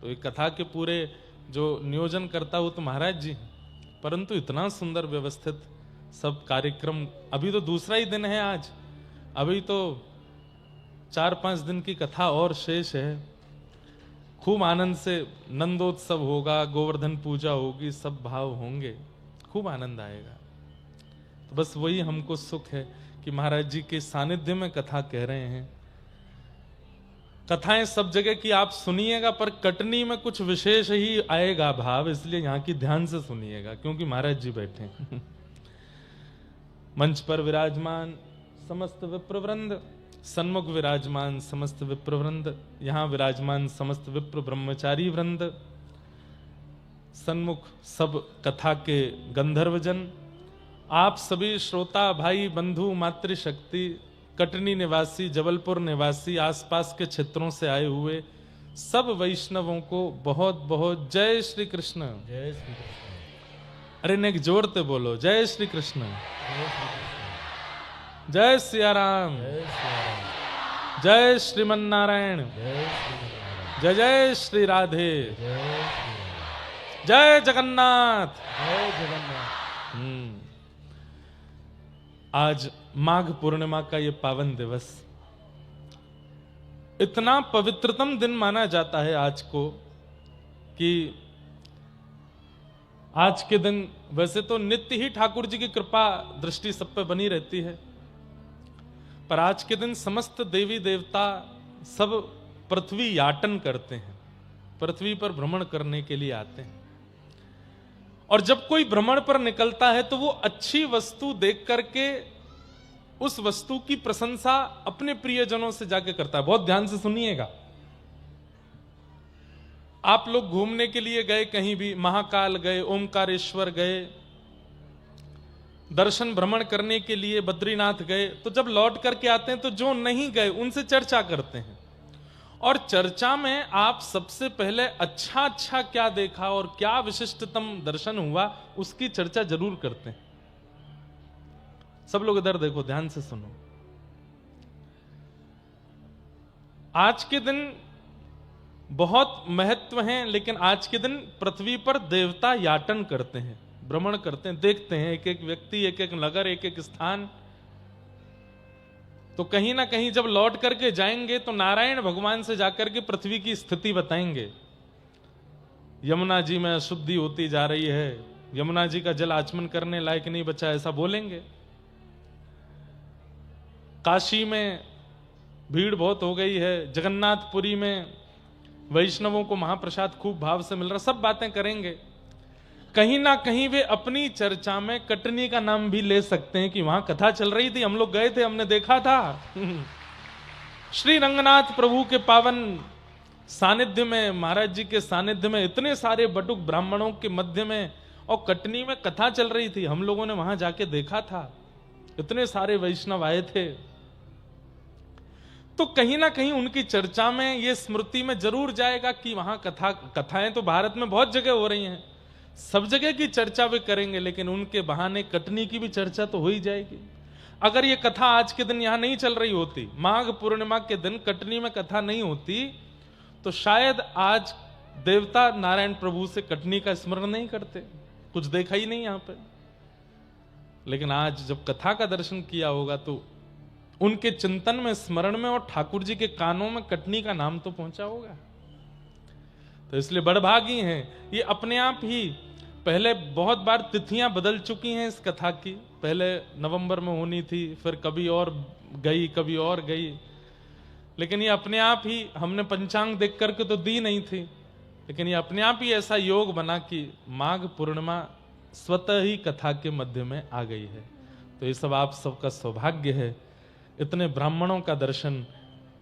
तो ये कथा के पूरे जो नियोजन करता वो तो महाराज जी हैं, परंतु इतना सुंदर व्यवस्थित सब कार्यक्रम। अभी तो दूसरा ही दिन है आज, अभी तो 4-5 दिन की कथा और शेष है। खूब आनंद से नंदोत्सव होगा, गोवर्धन पूजा होगी, सब भाव होंगे, खूब आनंद आएगा। तो बस वही हमको सुख है कि महाराज जी के सानिध्य में कथा कह रहे हैं। कथाएं सब जगह की आप सुनिएगा, पर कटनी में कुछ विशेष ही आएगा भाव, इसलिए यहाँ की ध्यान से सुनिएगा, क्योंकि महाराज जी बैठे हैं। मंच पर विराजमान समस्त विप्रवृंद, सन्मुख विराजमान समस्त विप्रवृंद, यहाँ विराजमान समस्त विप्र ब्रह्मचारी वृंद, सन्मुख सब कथा के गंधर्वजन, आप सभी श्रोता भाई बंधु मातृशक्ति, कटनी निवासी, जबलपुर निवासी, आसपास के क्षेत्रों से आए हुए सब वैष्णवों को बहुत बहुत जय श्री कृष्ण। जय श्री कृष्ण। अरे नेक जोड़ते बोलो, जय श्री कृष्ण, जय सिया राम, जय श्रीमन नारायण, जय जय श्री राधे, जय जगन्नाथ, जय जगन्नाथ। आज माघ पूर्णिमा का ये पावन दिवस इतना पवित्रतम दिन माना जाता है आज को, कि आज के दिन वैसे तो नित्य ही ठाकुर जी की कृपा दृष्टि सब पे बनी रहती है, पर आज के दिन समस्त देवी देवता सब पृथ्वी याटन करते हैं, पृथ्वी पर भ्रमण करने के लिए आते हैं। और जब कोई भ्रमण पर निकलता है तो वो अच्छी वस्तु देख करके उस वस्तु की प्रशंसा अपने प्रियजनों से जाके करता है। बहुत ध्यान से सुनिएगा। आप लोग घूमने के लिए गए, कहीं भी महाकाल गए, ओमकारेश्वर गए, दर्शन भ्रमण करने के लिए बद्रीनाथ गए, तो जब लौट करके आते हैं तो जो नहीं गए उनसे चर्चा करते हैं, और चर्चा में आप सबसे पहले अच्छा अच्छा क्या देखा और क्या विशिष्टतम दर्शन हुआ उसकी चर्चा जरूर करते हैं। सब लोग इधर देखो, ध्यान से सुनो। आज के दिन बहुत महत्व है, लेकिन आज के दिन पृथ्वी पर देवता याटन करते हैं, भ्रमण करते हैं, देखते हैं एक एक व्यक्ति, एक एक नगर, एक एक स्थान। तो कहीं ना कहीं जब लौट करके जाएंगे तो नारायण भगवान से जाकर के पृथ्वी की स्थिति बताएंगे। यमुना जी में अशुद्धि होती जा रही है, यमुना जी का जल आचमन करने लायक नहीं बचा, ऐसा बोलेंगे। काशी में भीड़ बहुत हो गई है, जगन्नाथपुरी में वैष्णवों को महाप्रसाद खूब भाव से मिल रहा, सब बातें करेंगे। कहीं ना कहीं वे अपनी चर्चा में कटनी का नाम भी ले सकते हैं कि वहां कथा चल रही थी, हम लोग गए थे, हमने देखा था। श्री रंगनाथ प्रभु के पावन सानिध्य में, महाराज जी के सानिध्य में, इतने सारे बटुक ब्राह्मणों के मध्य में, और कटनी में कथा चल रही थी, हम लोगों ने वहां जाके देखा था, इतने सारे वैष्णव आए थे। तो कहीं ना कहीं उनकी चर्चा में ये स्मृति में जरूर जाएगा कि वहां कथाएं तो भारत में बहुत जगह हो रही हैं, सब जगह की चर्चा वे करेंगे, लेकिन उनके बहाने कटनी की भी चर्चा तो हो ही जाएगी। अगर ये कथा आज के दिन यहां नहीं चल रही होती, माघ पूर्णिमा के दिन कटनी में कथा नहीं होती, तो शायद आज देवता नारायण प्रभु से कटनी का स्मरण नहीं करते, कुछ देखा ही नहीं यहां पे। लेकिन आज जब कथा का दर्शन किया होगा तो उनके चिंतन में, स्मरण में, और ठाकुर जी के कानों में कटनी का नाम तो पहुंचा होगा। तो इसलिए बड़भागी हैं ये अपने आप ही। पहले बहुत बार तिथियां बदल चुकी हैं इस कथा की, पहले नवंबर में होनी थी, फिर कभी और गई, कभी और गई, लेकिन ये अपने आप ही, हमने पंचांग देख करके तो दी नहीं थी, लेकिन ये अपने आप ही ऐसा योग बना कि माघ पूर्णिमा स्वतः ही कथा के मध्य में आ गई है। तो ये सब आप सबका सौभाग्य है, इतने ब्राह्मणों का दर्शन,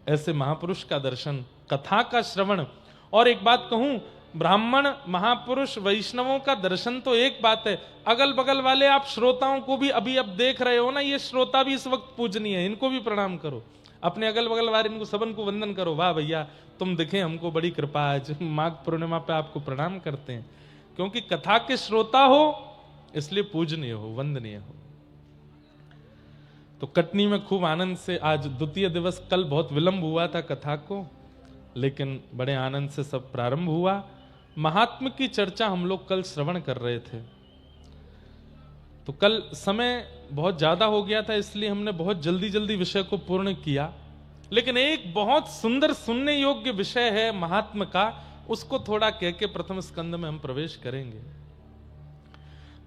ऐसे महापुरुष का दर्शन, कथा का श्रवण। और एक बात कहूं, ब्राह्मण महापुरुष वैष्णवों का दर्शन तो एक बात है, अगल बगल वाले आप श्रोताओं को भी अभी अब देख रहे हो ना, ये श्रोता भी इस वक्त पूजनीय है, इनको भी प्रणाम करो, अपने अगल बगल वाले इनको सबन को वंदन करो। वाह भैया तुम दिखे, हमको बड़ी कृपा, आज माघ पूर्णिमा पे आपको प्रणाम करते हैं, क्योंकि कथा के श्रोता हो इसलिए पूजनीय हो, वंदनीय हो। तो कटनी में खूब आनंद से आज द्वितीय दिवस, कल बहुत विलंब हुआ था कथा को, लेकिन बड़े आनंद से सब प्रारंभ हुआ। महात्म की चर्चा हम लोग कल श्रवण कर रहे थे, तो कल समय बहुत ज्यादा हो गया था, इसलिए हमने बहुत जल्दी जल्दी विषय को पूर्ण किया। लेकिन एक बहुत सुंदर सुनने योग्य विषय है महात्म का, उसको थोड़ा कह के प्रथम स्कंद में हम प्रवेश करेंगे।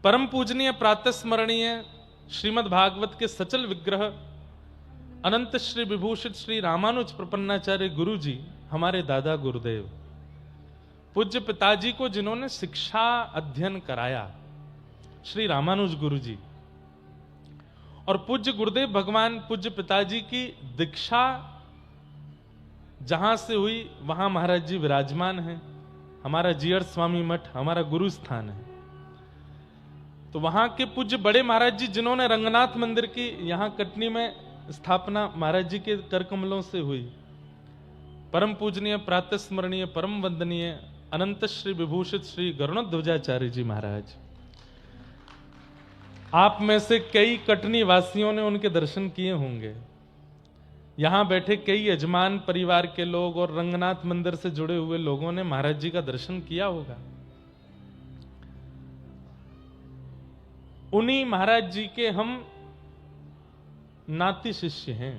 परम पूजनीय प्रातः स्मरणीय श्रीमद् भागवत के सचल विग्रह अनंत श्री विभूषित श्री रामानुज प्रपन्नाचार्य गुरु जी, हमारे दादा गुरुदेव, पूज्य पिताजी को जिन्होंने शिक्षा अध्ययन कराया, श्री रामानुज गुरु जी, और पूज्य गुरुदेव भगवान पूज्य पिताजी की दीक्षा जहां से हुई वहां महाराज जी विराजमान हैं। हमारा जीयर स्वामी मठ हमारा गुरु स्थान है, तो वहां के पूज्य बड़े महाराज जी जिन्होंने रंगनाथ मंदिर की यहां कटनी में स्थापना महाराज जी के कर कमलों से हुई, परम पूजनीय प्रातः स्मरणीय परम वंदनीय अनंत श्री विभूषित श्री गरुणध्वजाचार्य जी महाराज। आप में से कई कटनी वासियों ने उनके दर्शन किए होंगे। यहां बैठे कई यजमान परिवार के लोग और रंगनाथ मंदिर से जुड़े हुए लोगों ने महाराज जी का दर्शन किया होगा। उन्हीं महाराज जी के हम नाती शिष्य हैं।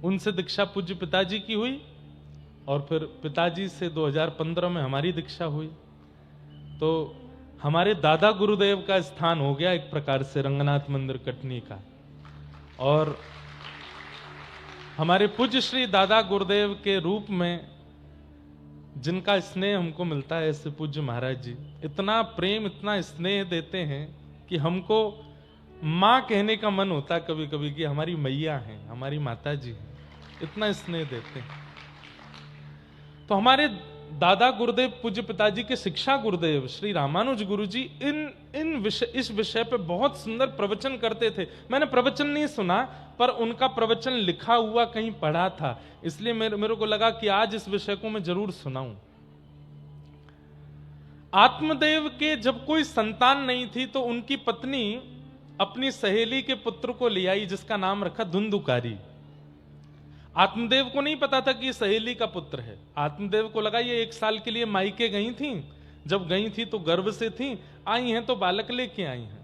उनसे दीक्षा पूज्य पिताजी की हुई और फिर पिताजी से 2015 में हमारी दीक्षा हुई, तो हमारे दादा गुरुदेव का स्थान हो गया एक प्रकार से रंगनाथ मंदिर कटनी का। और हमारे पूज्य श्री दादा गुरुदेव के रूप में जिनका स्नेह हमको मिलता है, ऐसे पूज्य महाराज जी इतना प्रेम इतना स्नेह देते हैं कि हमको माँ कहने का मन होता कभी कभी कि हमारी मैया हैं, हमारी माता जी हैं, इतना स्नेह देते हैं। तो हमारे दादा गुरुदेव पूज्य पिताजी के शिक्षा गुरुदेव श्री रामानुज गुरु जी इस विषय पे बहुत सुंदर प्रवचन करते थे। मैंने प्रवचन नहीं सुना, पर उनका प्रवचन लिखा हुआ कहीं पढ़ा था, इसलिए मेरे को लगा कि आज इस विषय को मैं जरूर सुनाऊं। आत्मदेव के जब कोई संतान नहीं थी तो उनकी पत्नी अपनी सहेली के पुत्र को ले आई, जिसका नाम रखा धुंधुकारी। आत्मदेव को नहीं पता था कि ये सहेली का पुत्र है। आत्मदेव को लगा ये 1 साल के लिए मायके गई थी, जब गई थी तो गर्भ से थी, आई हैं तो बालक लेके आई हैं,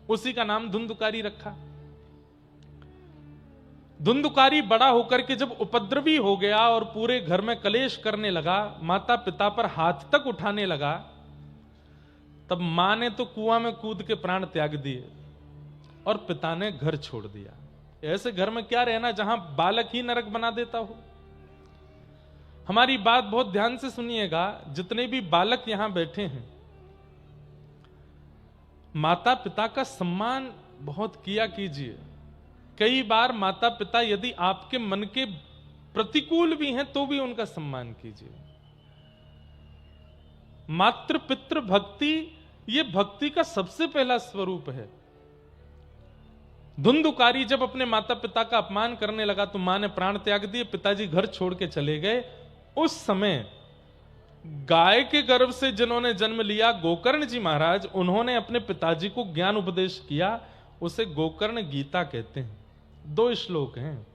उसी का नाम धुंधुकारी रखा। धुंधुकारी बड़ा होकर के जब उपद्रवी हो गया और पूरे घर में कलेश करने लगा, माता पिता पर हाथ तक उठाने लगा, तब मां ने तो कुआं में कूद के प्राण त्याग दिए और पिता ने घर छोड़ दिया। ऐसे घर में क्या रहना जहां बालक ही नरक बना देता हो। हमारी बात बहुत ध्यान से सुनिएगा, जितने भी बालक यहां बैठे हैं, माता पिता का सम्मान बहुत किया कीजिए। कई बार माता पिता यदि आपके मन के प्रतिकूल भी हैं तो भी उनका सम्मान कीजिए। मातृ पितृ भक्ति ये भक्ति का सबसे पहला स्वरूप है। धुंधुकारी जब अपने माता पिता का अपमान करने लगा तो मां ने प्राण त्याग दिए, पिताजी घर छोड़ के चले गए। उस समय गाय के गर्भ से जिन्होंने जन्म लिया गोकर्ण जी महाराज, उन्होंने अपने पिताजी को ज्ञान उपदेश किया, उसे गोकर्ण गीता कहते हैं। 2 श्लोक हैं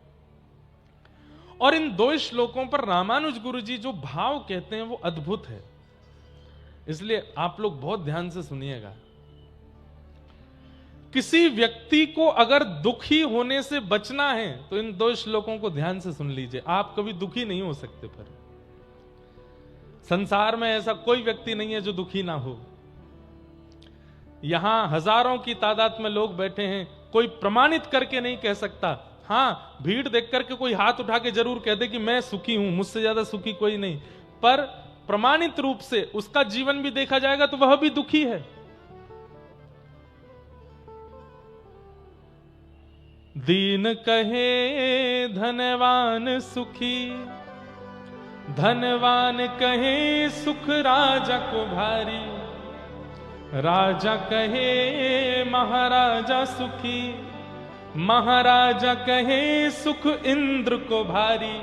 और इन 2 श्लोकों पर रामानुज गुरु जी जो भाव कहते हैं वो अद्भुत है, इसलिए आप लोग बहुत ध्यान से सुनिएगा। किसी व्यक्ति को अगर दुखी होने से बचना है तो इन 2 श्लोकों को ध्यान से सुन लीजिए। आप कभी दुखी नहीं हो सकते, पर संसार में ऐसा कोई व्यक्ति नहीं है जो दुखी ना हो। यहां हजारों की तादाद में लोग बैठे हैं, कोई प्रमाणित करके नहीं कह सकता। हां, भीड़ देख करके कोई हाथ उठा के जरूर कह दे कि मैं सुखी हूं, मुझसे ज्यादा सुखी कोई नहीं, पर प्रमाणित रूप से उसका जीवन भी देखा जाएगा तो वह भी दुखी है। दीन कहे धनवान सुखी, धनवान कहे सुख राजा को भारी, राजा कहे महाराजा सुखी, महाराजा कहे सुख इंद्र को भारी,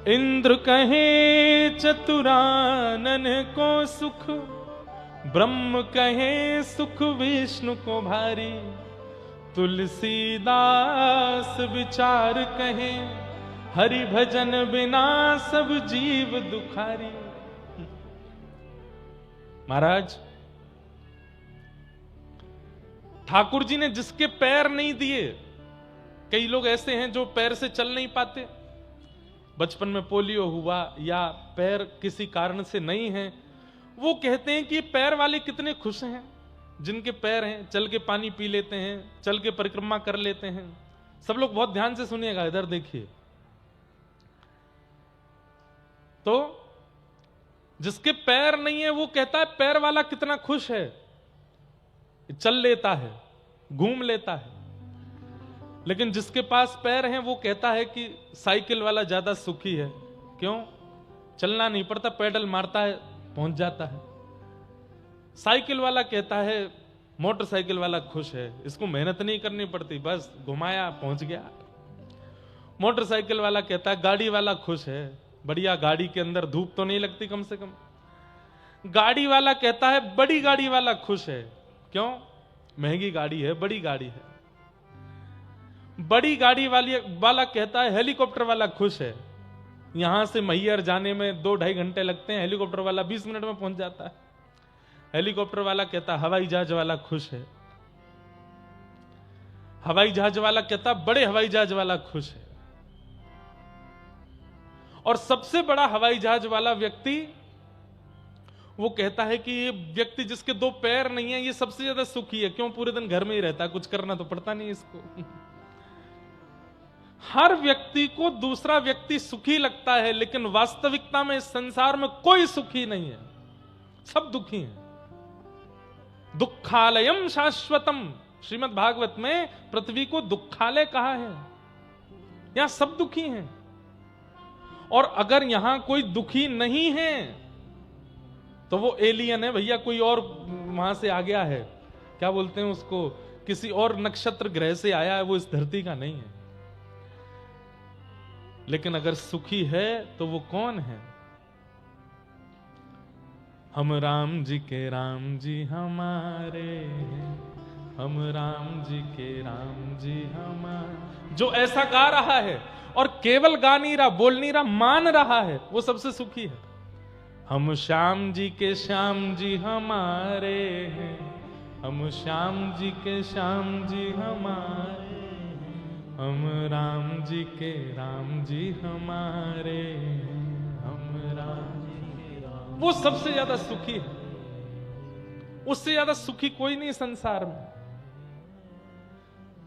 इंद्र कहे चतुरानन को सुख, ब्रह्म कहे सुख विष्णु को भारी, तुलसीदास विचार कहें, हरि भजन बिना सब जीव दुखारी। महाराज, ठाकुर जी ने जिसके पैर नहीं दिए, कई लोग ऐसे हैं जो पैर से चल नहीं पाते, बचपन में पोलियो हुआ या पैर किसी कारण से नहीं है, वो कहते हैं कि पैर वाले कितने खुश हैं जिनके पैर हैं, चल के पानी पी लेते हैं, चल के परिक्रमा कर लेते हैं। सब लोग बहुत ध्यान से सुनिएगा, इधर देखिए। तो जिसके पैर नहीं है वो कहता है पैर वाला कितना खुश है, चल लेता है, घूम लेता है। लेकिन जिसके पास पैर हैं वो कहता है कि साइकिल वाला ज्यादा सुखी है। क्यों? चलना नहीं पड़ता, पैडल मारता है, पहुंच जाता है। साइकिल वाला कहता है मोटरसाइकिल वाला खुश है, इसको मेहनत नहीं करनी पड़ती, बस घुमाया पहुंच गया। मोटरसाइकिल वाला कहता है गाड़ी वाला खुश है, बढ़िया गाड़ी के अंदर धूप तो नहीं लगती कम से कम। गाड़ी वाला कहता है बड़ी गाड़ी वाला खुश है। क्यों? महंगी गाड़ी है, बड़ी गाड़ी है। बड़ी गाड़ी वाला कहता है हेलीकॉप्टर वाला खुश है, यहां से मैहर जाने में 2-2.5 घंटे लगते हैं, हेलीकॉप्टर वाला 20 मिनट में पहुंच जाता है। हेलीकॉप्टर वाला कहता है हवाई जहाज वाला खुश है। हवाई जहाज वाला कहता है बड़े हवाई जहाज वाला खुश है। और सबसे बड़ा हवाई जहाज वाला व्यक्ति वो कहता है कि ये व्यक्ति जिसके 2 पैर नहीं है ये सबसे ज्यादा सुखी है। क्यों? पूरे दिन घर में ही रहता है, कुछ करना तो पड़ता नहीं इसको। हर व्यक्ति को दूसरा व्यक्ति सुखी लगता है, लेकिन वास्तविकता में इस संसार में कोई सुखी नहीं है, सब दुखी हैं। दुखालयम शाश्वतम, श्रीमद् भागवत में पृथ्वी को दुखालय कहा है। यहां सब दुखी हैं। और अगर यहां कोई दुखी नहीं है तो वो एलियन है भैया, कोई और वहां से आ गया है, क्या बोलते हैं उसको, किसी और नक्षत्र ग्रह से आया है, वो इस धरती का नहीं है। लेकिन अगर सुखी है तो वो कौन है? हम राम जी के राम जी हमारे हैं, हम राम जी के राम जी हमारे। जो ऐसा गा रहा है और केवल गा नहीं रहा, बोल नहीं रहा, मान रहा है, वो सबसे सुखी है। हम श्याम जी के श्याम जी हमारे हैं, हम श्याम जी के श्याम जी हमारे, हम राम जी के राम जी हमारे, हम राम जी के राम। वो सबसे ज्यादा सुखी है, उससे ज्यादा सुखी कोई नहीं संसार में।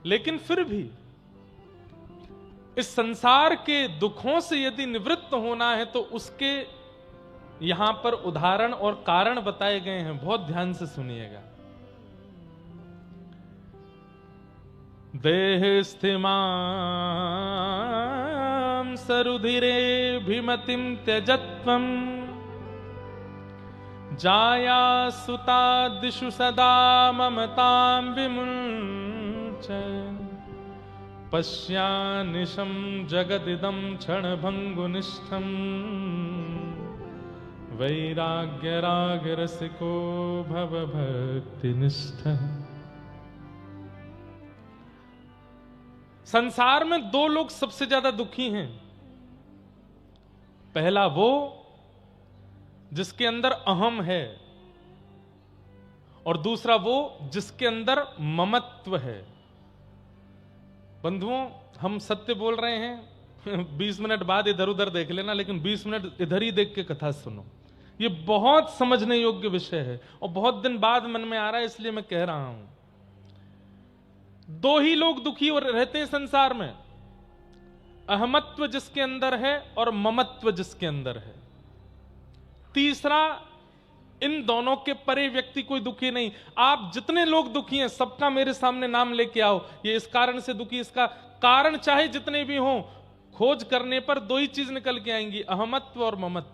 लेकिन फिर भी इस संसार के दुखों से यदि निवृत्त होना है तो उसके यहां पर उदाहरण और कारण बताए गए हैं, बहुत ध्यान से सुनिएगा। देहस्थिमां सरुधिरे भिमतिं त्यजत्वं, जाया सुता दिशु सदा ममतां विमुञ्च, पश्यानिशं जगदिदं क्षणभङ्गुनिष्ठं, वैराग्य राग रसिको भव भक्तिनिष्ठ। संसार में 2 लोग सबसे ज्यादा दुखी हैं। पहला वो जिसके अंदर अहम है, और दूसरा वो जिसके अंदर ममत्व है। बंधुओं, हम सत्य बोल रहे हैं, 20 मिनट बाद इधर उधर देख लेना, लेकिन 20 मिनट इधर ही देख के कथा सुनो। ये बहुत समझने योग्य विषय है और बहुत दिन बाद मन में आ रहा है, इसलिए मैं कह रहा हूं। 2 ही लोग दुखी और रहते हैं संसार में, अहमत्व जिसके अंदर है और ममत्व जिसके अंदर है। तीसरा, इन दोनों के परे व्यक्ति कोई दुखी नहीं। आप जितने लोग दुखी हैं सबका मेरे सामने नाम लेके आओ, ये इस कारण से दुखी, इसका कारण चाहे जितने भी हों, खोज करने पर 2 ही चीज निकल के आएंगी, अहमत्व और ममत्व।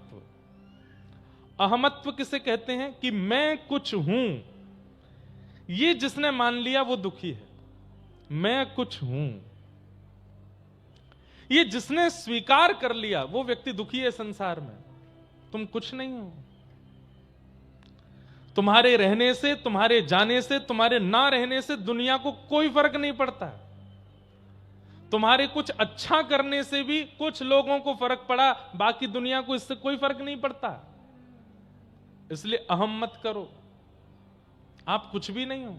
अहमत्व किसे कहते हैं? कि मैं कुछ हूं, ये जिसने मान लिया वो दुखी है। मैं कुछ हूं, ये जिसने स्वीकार कर लिया वो व्यक्ति दुखी है संसार में। तुम कुछ नहीं हो। तुम्हारे रहने से, तुम्हारे जाने से, तुम्हारे ना रहने से दुनिया को कोई फर्क नहीं पड़ता। तुम्हारे कुछ अच्छा करने से भी कुछ लोगों को फर्क पड़ा, बाकी दुनिया को इससे कोई फर्क नहीं पड़ता। इसलिए अहम मत करो, आप कुछ भी नहीं हो।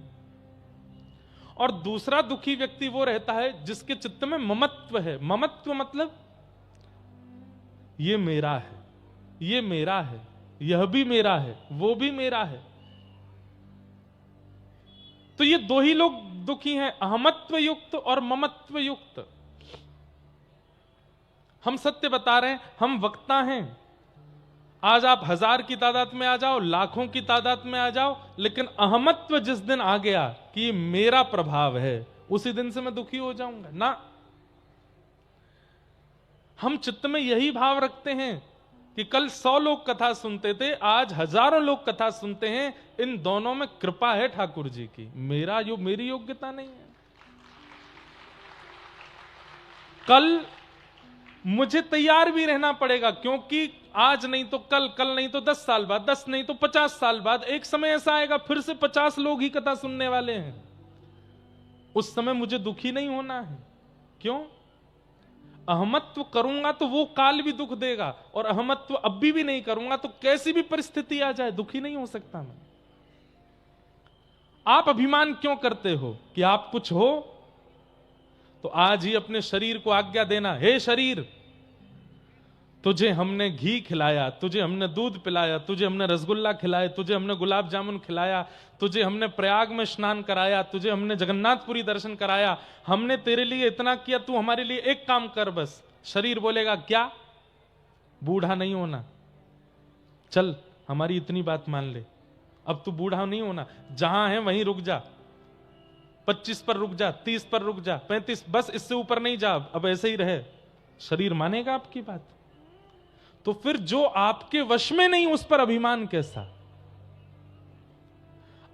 और दूसरा दुखी व्यक्ति वो रहता है जिसके चित्त में ममत्व है। ममत्व मतलब ये मेरा है, ये मेरा है, यह भी मेरा है, वो भी मेरा है। तो ये दो ही लोग दुखी हैं, अहमत्व युक्त और ममत्व युक्त। हम सत्य बता रहे हैं, हम वक्ता हैं। आज आप 1000 की तादाद में आ जाओ, लाखों की तादाद में आ जाओ, लेकिन अहमत्व जिस दिन आ गया कि ये मेरा प्रभाव है, उसी दिन से मैं दुखी हो जाऊंगा ना। हम चित्त में यही भाव रखते हैं कि कल 100 लोग कथा सुनते थे, आज हजारों लोग कथा सुनते हैं। इन दोनों में कृपा है ठाकुर जी की, मेरी योग्यता नहीं है। कल मुझे तैयार भी रहना पड़ेगा, क्योंकि आज नहीं तो कल, कल नहीं तो 10 साल बाद, 10 नहीं तो 50 साल बाद एक समय ऐसा आएगा फिर से 50 लोग ही कथा सुनने वाले हैं। उस समय मुझे दुखी नहीं होना है। क्यों? अहमत्व करूंगा तो वो काल भी दुख देगा, और अहमत्व अब भी नहीं करूंगा तो कैसी भी परिस्थिति आ जाए दुखी नहीं हो सकता मैं। आप अभिमान क्यों करते हो कि आप कुछ हो? तो आज ही अपने शरीर को आज्ञा देना, हे शरीर, तुझे हमने घी खिलाया, तुझे हमने दूध पिलाया, तुझे हमने रसगुल्ला खिलाया, तुझे हमने गुलाब जामुन खिलाया, तुझे हमने प्रयाग में स्नान कराया, तुझे हमने जगन्नाथपुरी दर्शन कराया, हमने तेरे लिए इतना किया, तू हमारे लिए एक काम कर बस। शरीर बोलेगा क्या? बूढ़ा नहीं होना, चल हमारी इतनी बात मान ले, अब तू बूढ़ा नहीं होना, जहां है वहीं रुक जा, 25 पर रुक जा, 30 पर रुक जा, 35, बस इससे ऊपर नहीं जा, अब ऐसे ही रहे। शरीर मानेगा आपकी बात? तो फिर जो आपके वश में नहीं उस पर अभिमान कैसा?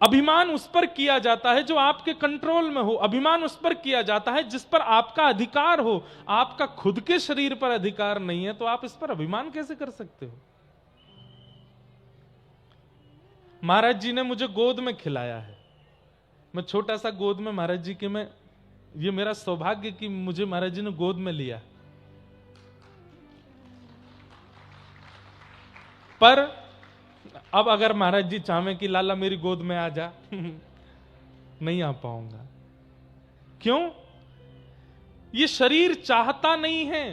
अभिमान उस पर किया जाता है जो आपके कंट्रोल में हो। अभिमान उस पर किया जाता है जिस पर आपका अधिकार हो। आपका खुद के शरीर पर अधिकार नहीं है तो आप इस पर अभिमान कैसे कर सकते हो? महाराज जी ने मुझे गोद में खिलाया है, मैं छोटा सा गोद में महाराज जी के में, ये मेरा सौभाग्य कि मुझे महाराज जी ने गोद में लिया। पर अब अगर महाराज जी चाहे कि लाला मेरी गोद में आ जा, नहीं आ पाऊंगा। क्यों? ये शरीर चाहता नहीं है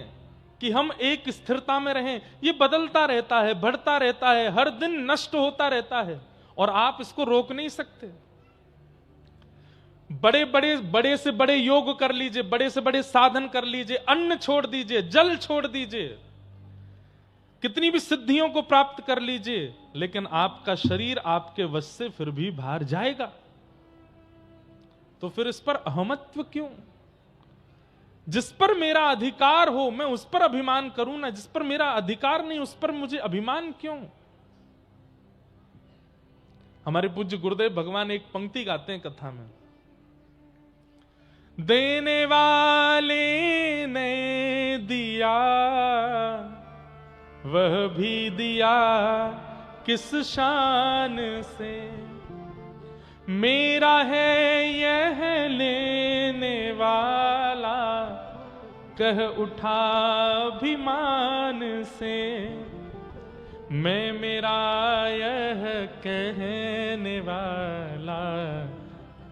कि हम एक स्थिरता में रहें। ये बदलता रहता है, बढ़ता रहता है, हर दिन नष्ट होता रहता है, और आप इसको रोक नहीं सकते। बड़े से बड़े योग कर लीजिए, बड़े से बड़े साधन कर लीजिए, अन्न छोड़ दीजिए, जल छोड़ दीजिए, कितनी भी सिद्धियों को प्राप्त कर लीजिए, लेकिन आपका शरीर आपके वश से फिर भी बाहर जाएगा। तो फिर इस पर अहमत्व क्यों? जिस पर मेरा अधिकार हो मैं उस पर अभिमान करूं ना, जिस पर मेरा अधिकार नहीं उस पर मुझे अभिमान क्यों? हमारे पूज्य गुरुदेव भगवान एक पंक्ति गाते हैं कथा में, देने वाले ने दिया वह भी दिया किस शान से, मेरा है यह लेने वाला कह उठा अभिमान से, मैं मेरा यह कहने वाला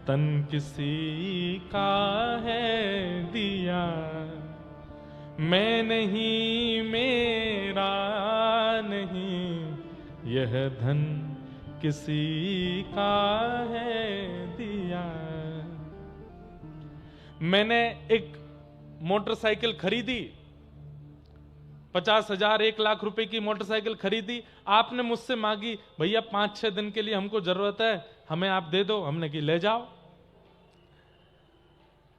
तन किसी का है दिया, मैं नहीं मेरा नहीं यह धन किसी का है दिया। मैंने एक मोटरसाइकिल खरीदी, 50,000 1 लाख रुपए की मोटरसाइकिल खरीदी। आपने मुझसे मांगी, भैया 5-6 दिन के लिए हमको जरूरत है, हमें आप दे दो। हमने कि ले जाओ।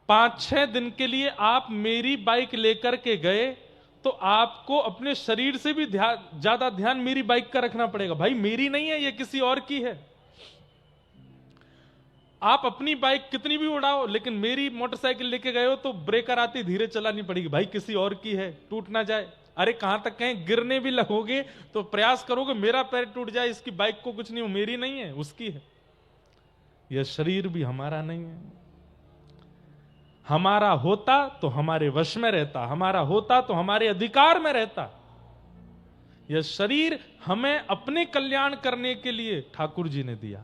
5-6 दिन के लिए आप मेरी बाइक लेकर के गए तो आपको अपने शरीर से भी ज्यादा ध्यान मेरी बाइक का रखना पड़ेगा। भाई मेरी नहीं है, ये किसी और की है। आप अपनी बाइक कितनी भी उड़ाओ, लेकिन मेरी मोटरसाइकिल लेके गए हो तो ब्रेकर आती धीरे चलानी पड़ेगी। भाई किसी और की है, टूट ना जाए। अरे कहां तक कहें, गिरने भी लगोगे तो प्रयास करोगे मेरा पैर टूट जाए, इसकी बाइक को कुछ नहीं हो, मेरी नहीं है उसकी है। यह शरीर भी हमारा नहीं है। हमारा होता तो हमारे वश में रहता, हमारा होता तो हमारे अधिकार में रहता। यह शरीर हमें अपने कल्याण करने के लिए ठाकुर जी ने दिया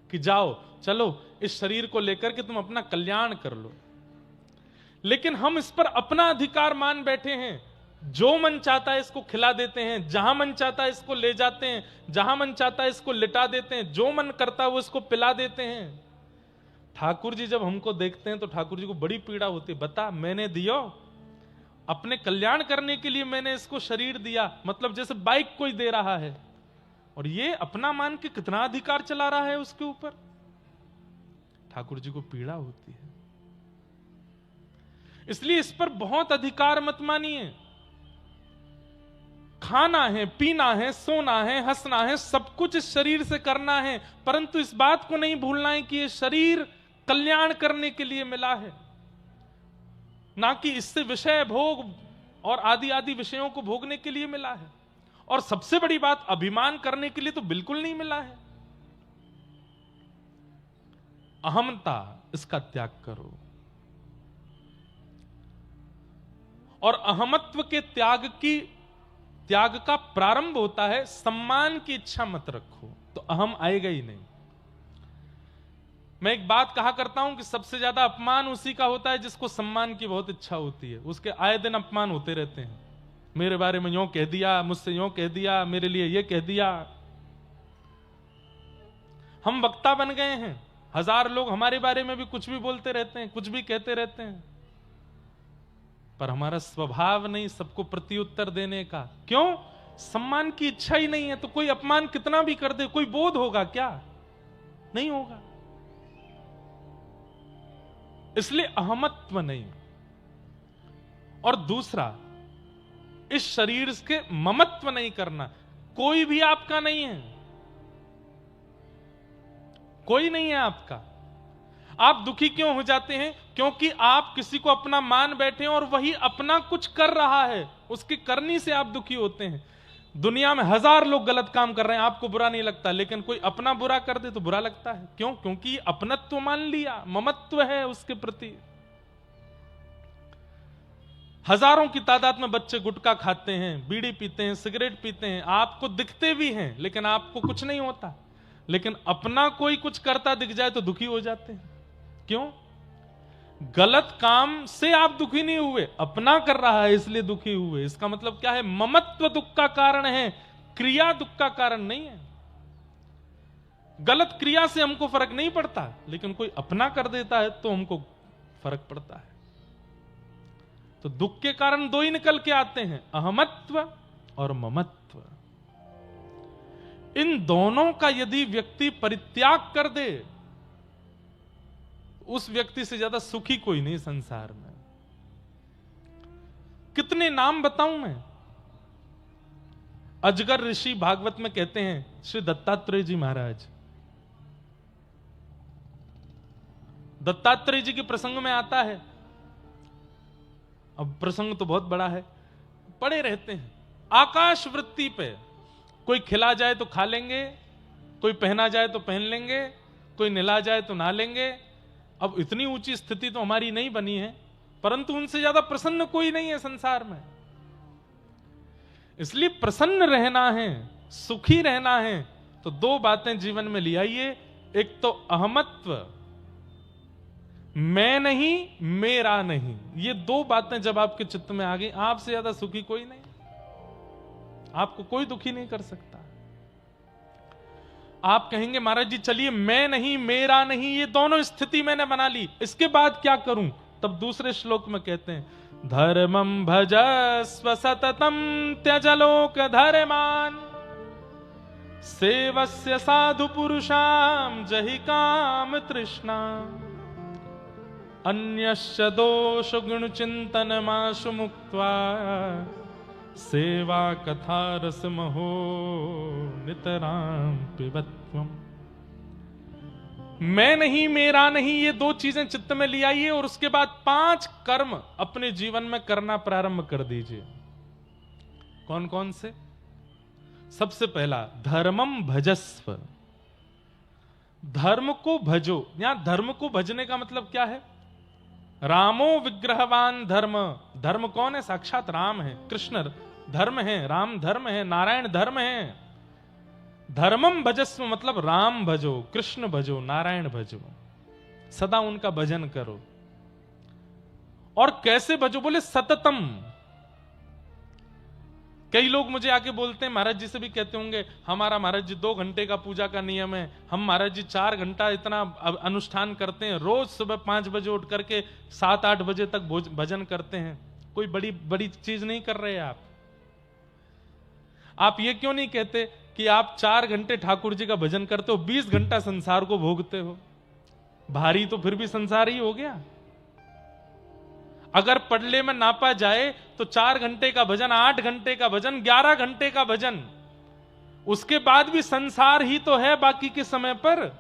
कि जाओ चलो इस शरीर को लेकर के तुम अपना कल्याण कर लो। लेकिन हम इस पर अपना अधिकार मान बैठे हैं, जो मन चाहता है इसको खिला देते हैं, जहां मन चाहता है इसको ले जाते हैं, जहां मन चाहता है इसको लिटा देते हैं, जो मन करता है वो इसको पिला देते हैं। ठाकुर जी जब हमको देखते हैं तो ठाकुर जी को बड़ी पीड़ा होती है, बता मैंने दियो, अपने कल्याण करने के लिए मैंने इसको शरीर दिया, मतलब जैसे बाइक कोई दे रहा है और ये अपना मान के कितना अधिकार चला रहा है उसके ऊपर। ठाकुर जी को पीड़ा होती है। इसलिए इस पर बहुत अधिकार मत मानिए। खाना है, पीना है, सोना है, हंसना है, सब कुछ इस शरीर से करना है, परंतु इस बात को नहीं भूलना है कि यह शरीर कल्याण करने के लिए मिला है, ना कि इससे विषय भोग और आदि आदि विषयों को भोगने के लिए मिला है। और सबसे बड़ी बात, अभिमान करने के लिए तो बिल्कुल नहीं मिला है। अहमता, इसका त्याग करो। और अहमत्व के त्याग का प्रारंभ होता है, सम्मान की इच्छा मत रखो तो अहम आएगा ही नहीं। मैं एक बात कहा करता हूं कि सबसे ज्यादा अपमान उसी का होता है जिसको सम्मान की बहुत इच्छा होती है। उसके आए दिन अपमान होते रहते हैं, मेरे बारे में यूं कह दिया, मुझसे यूं कह दिया, मेरे लिए ये कह दिया। हम वक्ता बन गए हैं, 1000 लोग हमारे बारे में भी कुछ भी बोलते रहते हैं, कुछ भी कहते रहते हैं, पर हमारा स्वभाव नहीं सबको प्रत्युत्तर देने का। क्यों? सम्मान की इच्छा ही नहीं है। तो कोई अपमान कितना भी कर दे, कोई बोध होगा क्या? नहीं होगा। इसलिए अहमत्व नहीं। और दूसरा, इस शरीर के ममत्व नहीं करना। कोई भी आपका नहीं है, कोई नहीं है आपका। आप दुखी क्यों हो जाते हैं? क्योंकि आप किसी को अपना मान बैठे हैं और वही अपना कुछ कर रहा है, उसकी करनी से आप दुखी होते हैं। दुनिया में 1000 लोग गलत काम कर रहे हैं, आपको बुरा नहीं लगता, लेकिन कोई अपना बुरा कर दे तो बुरा लगता है। क्यों? क्योंकि अपनत्व मान लिया, ममत्व है उसके प्रति। हजारों की तादाद में बच्चे गुटखा खाते हैं, बीड़ी पीते हैं, सिगरेट पीते हैं, आपको दिखते भी हैं लेकिन आपको कुछ नहीं होता। लेकिन अपना कोई कुछ करता दिख जाए तो दुखी हो जाते हैं। क्यों? गलत काम से आप दुखी नहीं हुए, अपना कर रहा है इसलिए दुखी हुए। इसका मतलब क्या है? ममत्व दुख का कारण है, क्रिया दुख का कारण नहीं है। गलत क्रिया से हमको फर्क नहीं पड़ता, लेकिन कोई अपना कर देता है तो हमको फर्क पड़ता है। तो दुख के कारण 2 ही निकल के आते हैं, अहमत्व और ममत्व। इन दोनों का यदि व्यक्ति परित्याग कर दे, उस व्यक्ति से ज्यादा सुखी कोई नहीं संसार में। कितने नाम बताऊं मैं? अजगर ऋषि भागवत में कहते हैं, श्री दत्तात्रेय जी महाराज, दत्तात्रेय जी के प्रसंग में आता है। अब प्रसंग तो बहुत बड़ा है, पड़े रहते हैं आकाश वृत्ति पे। कोई खिला जाए तो खा लेंगे, कोई पहना जाए तो पहन लेंगे, कोई नहला जाए तो नहा लेंगे। अब इतनी ऊंची स्थिति तो हमारी नहीं बनी है, परंतु उनसे ज्यादा प्रसन्न कोई नहीं है संसार में। इसलिए प्रसन्न रहना है, सुखी रहना है, तो 2 बातें जीवन में ले आइए। एक तो अहमत्व, मैं नहीं, मेरा नहीं। ये 2 बातें जब आपके चित्त में आ गई, आपसे ज्यादा सुखी कोई नहीं, आपको कोई दुखी नहीं कर सकता। आप कहेंगे महाराज जी चलिए, मैं नहीं, मेरा नहीं, ये दोनों स्थिति मैंने बना ली, इसके बाद क्या करूं? तब दूसरे श्लोक में कहते हैं, धर्मं भजस्व सततम त्यज लोक धर्मान सेवस्य साधु पुरुषाम जहि काम तृष्णा अन्यश्च दोष गुण चिंतन माशु मुक्त्वा सेवा कथा रस महो नितराम पिबत्वम। मैं नहीं मेरा नहीं, ये दो चीजें चित्त में ले आइए और उसके बाद 5 कर्म अपने जीवन में करना प्रारंभ कर दीजिए। कौन कौन से? सबसे पहला, धर्मम भजस्व, धर्म को भजो। यहां धर्म को भजने का मतलब क्या है? रामो विग्रहवान धर्म, धर्म कौन है? साक्षात राम है, कृष्ण धर्म है, राम धर्म है, नारायण धर्म है। धर्मम भजस्व मतलब राम भजो, कृष्ण भजो, नारायण भजो, सदा उनका भजन करो। और कैसे भजो? बोले सततम। कई लोग मुझे आके बोलते हैं, महाराज जी से भी कहते होंगे, हमारा महाराज जी 2 घंटे का पूजा का नियम है, हम महाराज जी 4 घंटा इतना अनुष्ठान करते हैं, रोज सुबह 5 बजे उठ करके 7-8 बजे तक भजन करते हैं। कोई बड़ी बड़ी चीज नहीं कर रहे आप। आप ये क्यों नहीं कहते कि आप 4 घंटे ठाकुर जी का भजन करते हो, 20 घंटा संसार को भोगते हो? भारी तो फिर भी संसार ही हो गया। अगर पडले में नापा जाए तो 4 घंटे का भजन, 8 घंटे का भजन, 11 घंटे का भजन, उसके बाद भी संसार ही तो है बाकी के समय पर।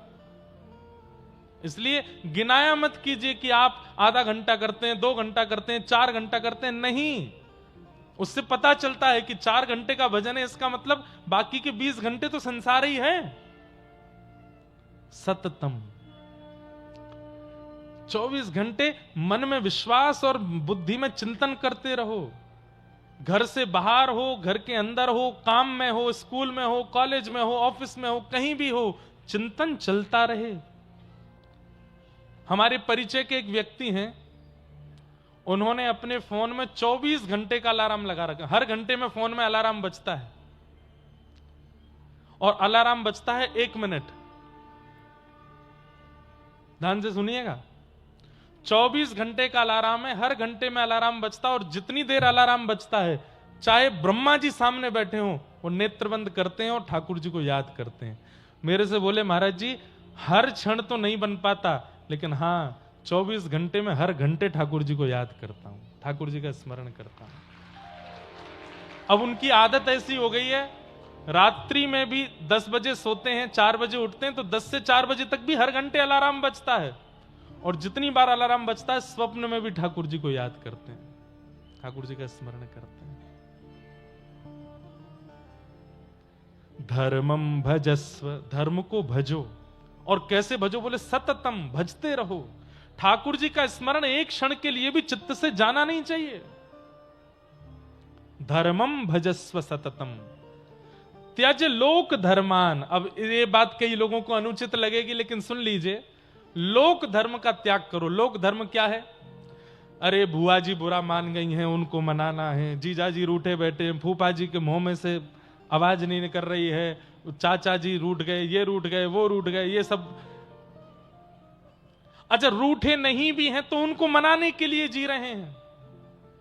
इसलिए गिनाया मत कीजिए कि आप आधा घंटा करते हैं, 2 घंटा करते हैं, 4 घंटा करते हैं। नहीं, उससे पता चलता है कि 4 घंटे का भजन है, इसका मतलब बाकी के 20 घंटे तो संसार ही है। सततम 24 घंटे मन में विश्वास और बुद्धि में चिंतन करते रहो। घर से बाहर हो, घर के अंदर हो, काम में हो, स्कूल में हो, कॉलेज में हो, ऑफिस में हो, कहीं भी हो, चिंतन चलता रहे। हमारे परिचय के एक व्यक्ति हैं, उन्होंने अपने फोन में 24 घंटे का अलार्म लगा रखा। हर घंटे में फोन में अलार्म बजता है और अलार्म बजता है 1 मिनट। ध्यान से सुनिएगा, 24 घंटे का अलार्म है, हर घंटे में अलार्म बजता है। और जितनी देर अलार्म बजता है, चाहे ब्रह्मा जी सामने बैठे हों, वो नेत्र बंद करते हैं और ठाकुर जी को याद करते हैं। मेरे से बोले, महाराज जी हर क्षण तो नहीं बन पाता, लेकिन हाँ 24 घंटे में हर घंटे ठाकुर जी को याद करता हूं, ठाकुर जी का स्मरण करता हूं। अब उनकी आदत ऐसी हो गई है, रात्रि में भी 10 बजे सोते हैं, 4 बजे उठते हैं, तो 10 से 4 बजे तक भी हर घंटे अलार्म बजता है। और जितनी बार अलार्म बजता है, स्वप्न में भी ठाकुर जी को याद करते हैं, ठाकुर जी का स्मरण करते हैं। धर्मम भजस्व, धर्म को भजो। और कैसे भजो? बोले सततम, भजते रहो। ठाकुर जी का स्मरण एक क्षण के लिए भी चित्त से जाना नहीं चाहिए। धर्मम भजस्व सततम, त्यज लोक धर्मान। अब ये बात कई लोगों को अनुचित लगेगी, लेकिन सुन लीजिए, लोक धर्म का त्याग करो। लोक धर्म क्या है? अरे बुआ जी बुरा मान गई हैं, उनको मनाना है, जीजा जी रूठे बैठे हैं, फूफा जी के मुंह में से आवाज नहीं निकल रही है, चाचा जी रूठ गए, ये रूठ गए, वो रूठ गए, ये सब। अच्छा, रूठे नहीं भी हैं तो उनको मनाने के लिए जी रहे हैं,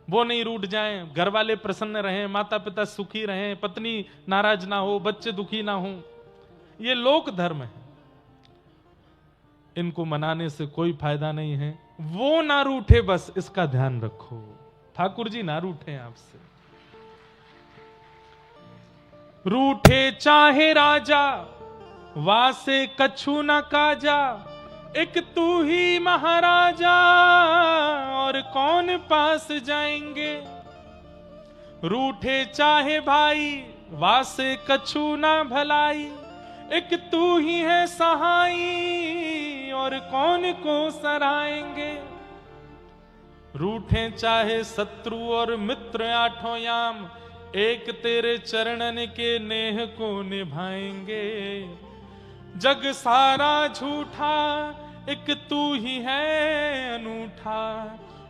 वो नहीं रूठ जाएं, घर वाले प्रसन्न रहें, माता पिता सुखी रहें, पत्नी नाराज ना हो, बच्चे दुखी ना हो। ये लोक धर्म है, इनको मनाने से कोई फायदा नहीं है। वो ना रूठे, बस इसका ध्यान रखो। ठाकुर जी ना रूठे आपसे। रूठे चाहे राजा, वासे कछु न काजा, एक तू ही महाराजा और कौन पास जाएंगे। रूठे चाहे भाई, वासे कछु न भलाई, एक तू ही है सहाई और कौन को सराएंगे। रूठे चाहे शत्रु और मित्र आठों याम, एक तेरे चरणन के नेह को निभाएंगे। जग सारा झूठा, एक तू ही है अनूठा,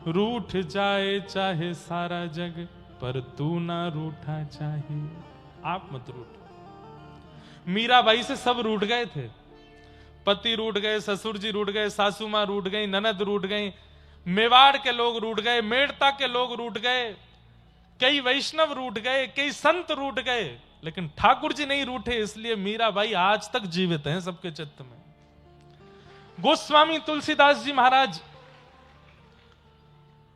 रूठ जाए चाहे सारा जग, पर तू ना रूठा चाहे। आप मत रूठो। मीराबाई से सब रूठ गए थे, पति रूठ गए, ससुर जी रूठ गए, सासू मां रूठ गई, ननद रूठ गई, मेवाड़ के लोग रूठ गए, मेड़ता के लोग रूठ गए, कई वैष्णव रूठ गए, कई संत रूठ गए, लेकिन ठाकुर जी नहीं रूठे। इसलिए मीराबाई आज तक जीवित हैं सबके चित्त में। गोस्वामी तुलसीदास जी महाराज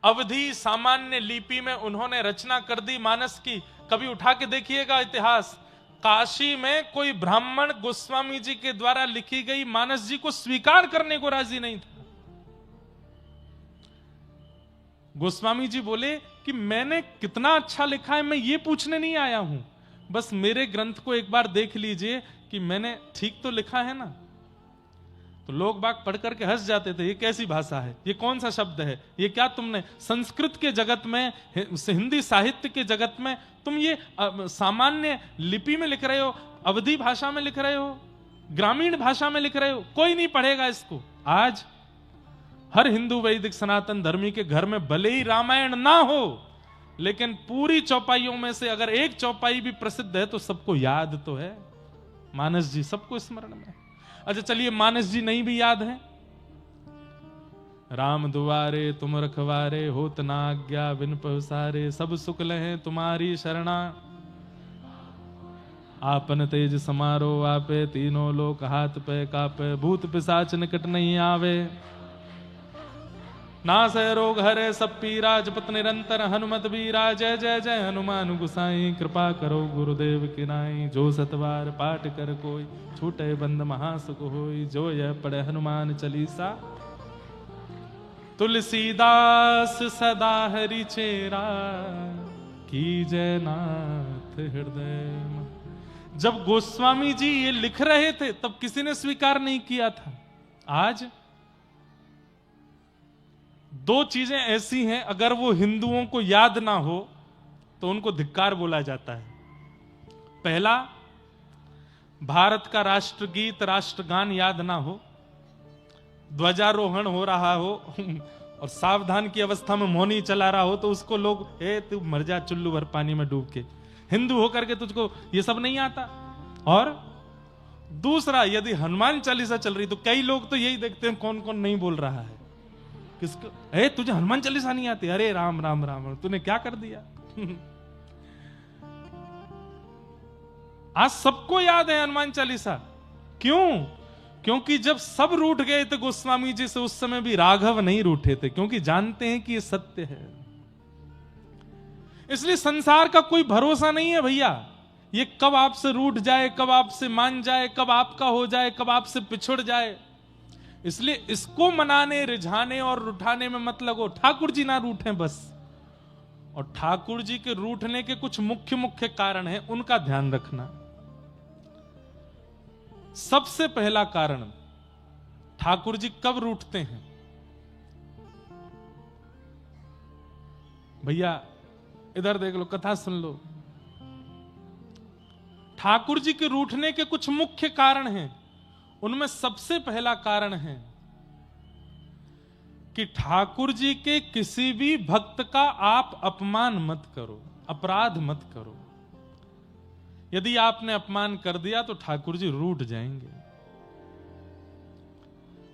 अवधि सामान्य लिपि में उन्होंने रचना कर दी मानस की। कभी उठा के देखिएगा इतिहास, काशी में कोई ब्राह्मण गोस्वामी जी के द्वारा लिखी गई मानस जी को स्वीकार करने को राजी नहीं था। गोस्वामी जी बोले कि मैंने कितना अच्छा लिखा है, मैं ये पूछने नहीं आया हूं, बस मेरे ग्रंथ को एक बार देख लीजिए कि मैंने ठीक तो लिखा है ना। तो लोग बाग पढ़ करके हंस जाते थे, ये कैसी भाषा है, ये कौन सा शब्द है, ये क्या तुमने संस्कृत के जगत में, हिंदी साहित्य के जगत में तुम ये सामान्य लिपि में लिख रहे हो, अवधी भाषा में लिख रहे हो, ग्रामीण भाषा में लिख रहे हो, कोई नहीं पढ़ेगा इसको। आज हर हिंदू वैदिक सनातन धर्मी के घर में भले ही रामायण ना हो, लेकिन पूरी चौपाइयों में से अगर एक चौपाई भी प्रसिद्ध है तो सबको याद तो है, मानस जी सबको स्मरण में। अच्छा चलिए, मानस जी नहीं भी याद है। राम दुआरे तुम रखवारे, होत ना आज्ञा बिन पसारे, सब सुख लहे तुम्हारी शरणा, आपन तेज समारो आपे, तीनों लोक हाथ पे कापे, भूत पिशाच निकट नहीं आवे, नासै रोग हरे सब पीरा, जपत निरंतर हनुमत बीरा, जय जय जय हनुमान गुसाई, कृपा करो गुरुदेव की नाई, जो सतवार पाठ कर कोई, छूटे बंद महासुख होई, जो यह पढ़े हनुमान चालीसा, तुलसीदास सदा हरि चेरा, की जय नाथ हृदय। जब गोस्वामी जी ये लिख रहे थे तब किसी ने स्वीकार नहीं किया था। आज दो चीजें ऐसी हैं, अगर वो हिंदुओं को याद ना हो तो उनको धिक्कार बोला जाता है। पहला, भारत का राष्ट्रगीत राष्ट्रगान याद ना हो, ध्वजारोहण हो रहा हो और सावधान की अवस्था में मौनी चला रहा हो तो उसको लोग, ए तू मर जा चुल्लू भर पानी में डूब के, हिंदू होकर के तुझको ये सब नहीं आता। और दूसरा, यदि हनुमान चालीसा चल रही तो कई लोग तो यही देखते हैं कौन कौन नहीं बोल रहा है, किसको, ए तुझे हनुमान चालीसा नहीं आती, अरे राम राम राम, तूने क्या कर दिया। आज सबको याद है हनुमान चालीसा। क्यों? क्योंकि जब सब रूठ गए थे गोस्वामी जी से, उस समय भी राघव नहीं रूठे थे, क्योंकि जानते हैं कि ये सत्य है। इसलिए संसार का कोई भरोसा नहीं है भैया, ये कब आपसे रूठ जाए, कब आपसे मान जाए, कब आपका हो जाए, कब आपसे पिछड़ जाए। इसलिए इसको मनाने, रिझाने और रुठाने में मत लगो। ठाकुर जी ना रूठें बस। और ठाकुर जी के रूठने के कुछ मुख्य मुख्य कारण हैं, उनका ध्यान रखना। सबसे पहला कारण, ठाकुर जी कब रूठते हैं? भैया इधर देख लो, कथा सुन लो। ठाकुर जी के रूठने के कुछ मुख्य कारण हैं, उनमें सबसे पहला कारण है कि ठाकुर जी के किसी भी भक्त का आप अपमान मत करो, अपराध मत करो। यदि आपने अपमान कर दिया तो ठाकुर जी रूठ जाएंगे।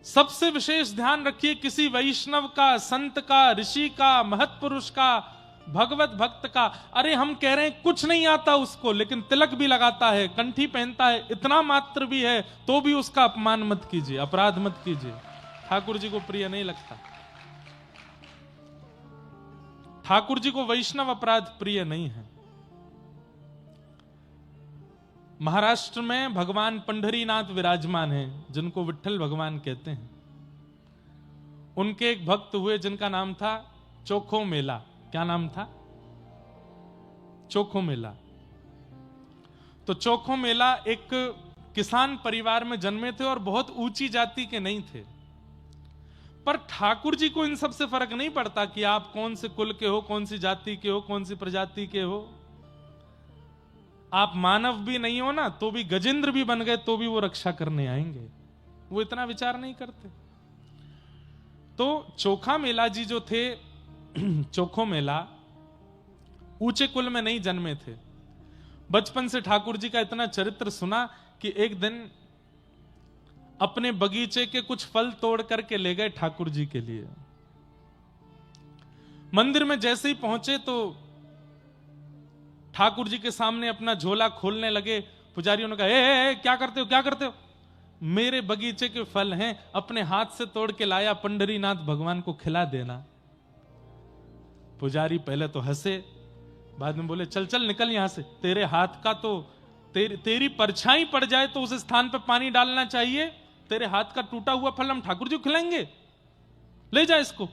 सबसे विशेष ध्यान रखिए, किसी वैष्णव का, संत का, ऋषि का, महत्पुरुष का, भगवत भक्त का, अरे हम कह रहे हैं कुछ नहीं आता उसको, लेकिन तिलक भी लगाता है, कंठी पहनता है, इतना मात्र भी है, तो भी उसका अपमान मत कीजिए, अपराध मत कीजिए। ठाकुर जी को प्रिय नहीं लगता। ठाकुर जी को वैष्णव अपराध प्रिय नहीं है। महाराष्ट्र में भगवान पंढरीनाथ विराजमान हैं, जिनको विट्ठल भगवान कहते हैं। उनके एक भक्त हुए जिनका नाम था चोखो मेला। क्या नाम था? चोखो मेला। तो चोखो मेला एक किसान परिवार में जन्मे थे और बहुत ऊंची जाति के नहीं थे। पर ठाकुर जी को इन सब से फर्क नहीं पड़ता कि आप कौन से कुल के हो, कौन सी जाति के हो, कौन सी प्रजाति के हो। आप मानव भी नहीं हो ना, तो भी गजेंद्र भी बन गए तो भी वो रक्षा करने आएंगे। वो इतना विचार नहीं करते। तो चोखा मेला जी जो थे, चोखो मेला ऊंचे कुल में नहीं जन्मे थे। बचपन से ठाकुर जी का इतना चरित्र सुना कि एक दिन अपने बगीचे के कुछ फल तोड़ करके ले गए ठाकुर जी के लिए। मंदिर में जैसे ही पहुंचे तो ठाकुर जी के सामने अपना झोला खोलने लगे। पुजारियों ने कहा, ए, क्या करते हो, क्या करते हो? मेरे बगीचे के फल हैं, अपने हाथ से तोड़ के लाया, पंढरीनाथ भगवान को खिला देना। पुजारी पहले तो हंसे, बाद में बोले, चल चल निकल यहां से, तेरे हाथ का तो तेरी परछाई पड़ जाए तो उस स्थान पर पानी डालना चाहिए। तेरे हाथ का टूटा हुआ फल हम ठाकुर जी को खिलाएंगे, ले जा इसको।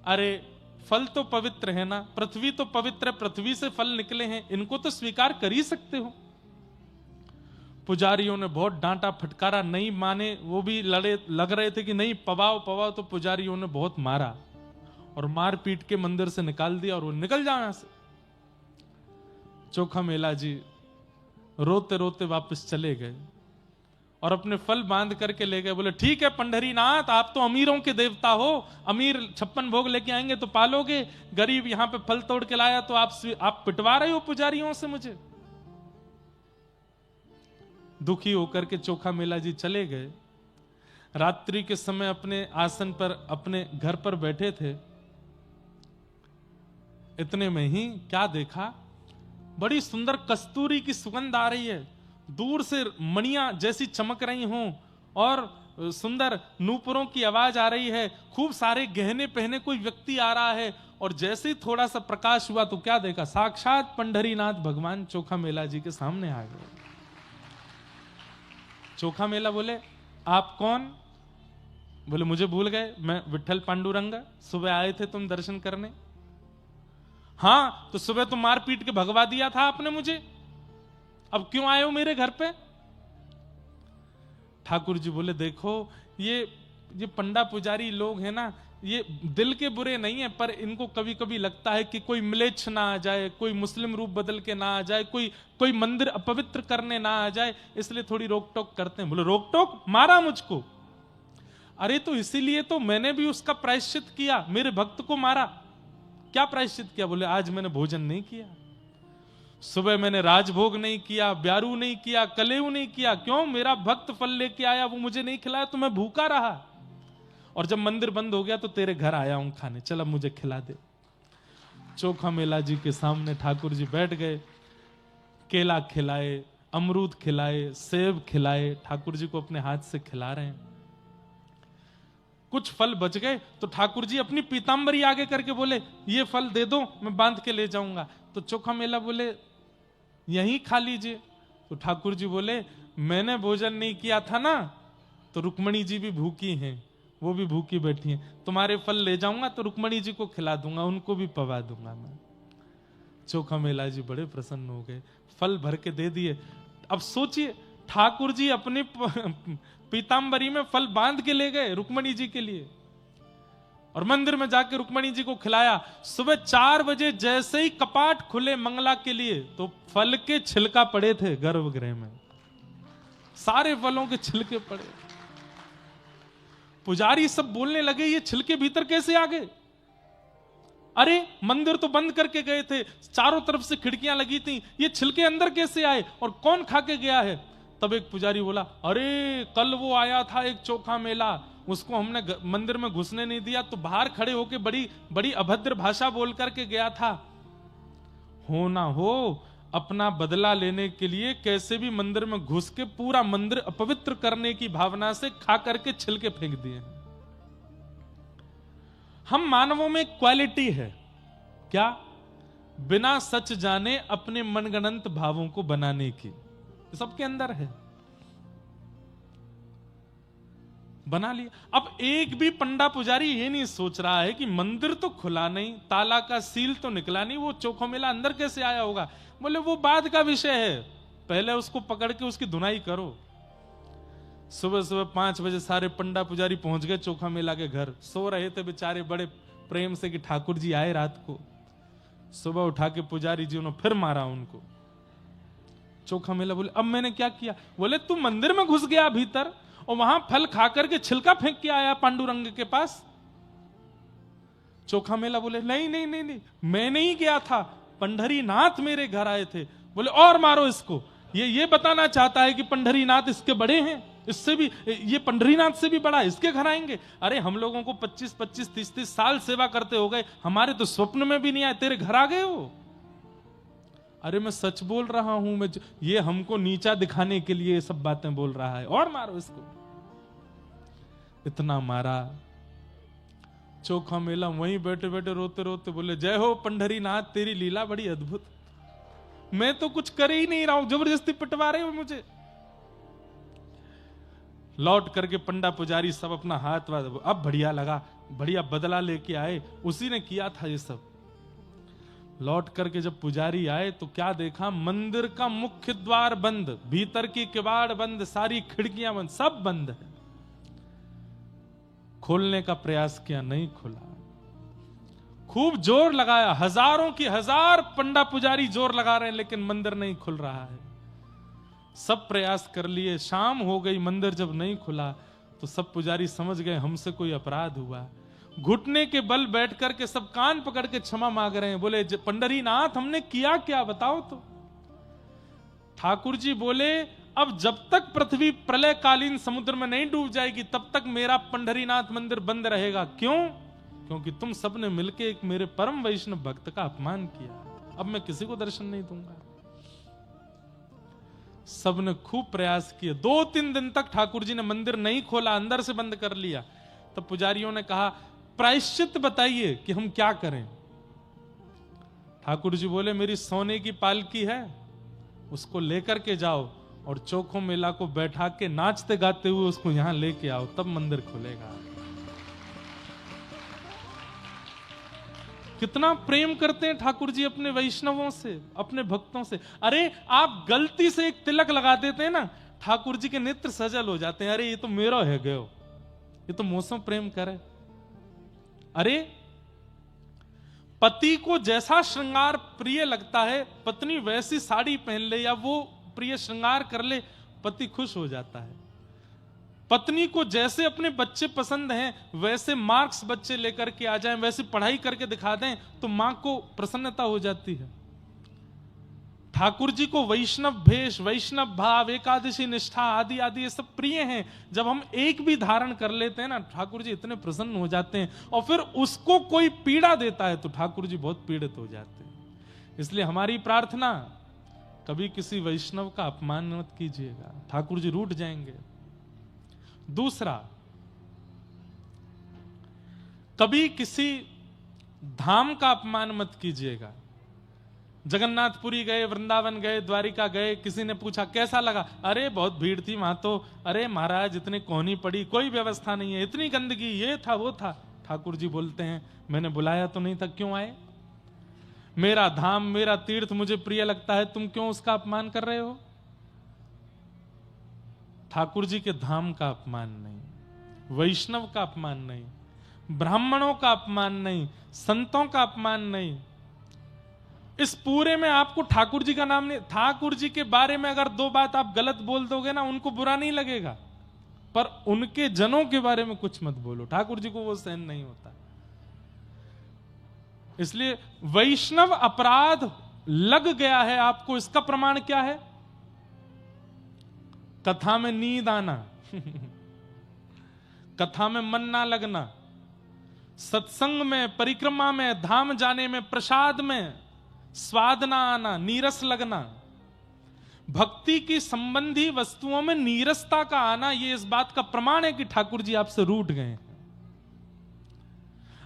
अरे फल तो पवित्र है ना, पृथ्वी तो पवित्र है, पृथ्वी से फल निकले हैं, इनको तो स्वीकार कर ही सकते हो। पुजारियों ने बहुत डांटा फटकारा, नहीं माने, वो भी लग रहे थे कि नहीं पवाओ पवाओ, तो पुजारियों ने बहुत मारा और मार पीट के मंदिर से निकाल दिया और वो निकल जाओ यहां से। चोखा मेला जी रोते रोते वापस चले गए और अपने फल बांध करके ले गए। बोले ठीक है पंढरीनाथ, आप तो अमीरों के देवता हो, अमीर 56 भोग लेके आएंगे तो पालोगे, गरीब यहां पे फल तोड़ के लाया तो आप पिटवा रहे हो पुजारियों से मुझे। दुखी होकर के चोखा मेला जी चले गए। रात्रि के समय अपने आसन पर अपने घर पर बैठे थे। इतने में ही क्या देखा, बड़ी सुंदर कस्तूरी की सुगंध आ रही है, दूर से मणियां जैसी चमक रही हों और सुंदर नूपुरों की आवाज आ रही है, खूब सारे गहने पहने कोई व्यक्ति आ रहा है। और जैसे ही थोड़ा सा प्रकाश हुआ तो क्या देखा, साक्षात पंढरीनाथ भगवान चोखा मेला जी के सामने आ गए। चोखा मेला बोले आप कौन? बोले मुझे भूल गए, मैं विठल पांडुरंग, सुबह आए थे तुम दर्शन करने। हाँ तो सुबह तो मार पीट के भगवा दिया था आपने मुझे, अब क्यों आए हो मेरे घर पे? ठाकुर जी बोले देखो ये पंडा पुजारी लोग हैं ना, ये दिल के बुरे नहीं है, पर इनको कभी कभी लगता है कि कोई म्लेच्छ ना आ जाए, कोई मुस्लिम रूप बदल के ना आ जाए, कोई मंदिर अपवित्र करने ना आ जाए, इसलिए थोड़ी रोक टोक करते हैं। बोले रोक टोक? मारा मुझको? अरे तो इसीलिए तो मैंने भी उसका प्रायश्चित किया, मेरे भक्त को मारा। क्या प्रायश्चित किया? बोले आज मैंने भोजन नहीं किया, सुबह मैंने राजभोग नहीं किया, ब्यारू नहीं किया, कलेऊ नहीं किया। क्यों? मेरा भक्त फल लेके आया, वो मुझे नहीं खिलाया तो मैं भूखा रहा, और जब मंदिर बंद हो गया तो तेरे घर आया हूं खाने, चल अब मुझे खिला दे। चोखा मेला जी के सामने ठाकुर जी बैठ गए, केला खिलाए, अमरूद खिलाए, सेब खिलाए, ठाकुर जी को अपने हाथ से खिला रहे हैं। कुछ फल बच गए तो ठाकुर जी अपनी पीतांबरी आगे करके बोले ये फल दे दो, मैं बांध के ले जाऊंगा। तो चोखा मेला बोले यहीं खा लीजिए। तो ठाकुर जी बोले मैंने भोजन नहीं किया था ना, तो रुक्मणी जी भी भूखी हैं, वो भी भूखी बैठी हैं, तुम्हारे फल ले जाऊंगा तो रुक्मणी जी को खिला दूंगा, उनको भी पवा दूंगा मैं। चोखा मेला जी बड़े प्रसन्न हो गए, फल भर के दे दिए। अब सोचिए ठाकुर जी अपने पीतांबरी में फल बांध के ले गए रुक्मणी जी के लिए, और मंदिर में जाके रुक्मणी जी को खिलाया। सुबह 4 बजे जैसे ही कपाट खुले मंगला के लिए, तो फल के छिलका पड़े थे गर्भगृह में, सारे फलों के छिलके पड़े। पुजारी सब बोलने लगे ये छिलके भीतर कैसे आ गए? अरे मंदिर तो बंद करके गए थे, चारों तरफ से खिड़कियां लगी थी, ये छिलके अंदर कैसे आए और कौन खा के गया है? तब एक पुजारी बोला अरे कल वो आया था एक चोखा मेला, उसको हमने मंदिर में घुसने नहीं दिया, तो बाहर खड़े होके बड़ी बड़ी अभद्र भाषा बोल करके गया था। हो ना हो अपना बदला लेने के लिए कैसे भी मंदिर में घुस के पूरा मंदिर अपवित्र करने की भावना से खा करके छिलके फेंक दिए। हम मानवों में क्वालिटी है क्या? बिना सच जाने अपने मनगणंत भावों को बनाने की, सबके अंदर है, बना लिया। अब एक भी पंडा पुजारी ये नहीं सोच रहा है कि मंदिर तो खुला नहीं, ताला का सील तो निकला नहीं, वो चोखा मेला अंदर कैसे आया होगा। बोले वो बाद का विषय है, पहले उसको पकड़ के उसकी धुनाई करो। सुबह सुबह 5 बजे सारे पंडा पुजारी पहुंच गए चोखा मेला के घर। सो रहे थे बेचारे बड़े प्रेम से कि ठाकुर जी आए रात को। सुबह उठा के पुजारी जी ने फिर मारा उनको। चोखा मेला बोले अब मैंने क्या किया? बोले तू मंदिर में घुस गया भीतर और वहां फल खा करके छिलका फेंक के आया पांडुरंग के पास। चोखा मेला बोले नहीं नहीं नहीं नहीं, मैं नहीं गया था, पंढरीनाथ मेरे घर आए थे। बोले और मारो इसको, ये बताना चाहता है कि पंढरीनाथ इसके बड़े हैं, इससे भी ये पंढरीनाथ से भी बड़ा इसके घर आएंगे। अरे हम लोगों को 25-25 30-30 साल सेवा करते हो गए, हमारे तो स्वप्न में भी नहीं आए, तेरे घर आ गए हो। अरे मैं सच बोल रहा हूं, मैं ये हमको नीचा दिखाने के लिए ये सब बातें बोल रहा है, और मारो इसको। इतना मारा। चोखा मेला वहीं बैठे बैठे रोते रोते बोले जय हो पंढरीनाथ, तेरी लीला बड़ी अद्भुत। मैं तो कुछ कर ही नहीं रहा हूं, जबरदस्ती पिटवा रहे हो मुझे। लौट करके पंडा पुजारी सब अपना हाथ अब बढ़िया लगा, बढ़िया बदला लेके आए, उसी ने किया था ये सब। लौट करके जब पुजारी आए तो क्या देखा, मंदिर का मुख्य द्वार बंद, भीतर की किवाड़ बंद, सारी खिड़कियां बंद, सब बंद है। खोलने का प्रयास किया, नहीं खुला। खूब जोर लगाया, हजारों की हजार पंडा पुजारी जोर लगा रहे हैं, लेकिन मंदिर नहीं खुल रहा है। सब प्रयास कर लिए, शाम हो गई, मंदिर जब नहीं खुला तो सब पुजारी समझ गए हमसे कोई अपराध हुआ। घुटने के बल बैठ करके सब कान पकड़ के क्षमा मांग रहे हैं। बोले पंडरीनाथ हमने किया क्या, बताओ तो। ठाकुर जी बोले अब जब तक पृथ्वी प्रलयकालीन समुद्र में नहीं डूब जाएगी तब तक मेरा पंडरीनाथ मंदिर बंद रहेगा। क्यों? क्योंकि तुम सबने मिलके एक मेरे परम वैष्णव भक्त का अपमान किया। अब मैं किसी को दर्शन नहीं दूंगा। सबने खूब प्रयास किए। 2-3 दिन तक ठाकुर जी ने मंदिर नहीं खोला, अंदर से बंद कर लिया। तब पुजारियों ने कहा प्रायश्चित बताइए कि हम क्या करें। ठाकुर जी बोले मेरी सोने की पालकी है, उसको लेकर के जाओ और चोखो मेला को बैठा के नाचते गाते हुए उसको यहां लेके आओ, तब मंदिर खुलेगा। कितना प्रेम करते हैं ठाकुर जी अपने वैष्णवों से, अपने भक्तों से। अरे आप गलती से एक तिलक लगा देते हैं ना, ठाकुर जी के नेत्र सजल हो जाते हैं। अरे ये तो मेरा है गयो, ये तो मौसम प्रेम करे। अरे पति को जैसा श्रृंगार प्रिय लगता है, पत्नी वैसी साड़ी पहन ले या वो प्रिय श्रृंगार कर ले, पति खुश हो जाता है। पत्नी को जैसे अपने बच्चे पसंद हैं वैसे मार्क्स बच्चे लेकर के आ जाएं, वैसे पढ़ाई करके दिखा दें तो मां को प्रसन्नता हो जाती है। ठाकुर जी को वैष्णव भेष, वैष्णव भाव, एकादशी निष्ठा आदि आदि ये सब प्रिय हैं। जब हम एक भी धारण कर लेते हैं ना, ठाकुर जी इतने प्रसन्न हो जाते हैं। और फिर उसको कोई पीड़ा देता है तो ठाकुर जी बहुत पीड़ित हो जाते हैं। इसलिए हमारी प्रार्थना, कभी किसी वैष्णव का अपमान मत कीजिएगा, ठाकुर जी रूठ जाएंगे। दूसरा, कभी किसी धाम का अपमान मत कीजिएगा। जगन्नाथपुरी गए, वृंदावन गए, द्वारिका गए, किसी ने पूछा कैसा लगा, अरे बहुत भीड़ थी वहां तो, अरे महाराज इतनी कोहनी पड़ी, कोई व्यवस्था नहीं है, इतनी गंदगी, ये था वो था। ठाकुर जी बोलते हैं मैंने बुलाया तो नहीं था, क्यों आए? मेरा धाम, मेरा तीर्थ मुझे प्रिय लगता है, तुम क्यों उसका अपमान कर रहे हो? ठाकुर जी के धाम का अपमान नहीं, वैष्णव का अपमान नहीं, ब्राह्मणों का अपमान नहीं, संतों का अपमान नहीं। इस पूरे में आपको ठाकुर जी का नाम नहीं, ठाकुर जी के बारे में अगर 2 बात आप गलत बोल दोगे ना, उनको बुरा नहीं लगेगा, पर उनके जनों के बारे में कुछ मत बोलो, ठाकुर जी को वो सहन नहीं होता। इसलिए वैष्णव अपराध लग गया है आपको, इसका प्रमाण क्या है? कथा में नींद आना कथा में मन ना लगना, सत्संग में, परिक्रमा में, धाम जाने में, प्रसाद में स्वाद ना आना, नीरस लगना, भक्ति की संबंधी वस्तुओं में नीरसता का आना, ये इस बात का प्रमाण है कि ठाकुर जी आपसे रूठ गए हैं।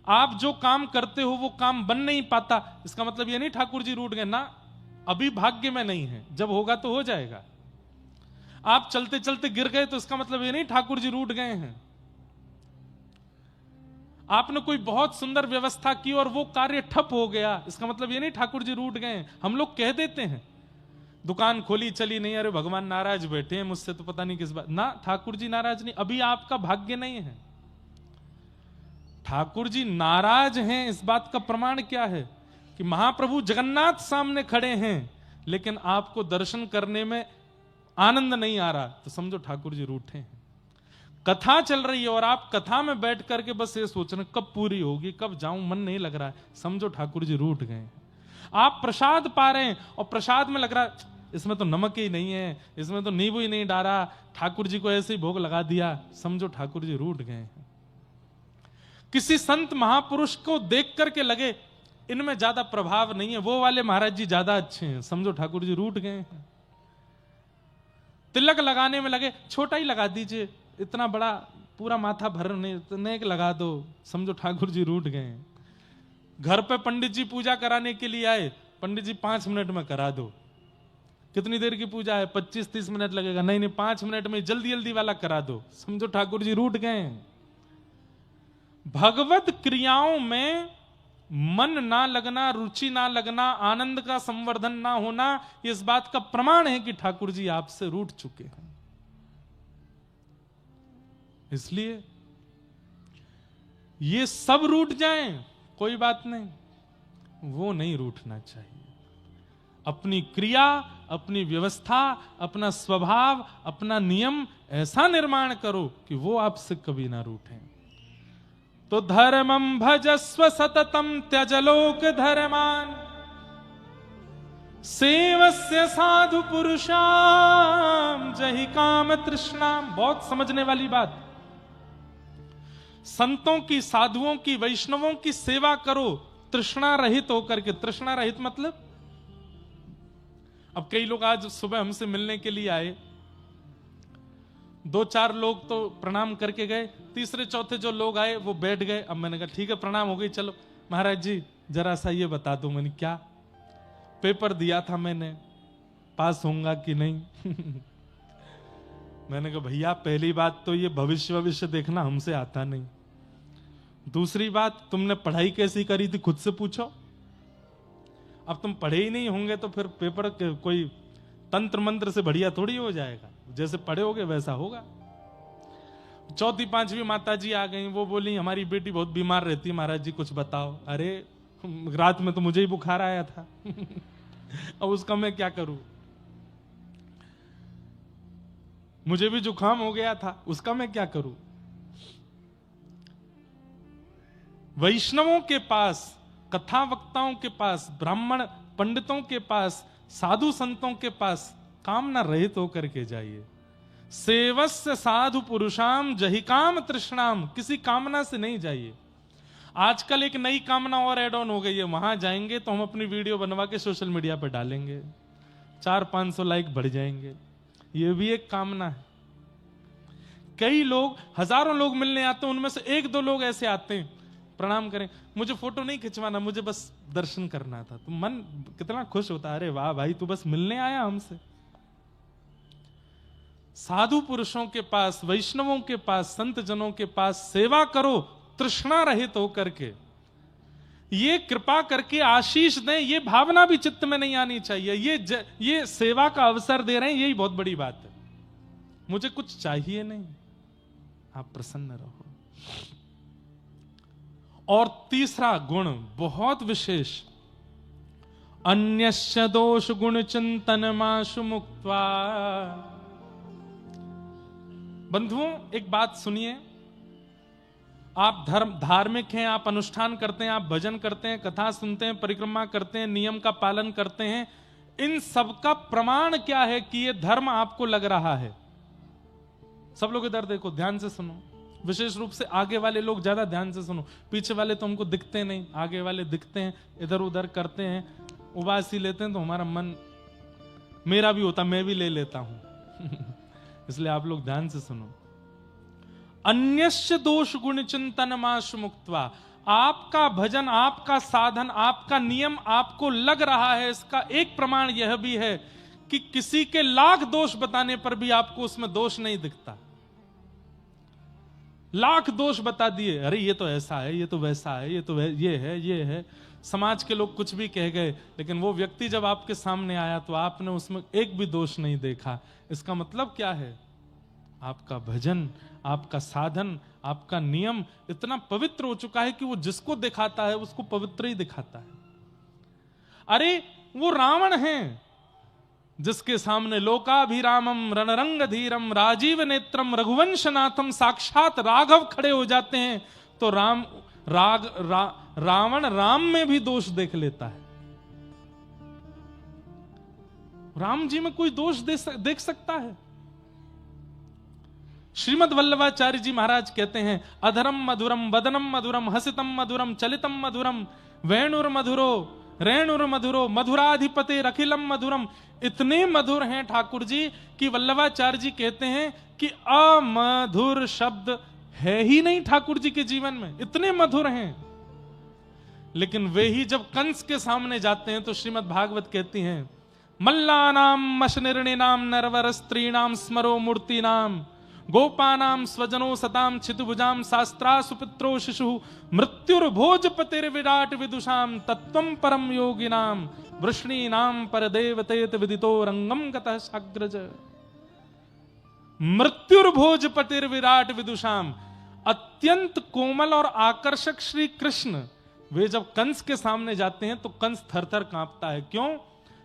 आप जो काम करते हो वो काम बन नहीं पाता, इसका मतलब ये नहीं ठाकुर जी रूठ गए ना, अभी भाग्य में नहीं है, जब होगा तो हो जाएगा। आप चलते चलते गिर गए तो इसका मतलब ये नहीं ठाकुर जी रूठ गए हैं। आपने कोई बहुत सुंदर व्यवस्था की और वो कार्य ठप हो गया, इसका मतलब ये नहीं ठाकुर जी रूठ गए हैं। हम लोग कह देते हैं दुकान खोली चली नहीं, अरे भगवान नाराज बैठे हैं मुझसे तो पता नहीं किस बात ना, ठाकुर जी नाराज नहीं, अभी आपका भाग्य नहीं है। ठाकुर जी नाराज हैं, इस बात का प्रमाण क्या है कि महाप्रभु जगन्नाथ सामने खड़े हैं लेकिन आपको दर्शन करने में आनंद नहीं आ रहा, तो समझो ठाकुर जी रूठे हैं। कथा चल रही है और आप कथा में बैठ करके बस ये सोच रहे कब पूरी होगी, कब जाऊं, मन नहीं लग रहा है, समझो ठाकुर जी रूठ गए। आप प्रसाद पा रहे हैं और प्रसाद में लग रहा है इसमें तो नमक ही नहीं है, इसमें तो नींबू ही नहीं डाला, ठाकुर जी को ऐसे ही भोग लगा दिया, समझो ठाकुर जी रूठ गए। किसी संत महापुरुष को देख करके लगे इनमें ज्यादा प्रभाव नहीं है, वो वाले महाराज जी ज्यादा अच्छे हैं, समझो ठाकुर जी रूठ गए। तिलक लगाने में लगे छोटा ही लगा दीजिए, इतना बड़ा पूरा माथा भरने के लगा दो, समझो ठाकुर जी रूठ गए। घर पे पंडित जी पूजा कराने के लिए आए, पंडित जी 5 मिनट में करा दो, कितनी देर की पूजा है? 25-30 मिनट लगेगा। नहीं नहीं, 5 मिनट में जल्दी जल्दी वाला करा दो। समझो ठाकुर जी रूठ गए। भगवत क्रियाओं में मन ना लगना, रुचि ना लगना, आनंद का संवर्धन ना होना, इस बात का प्रमाण है कि ठाकुर जी आपसे रूठ चुके हैं। इसलिए ये सब रूठ जाएं कोई बात नहीं, वो नहीं रूठना चाहिए। अपनी क्रिया, अपनी व्यवस्था, अपना स्वभाव, अपना नियम ऐसा निर्माण करो कि वो आपसे कभी ना रूठें। तो धर्मं भजस्व सततम त्यजलोक धर्मान सेवस्य साधु पुरुषाम जहि काम तृष्णाम। बहुत समझने वाली बात। संतों की, साधुओं की, वैष्णवों की सेवा करो तृष्णा रहित होकर के। तृष्णा रहित मतलब, अब कई लोग आज सुबह हमसे मिलने के लिए आए, 2-4 लोग तो प्रणाम करके गए, तीसरे चौथे जो लोग आए वो बैठ गए। अब मैंने कहा ठीक है प्रणाम हो गई, चलो महाराज जी जरा सा ये बता दो। मैंने क्या पेपर दिया था, मैंने पास होऊंगा कि नहीं? मैंने कहा भैया पहली बात तो ये भविष्य देखना हमसे आता नहीं। दूसरी बात, तुमने पढ़ाई कैसी करी थी खुद से पूछो। अब तुम पढ़े ही नहीं होंगे तो फिर पेपर कोई तंत्र मंत्र से बढ़िया थोड़ी हो जाएगा। जैसे पढ़े होगे वैसा होगा। 4वीं 5वीं माता जी आ गई, वो बोली हमारी बेटी बहुत बीमार रहती है, महाराज जी कुछ बताओ। अरे रात में तो मुझे ही बुखार आया था। अब उसका मैं क्या करूं? मुझे भी जुकाम हो गया था, उसका मैं क्या करूं? वैष्णवों के पास, कथा वक्ताओं के पास, ब्राह्मण पंडितों के पास, साधु संतों के पास कामना रहित होकर के जाइए। सेवस्य साधु पुरुषाम जहि काम तृष्णाम। किसी कामना से नहीं जाइए। आजकल एक नई कामना और एड ऑन हो गई है, वहां जाएंगे तो हम अपनी वीडियो बनवा के सोशल मीडिया पर डालेंगे, 400-500 लाइक बढ़ जाएंगे। ये भी एक कामना है। कई लोग, हजारों लोग मिलने आते हैं, उनमें से 1-2 लोग ऐसे आते हैं, प्रणाम करें, मुझे फोटो नहीं खिंचवाना, मुझे बस दर्शन करना था। तो मन कितना खुश होता है, अरे वाह भाई तू बस मिलने आया हमसे। साधु पुरुषों के पास, वैष्णवों के पास, संत जनों के पास सेवा करो तृष्णा रहित होकर के। ये कृपा करके आशीष दें, ये भावना भी चित्त में नहीं आनी चाहिए। ये सेवा का अवसर दे रहे हैं, यही बहुत बड़ी बात है। मुझे कुछ चाहिए नहीं, आप प्रसन्न रहो। और तीसरा गुण बहुत विशेष, अन्यस्य दोष गुण चिंतन माशु मुक्त्वा। बंधुओं एक बात सुनिए, आप धार्मिक हैं, आप अनुष्ठान करते हैं, आप भजन करते हैं, कथा सुनते हैं, परिक्रमा करते हैं, नियम का पालन करते हैं, इन सब का प्रमाण क्या है कि ये धर्म आपको लग रहा है? सब लोग इधर देखो, ध्यान से सुनो, विशेष रूप से आगे वाले लोग ज्यादा ध्यान से सुनो। पीछे वाले तो हमको दिखते नहीं, आगे वाले दिखते हैं, इधर उधर करते हैं, उबासी लेते हैं, तो हमारा मन, मेरा भी होता, मैं भी ले लेता हूं। इसलिए आप लोग ध्यान से सुनो। अन्यस्य दोष गुण चिंतन माशु मुक्त्वा। आपका भजन, आपका साधन, आपका नियम आपको लग रहा है, इसका एक प्रमाण यह भी है कि किसी के लाख दोष बताने पर भी आपको उसमें दोष नहीं दिखता। लाख दोष बता दिए, अरे ये तो ऐसा है, ये तो वैसा है, ये तो ये है। समाज के लोग कुछ भी कह गए, लेकिन वो व्यक्ति जब आपके सामने आया तो आपने उसमें एक भी दोष नहीं देखा। इसका मतलब क्या है? आपका भजन, आपका साधन, आपका नियम इतना पवित्र हो चुका है कि वो जिसको दिखाता है उसको पवित्र ही दिखाता है। अरे वो रावण है जिसके सामने लोकाभिरामम रणरंग धीरम राजीव नेत्रम रघुवंशनाथम साक्षात राघव खड़े हो जाते हैं, तो रावण राम में भी दोष देख लेता है। राम जी में कोई दोष देख सकता है? श्रीमद वल्लभाचार्य जी महाराज कहते हैं, अधरम मधुरम वदनम मधुरम हसितम मधुरम चलितम मधुरम वेणुर मधुरो रेणुर मधुरो मधुराधिपते अखिलम मधुरम। इतने मधुर हैं ठाकुर जी कि वल्लभाचार्य जी कहते हैं कि अमधुर शब्द है ही नहीं ठाकुर जी के जीवन में, इतने मधुर हैं। लेकिन वे ही जब कंस के सामने जाते हैं तो श्रीमद् भागवत कहती हैं, मल्लानाम मशनिर्णिनाम नरवर स्त्रीणाम स्मरो मूर्तिनाम गोपानाम स्वजनो सताम छितुभुजाम शास्त्रा सुपित्रो शिशु मृत्युर्भोजपतिर्विराट विदुषाम तत्वं परम योगिनाम वृष्णीनाम परदेवतेत विदितो रंगम गतः साग्रज। मृत्युर्भोजपतिर्विराट विदुषाम, अत्यंत कोमल और आकर्षक श्री कृष्ण वे जब कंस के सामने जाते हैं तो कंस थर थर कांपता है। क्यों?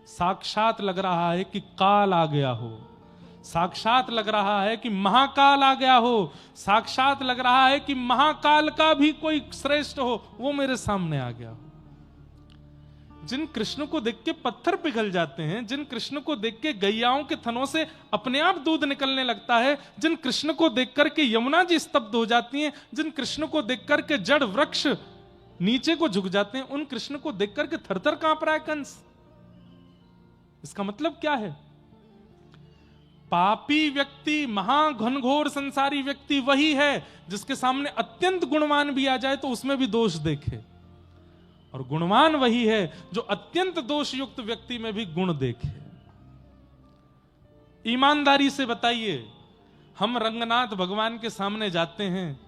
साक्षात लग रहा है कि काल आ गया हो, साक्षात लग रहा है कि महाकाल आ गया हो, साक्षात लग रहा है कि महाकाल का भी कोई श्रेष्ठ हो वो मेरे सामने आ गया हो। जिन कृष्ण को देख के पत्थर पिघल जाते हैं, जिन कृष्ण को देख के गैयाओं के थनों से अपने आप दूध निकलने लगता है, जिन कृष्ण को देख करके यमुना जी स्तब्ध हो जाती हैं, जिन कृष्ण को देख करके जड़ वृक्ष नीचे को झुक जाते हैं, उन कृष्ण को देख करके थरथर कांप रहा है कंस। इसका मतलब क्या है? पापी व्यक्ति, महाघनघोर संसारी व्यक्ति वही है जिसके सामने अत्यंत गुणवान भी आ जाए तो उसमें भी दोष देखे, और गुणवान वही है जो अत्यंत दोषयुक्त व्यक्ति में भी गुण देखे। ईमानदारी से बताइए, हम रंगनाथ भगवान के सामने जाते हैं,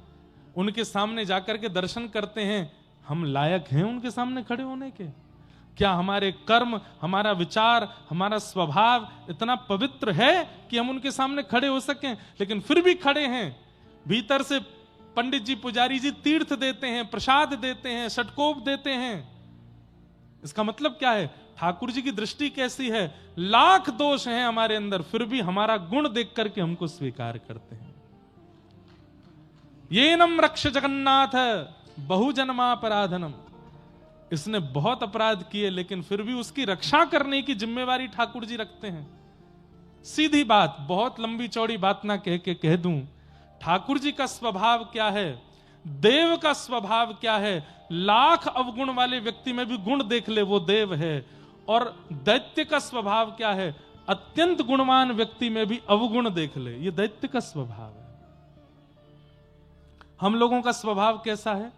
उनके सामने जाकर के दर्शन करते हैं, हम लायक हैं उनके सामने खड़े होने के? क्या हमारे कर्म, हमारा विचार, हमारा स्वभाव इतना पवित्र है कि हम उनके सामने खड़े हो सकें? लेकिन फिर भी खड़े हैं। भीतर से पंडित जी, पुजारी जी तीर्थ देते हैं, प्रसाद देते हैं, षटकोप देते हैं। इसका मतलब क्या है? ठाकुर जी की दृष्टि कैसी है? लाख दोष हैं हमारे अंदर, फिर भी हमारा गुण देख करके हमको स्वीकार करते हैं। येनम रक्ष जगन्नाथ बहुजन्मापराधनम, इसने बहुत अपराध किए लेकिन फिर भी उसकी रक्षा करने की जिम्मेवारी ठाकुर जी रखते हैं। सीधी बात, बहुत लंबी चौड़ी बात ना कह के कह दूं, ठाकुर जी का स्वभाव क्या है, देव का स्वभाव क्या है? लाख अवगुण वाले व्यक्ति में भी गुण देख ले वो देव है। और दैत्य का स्वभाव क्या है? अत्यंत गुणवान व्यक्ति में भी अवगुण देख ले, ये दैत्य का स्वभाव है। हम लोगों का स्वभाव कैसा है?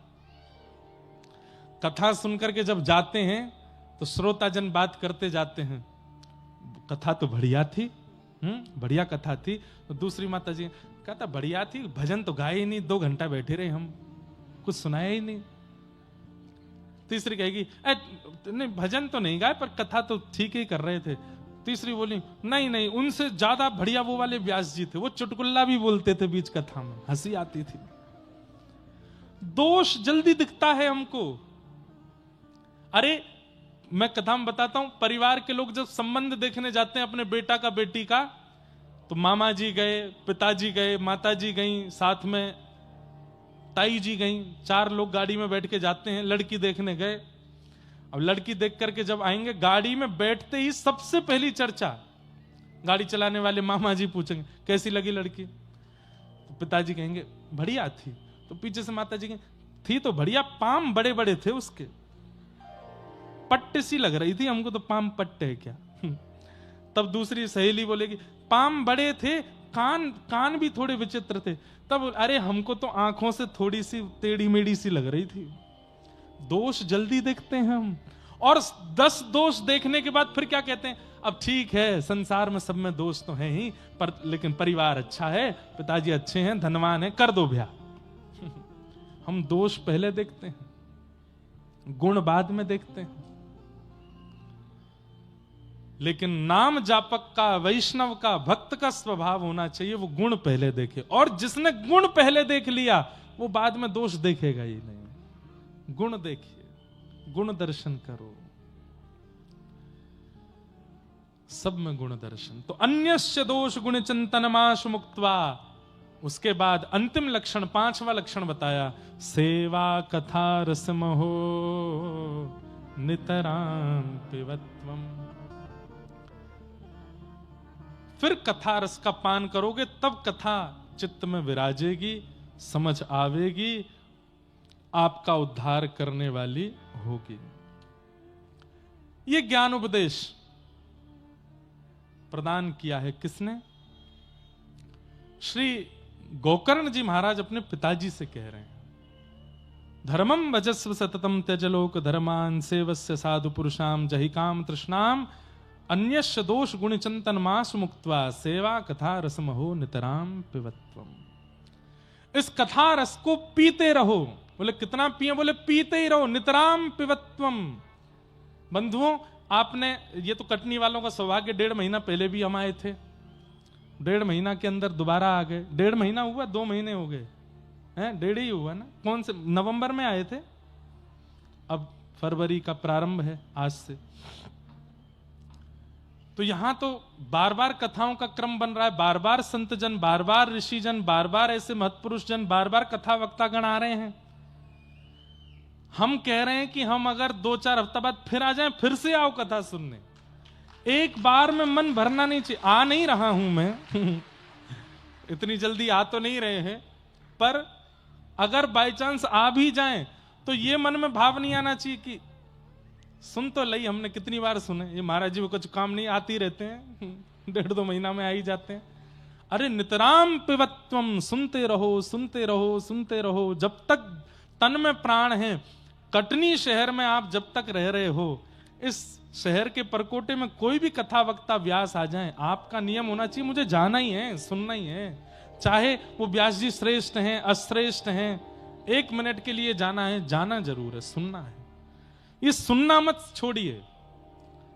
कथा सुनकर के जब जाते हैं तो श्रोताजन बात करते जाते हैं, कथा तो बढ़िया थी, बढ़िया कथा थी। तो दूसरी माता जी कहता बढ़िया थी, भजन तो गाए ही नहीं, 2 घंटा बैठे रहे हम, कुछ सुनाया ही नहीं। तीसरी कहेगी नहीं भजन तो नहीं गाए पर कथा तो ठीक ही कर रहे थे। तीसरी बोली नहीं नहीं, उनसे ज्यादा बढ़िया वो वाले व्यास जी थे, वो चुटकुल्ला भी बोलते थे बीच कथा में, हंसी आती थी। दोष जल्दी दिखता है हमको। अरे मैं कथा में बताता हूं, परिवार के लोग जब संबंध देखने जाते हैं अपने बेटा का बेटी का, तो मामा जी गए, पिताजी गए, माता जी गई, साथ में ताई जी गई, 4 लोग गाड़ी में बैठ के जाते हैं, लड़की देखने गए। अब लड़की देख करके जब आएंगे, गाड़ी में बैठते ही सबसे पहली चर्चा, गाड़ी चलाने वाले मामा जी पूछेंगे कैसी लगी लड़की? तो पिताजी कहेंगे बढ़िया थी। तो पीछे से माता जी कहेंगे थी तो बढ़िया, पाम बड़े बड़े थे उसके, पट्टे सी लग रही थी हमको तो, पाम पट्टे है क्या? तब दूसरी सहेली बोलेगी पाम बड़े थे, कान भी थोड़े विचित्र थे। तब अरे हमको तो आंखों से थोड़ी सी टेढ़ी मेढ़ी सी लग रही थी। दोष जल्दी देखते हैं हम, और 10 दोष देखने के बाद फिर क्या कहते हैं? अब ठीक है, संसार में सब में दोष तो है ही, पर लेकिन परिवार अच्छा है, पिताजी अच्छे हैं, धनवान है, कर दो ब्याह। हम दोष पहले देखते हैं, गुण बाद में देखते हैं। लेकिन नाम जापक का, वैष्णव का, भक्त का स्वभाव होना चाहिए वो गुण पहले देखे, और जिसने गुण पहले देख लिया वो बाद में दोष देखेगा ही नहीं। गुण देखिए, गुण दर्शन करो, सब में गुण दर्शन। तो अन्यस्य दोष गुण चिंतनमाशु मुक्त्वा, उसके बाद अंतिम लक्षण, 5वां लक्षण बताया, सेवा कथा रसमहो नितराम पिबत्वम। फिर कथा रस का पान करोगे तब कथा चित्त में विराजेगी, समझ आवेगी, आपका उद्धार करने वाली होगी। यह ज्ञान उपदेश प्रदान किया है किसने? श्री गोकर्ण जी महाराज अपने पिताजी से कह रहे हैं, धर्मम भजस्व सततम त्यजलोक धर्मान सेवस्य साधु पुरुषाम जहि काम तृष्णाम अन्यश्च दोष गुण चिंतन मास मुक्त्वा सेवा कथा रसमहो नितराम पिबत्वम। इस कथा रस को पीते रहो। बोले कितना पिए? बोले पीते ही रहो, नितराम पिबत्वम। बंधुओं, आपने ये तो कटनी वालों का सौभाग्य, 1.5 महीना पहले भी हम आए थे, 1.5 महीना के अंदर दोबारा आ गए। 1.5 महीना हुआ, 2 महीने हो गए हैं, 1.5 ही हुआ ना। कौन से नवंबर में आए थे, अब फरवरी का प्रारंभ है आज से। तो यहां तो बार बार कथाओं का क्रम बन रहा है, बार बार संत जन, बार बार ऋषि जन, बार बार ऐसे महत्पुरुष जन, बार बार कथा वक्ता गण आ रहे हैं। हम कह रहे हैं कि हम अगर 2-4 हफ्ता बाद फिर आ जाएं, फिर से आओ कथा सुनने। एक बार में मन भरना नहीं चाहिए। आ नहीं रहा हूं मैं इतनी जल्दी आ तो नहीं रहे हैं, पर अगर बाय चांस आ भी जाएं तो ये मन में भाव नहीं आना चाहिए कि सुन तो लई, हमने कितनी बार सुने, ये महाराज जी को कुछ काम नहीं, आती रहते हैं 1.5-2 महीना में आ ही जाते हैं। अरे नितराम पिबत्वम, सुनते रहो, सुनते रहो, सुनते रहो, जब तक तन में प्राण है। कटनी शहर में आप जब तक रह रहे हो, इस शहर के परकोटे में कोई भी कथा वक्ता व्यास आ जाए, आपका नियम होना चाहिए मुझे जाना ही है, सुनना ही है। चाहे वो व्यास जी श्रेष्ठ हैं, अश्रेष्ठ हैं, 1 मिनट के लिए जाना है, जाना जरूर है, सुनना है। ये सुनना मत छोड़िए।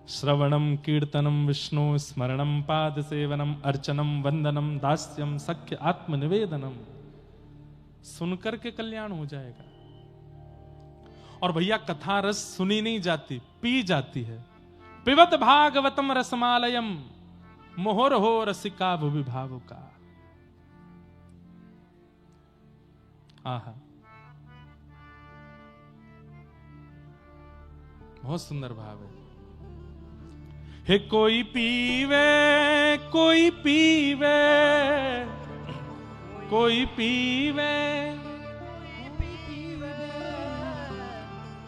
श्रवणम कीर्तनम विष्णु स्मरणम पाद सेवनम अर्चनम वंदनम दास्यम सख्य आत्मनिवेदनम, सुनकर के कल्याण हो जाएगा। और भैया कथा रस सुनी नहीं जाती, पी जाती है। पिबत भागवतम रसमालयम मोहर हो रसिका भुवि भावुका। आहा, बहुत सुंदर भाव है। हे कोई पीवे, कोई पीवे, कोई पीवे।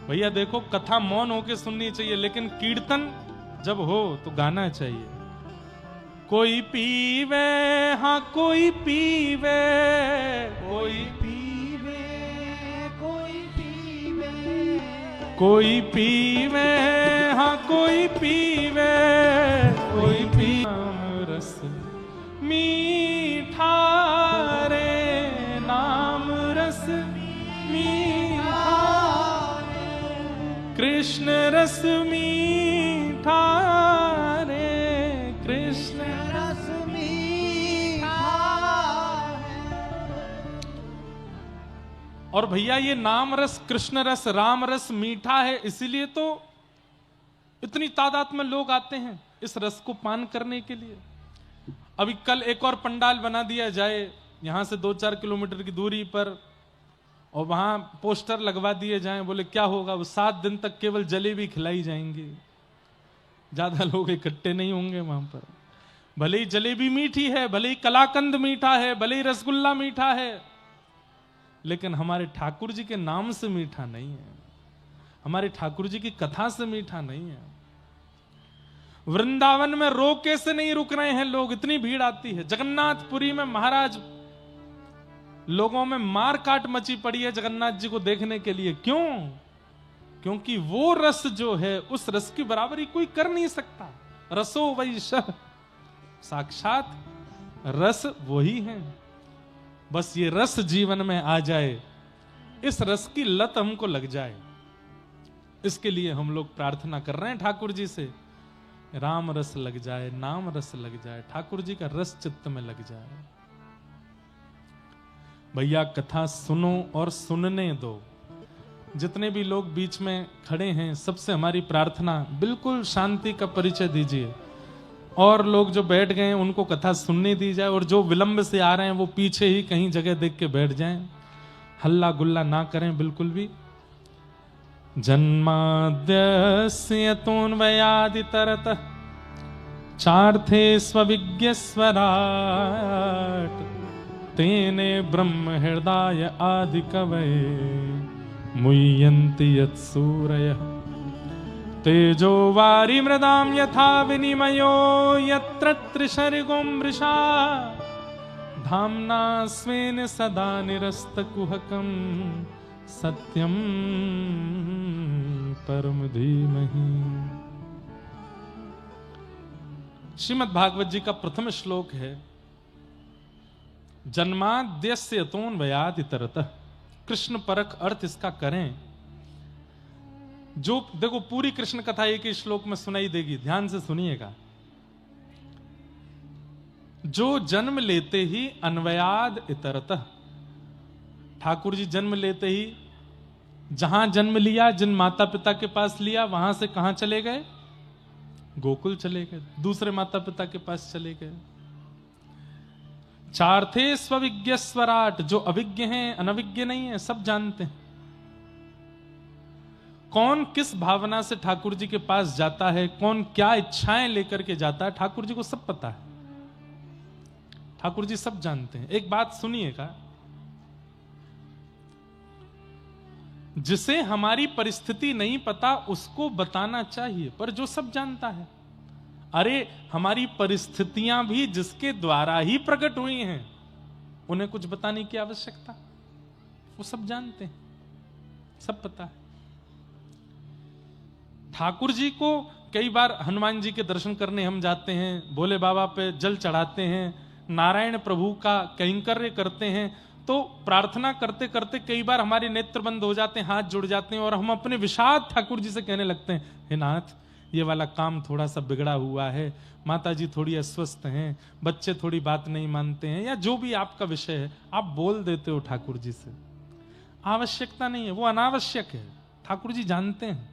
भैया देखो, कथा मौन होके सुननी चाहिए, लेकिन कीर्तन जब हो तो गाना चाहिए। कोई पीवे, हाँ कोई पीवे, कोई पीवे, कोई पीवे, कोई पीवे, हाँ कोई पीवे, कोई पीवे रस मीठा रे, नाम रस मीठा, कृष्ण रस मीठा रे, कृष्ण रस मीठा। और भैया ये नाम रस, कृष्ण रस, राम रस मीठा है, इसीलिए तो इतनी तादाद में लोग आते हैं इस रस को पान करने के लिए। अभी कल एक और पंडाल बना दिया जाए यहां से 2-4 किलोमीटर की दूरी पर, और वहां पोस्टर लगवा दिए जाएं, बोले क्या होगा, वो 7 दिन तक केवल जलेबी खिलाई जाएंगी, ज्यादा लोग इकट्ठे नहीं होंगे वहां पर। भले ही जलेबी मीठी है, भले ही कलाकंद मीठा है, भले ही रसगुल्ला मीठा है, लेकिन हमारे ठाकुर जी के नाम से मीठा नहीं है, हमारे ठाकुर जी की कथा से मीठा नहीं है। वृंदावन में रोके से नहीं रुक रहे हैं लोग, इतनी भीड़ आती है। जगन्नाथपुरी में महाराज लोगों में मार काट मची पड़ी है जगन्नाथ जी को देखने के लिए। क्यों? क्योंकि वो रस जो है, उस रस की बराबरी कोई कर नहीं सकता। रसो वैशः, साक्षात रस वही है। बस ये रस जीवन में आ जाए, इस रस की लत हमको लग जाए, इसके लिए हम लोग प्रार्थना कर रहे हैं ठाकुर जी से। राम रस लग जाए, नाम रस लग जाए, ठाकुर जी का रस चित्त में लग जाए। भैया कथा सुनो और सुनने दो। जितने भी लोग बीच में खड़े हैं, सबसे हमारी प्रार्थना, बिल्कुल शांति का परिचय दीजिए, और लोग जो बैठ गए हैं उनको कथा सुनने दी जाए, और जो विलंब से आ रहे हैं वो पीछे ही कहीं जगह देख के बैठ जाएं, हल्ला गुल्ला ना करें बिल्कुल भी। जन्माद्यस्य तोन्वयादितरतः चार्थे स्वविज्ञ स्वराट, तेने ब्रह्म हृदय आदि कवये मुह्यन्ति यत्सूरयः, तेजो वारि मृदां यथा विनिमयो यत्र त्रिशर्गो मृषा, धाम्ना स्वेन सदा निरस्तकुहकं सत्यं परम धीमहि। श्रीमद् भागवत जी का प्रथम श्लोक है, जन्माद्यस्य यतोऽन्वयात् इतरतः। कृष्ण परख अर्थ इसका करें। जो देखो पूरी कृष्ण कथा एक ही श्लोक में सुनाई देगी, ध्यान से सुनिएगा। जो जन्म लेते ही अन्वयाद इतरतः, ठाकुर जी जन्म लेते ही जहां जन्म लिया, जिन माता पिता के पास लिया, वहां से कहां चले गए? गोकुल चले गए, दूसरे माता पिता के पास चले गए। चार्थे स्वविज्ञ स्वराट, जो अविज्ञ हैं, अनविज्ञ नहीं है, सब जानते हैं। कौन किस भावना से ठाकुर जी के पास जाता है, कौन क्या इच्छाएं लेकर के जाता है, ठाकुर जी को सब पता है। ठाकुर जी सब जानते हैं। एक बात सुनिएगा, जिसे हमारी परिस्थिति नहीं पता उसको बताना चाहिए, पर जो सब जानता है, अरे हमारी परिस्थितियां भी जिसके द्वारा ही प्रकट हुई हैं, उन्हें कुछ बताने की आवश्यकता, वो सब जानते हैं, सब पता है। ठाकुर जी को कई बार हनुमान जी के दर्शन करने हम जाते हैं, भोले बाबा पे जल चढ़ाते हैं, नारायण प्रभु का कैंकर्य करते हैं, तो प्रार्थना करते करते कई बार हमारे नेत्र बंद हो जाते हैं, हाथ जुड़ जाते हैं और हम अपने विषाद ठाकुर जी से कहने लगते हैं, हे नाथ ये वाला काम थोड़ा सा बिगड़ा हुआ है, माता जी थोड़ी अस्वस्थ हैं, बच्चे थोड़ी बात नहीं मानते हैं, या जो भी आपका विषय है आप बोल देते हो ठाकुर जी से। आवश्यकता नहीं है, वो अनावश्यक है। ठाकुर जी जानते हैं,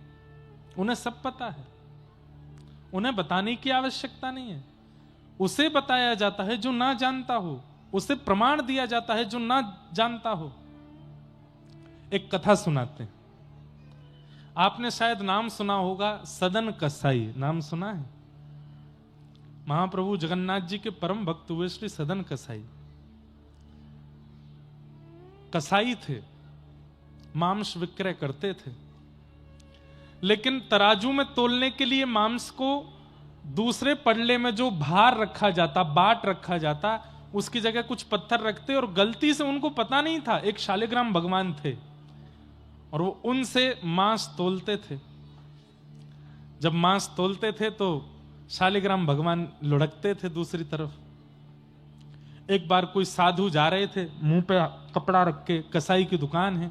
उन्हें सब पता है, उन्हें बताने की आवश्यकता नहीं है। उसे बताया जाता है जो ना जानता हो, उसे प्रमाण दिया जाता है जो ना जानता हो। एक कथा सुनाते हैं, आपने शायद नाम सुना होगा, सदन कसाई। नाम सुना है? महाप्रभु जगन्नाथ जी के परम भक्त हुए श्री सदन कसाई। कसाई थे, मांस विक्रय करते थे, लेकिन तराजू में तोलने के लिए मांस को दूसरे पड़ले में जो भार रखा जाता, बाट रखा जाता, उसकी जगह कुछ पत्थर रखते, और गलती से उनको पता नहीं था एक शालिग्राम भगवान थे और वो उनसे मांस तोलते थे। जब मांस तोलते थे तो शालिग्राम भगवान लुढ़कते थे दूसरी तरफ। एक बार कोई साधु जा रहे थे, मुंह पे कपड़ा रख के, कसाई की दुकान है,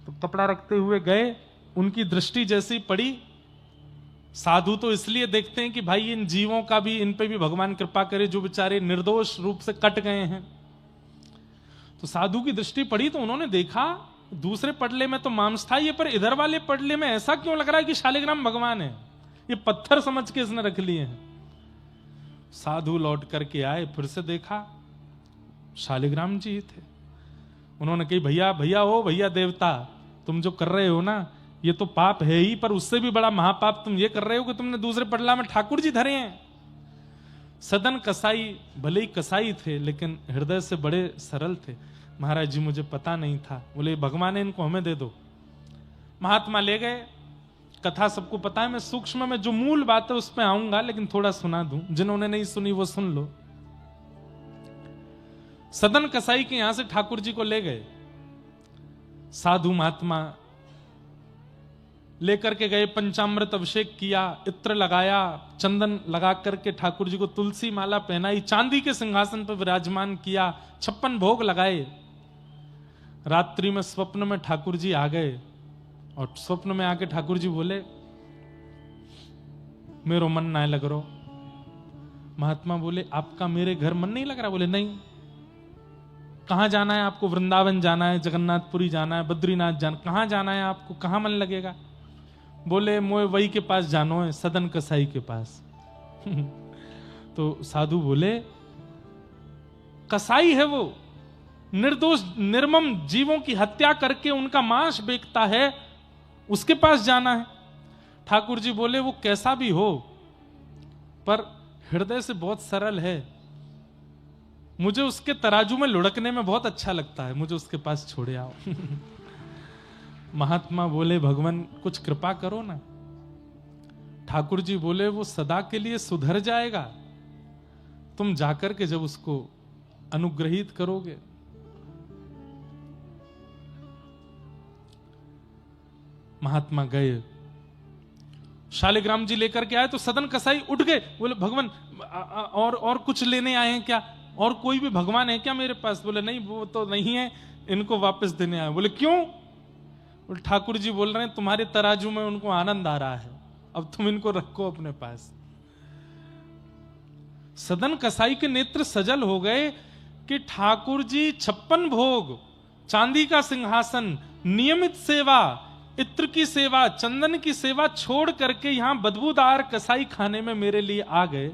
तो कपड़ा रखते हुए गए, उनकी दृष्टि जैसी पड़ी, साधु तो इसलिए देखते हैं कि भाई इन जीवों का भी, इन पे भी भगवान कृपा करे जो बेचारे निर्दोष रूप से कट गए हैं। तो साधु की दृष्टि पड़ी तो उन्होंने देखा दूसरे पडले में तो मांस था ये, पर इधर वाले पडले में ऐसा क्यों लग रहा है कि शालिग्राम भगवान है, ये पत्थर समझ के इसने रख लिए हैं। साधु लौट करके आए, फिर से देखा शालिग्राम जी थे। उन्होंने कही, भैया भैया, ओ भैया देवता, तुम जो कर रहे हो ना ये तो पाप है ही, पर उससे भी बड़ा महापाप तुम ये कर रहे हो कि तुमने दूसरे पडला में ठाकुर जी धरे हैं। सदन कसाई भले ही कसाई थे लेकिन हृदय से बड़े सरल थे। महाराज जी मुझे पता नहीं था। बोले भगवान ने इनको हमें दे दो। महात्मा ले गए। कथा सबको पता है, मैं सूक्ष्म में जो मूल बात है उस पर आऊंगा, लेकिन थोड़ा सुना दूं, जिन्होंने नहीं सुनी वो सुन लो। सदन कसाई के यहां से ठाकुर जी को ले गए। साधु महात्मा लेकर के गए, पंचामृत अभिषेक किया, इत्र लगाया, चंदन लगा करके ठाकुर जी को तुलसी माला पहनाई, चांदी के सिंहासन पर विराजमान किया, 56 भोग लगाए। रात्रि में स्वप्न में ठाकुर जी आ गए और स्वप्न में आके ठाकुर जी बोले, मेरो मन ना लग रहा। महात्मा बोले, आपका मेरे घर मन नहीं लग रहा? बोले नहीं। कहां जाना है आपको? वृंदावन जाना है, जगन्नाथपुरी जाना है, बद्रीनाथ जाना, कहां जाना है आपको? कहां मन लगेगा? बोले मोए वही के पास जानो है, सदन कसाई के पास। तो साधु बोले, कसाई है वो, निर्दोष निर्मम जीवों की हत्या करके उनका मांस बेचता है, उसके पास जाना है। ठाकुर जी बोले, वो कैसा भी हो पर हृदय से बहुत सरल है, मुझे उसके तराजू में लुढ़कने में बहुत अच्छा लगता है, मुझे उसके पास छोड़े आओ। महात्मा बोले, भगवान कुछ कृपा करो ना। ठाकुर जी बोले, वो सदा के लिए सुधर जाएगा, तुम जाकर के जब उसको अनुग्रहित करोगे। महात्मा गए, शालिग्राम जी लेकर के आए तो सदन कसाई उठ गए, बोले भगवान और कुछ लेने आए हैं क्या, और कोई भी भगवान है क्या मेरे पास? बोले नहीं वो तो नहीं है, इनको वापस देने आए। बोले क्यों? बोले ठाकुर जी बोल रहे हैं तुम्हारे तराजू में उनको आनंद आ रहा है, अब तुम इनको रखो अपने पास। सदन कसाई के नेत्र सजल हो गए कि ठाकुर जी 56 भोग, चांदी का सिंहासन, नियमित सेवा, इत्र की सेवा, चंदन की सेवा छोड़ करके यहां बदबूदार कसाई खाने में मेरे लिए आ गए।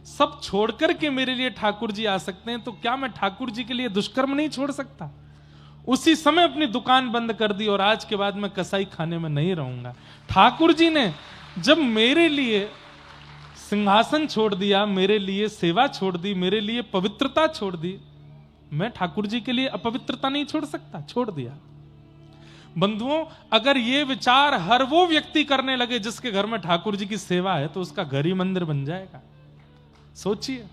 सब छोड़ करके मेरे लिए ठाकुर जी आ सकते हैं, तो क्या मैं ठाकुर जी के लिए दुष्कर्म नहीं छोड़ सकता? उसी समय अपनी दुकान बंद कर दी और आज के बाद मैं कसाई खाने में नहीं रहूंगा। ठाकुर जी ने जब मेरे लिए सिंहासन छोड़ दिया, मेरे लिए सेवा छोड़ दी, मेरे लिए पवित्रता छोड़ दी, मैं ठाकुर जी के लिए अपवित्रता नहीं छोड़ सकता, छोड़ दिया। बंधुओं, अगर ये विचार हर वो व्यक्ति करने लगे जिसके घर में ठाकुर जी की सेवा है, तो उसका घर ही मंदिर बन जाएगा। सोचिए,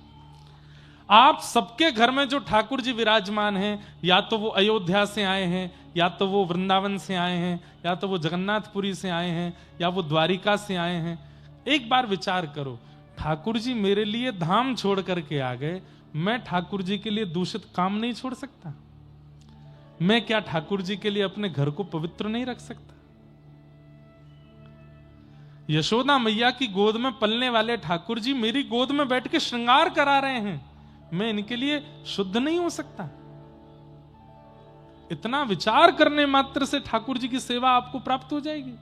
आप सबके घर में जो ठाकुर जी विराजमान हैं, या तो वो अयोध्या से आए हैं, या तो वो वृंदावन से आए हैं, या तो वो जगन्नाथपुरी से आए हैं, या वो द्वारिका से आए हैं। एक बार विचार करो, ठाकुर जी मेरे लिए धाम छोड़ करके आ गए, मैं ठाकुर जी के लिए दूषित काम नहीं छोड़ सकता? मैं क्या ठाकुर जी के लिए अपने घर को पवित्र नहीं रख सकता? यशोदा मैया की गोद में पलने वाले ठाकुर जी मेरी गोद में बैठ के श्रृंगार करा रहे हैं, मैं इनके लिए शुद्ध नहीं हो सकता? इतना विचार करने मात्र से ठाकुर जी की सेवा आपको प्राप्त हो जाएगी।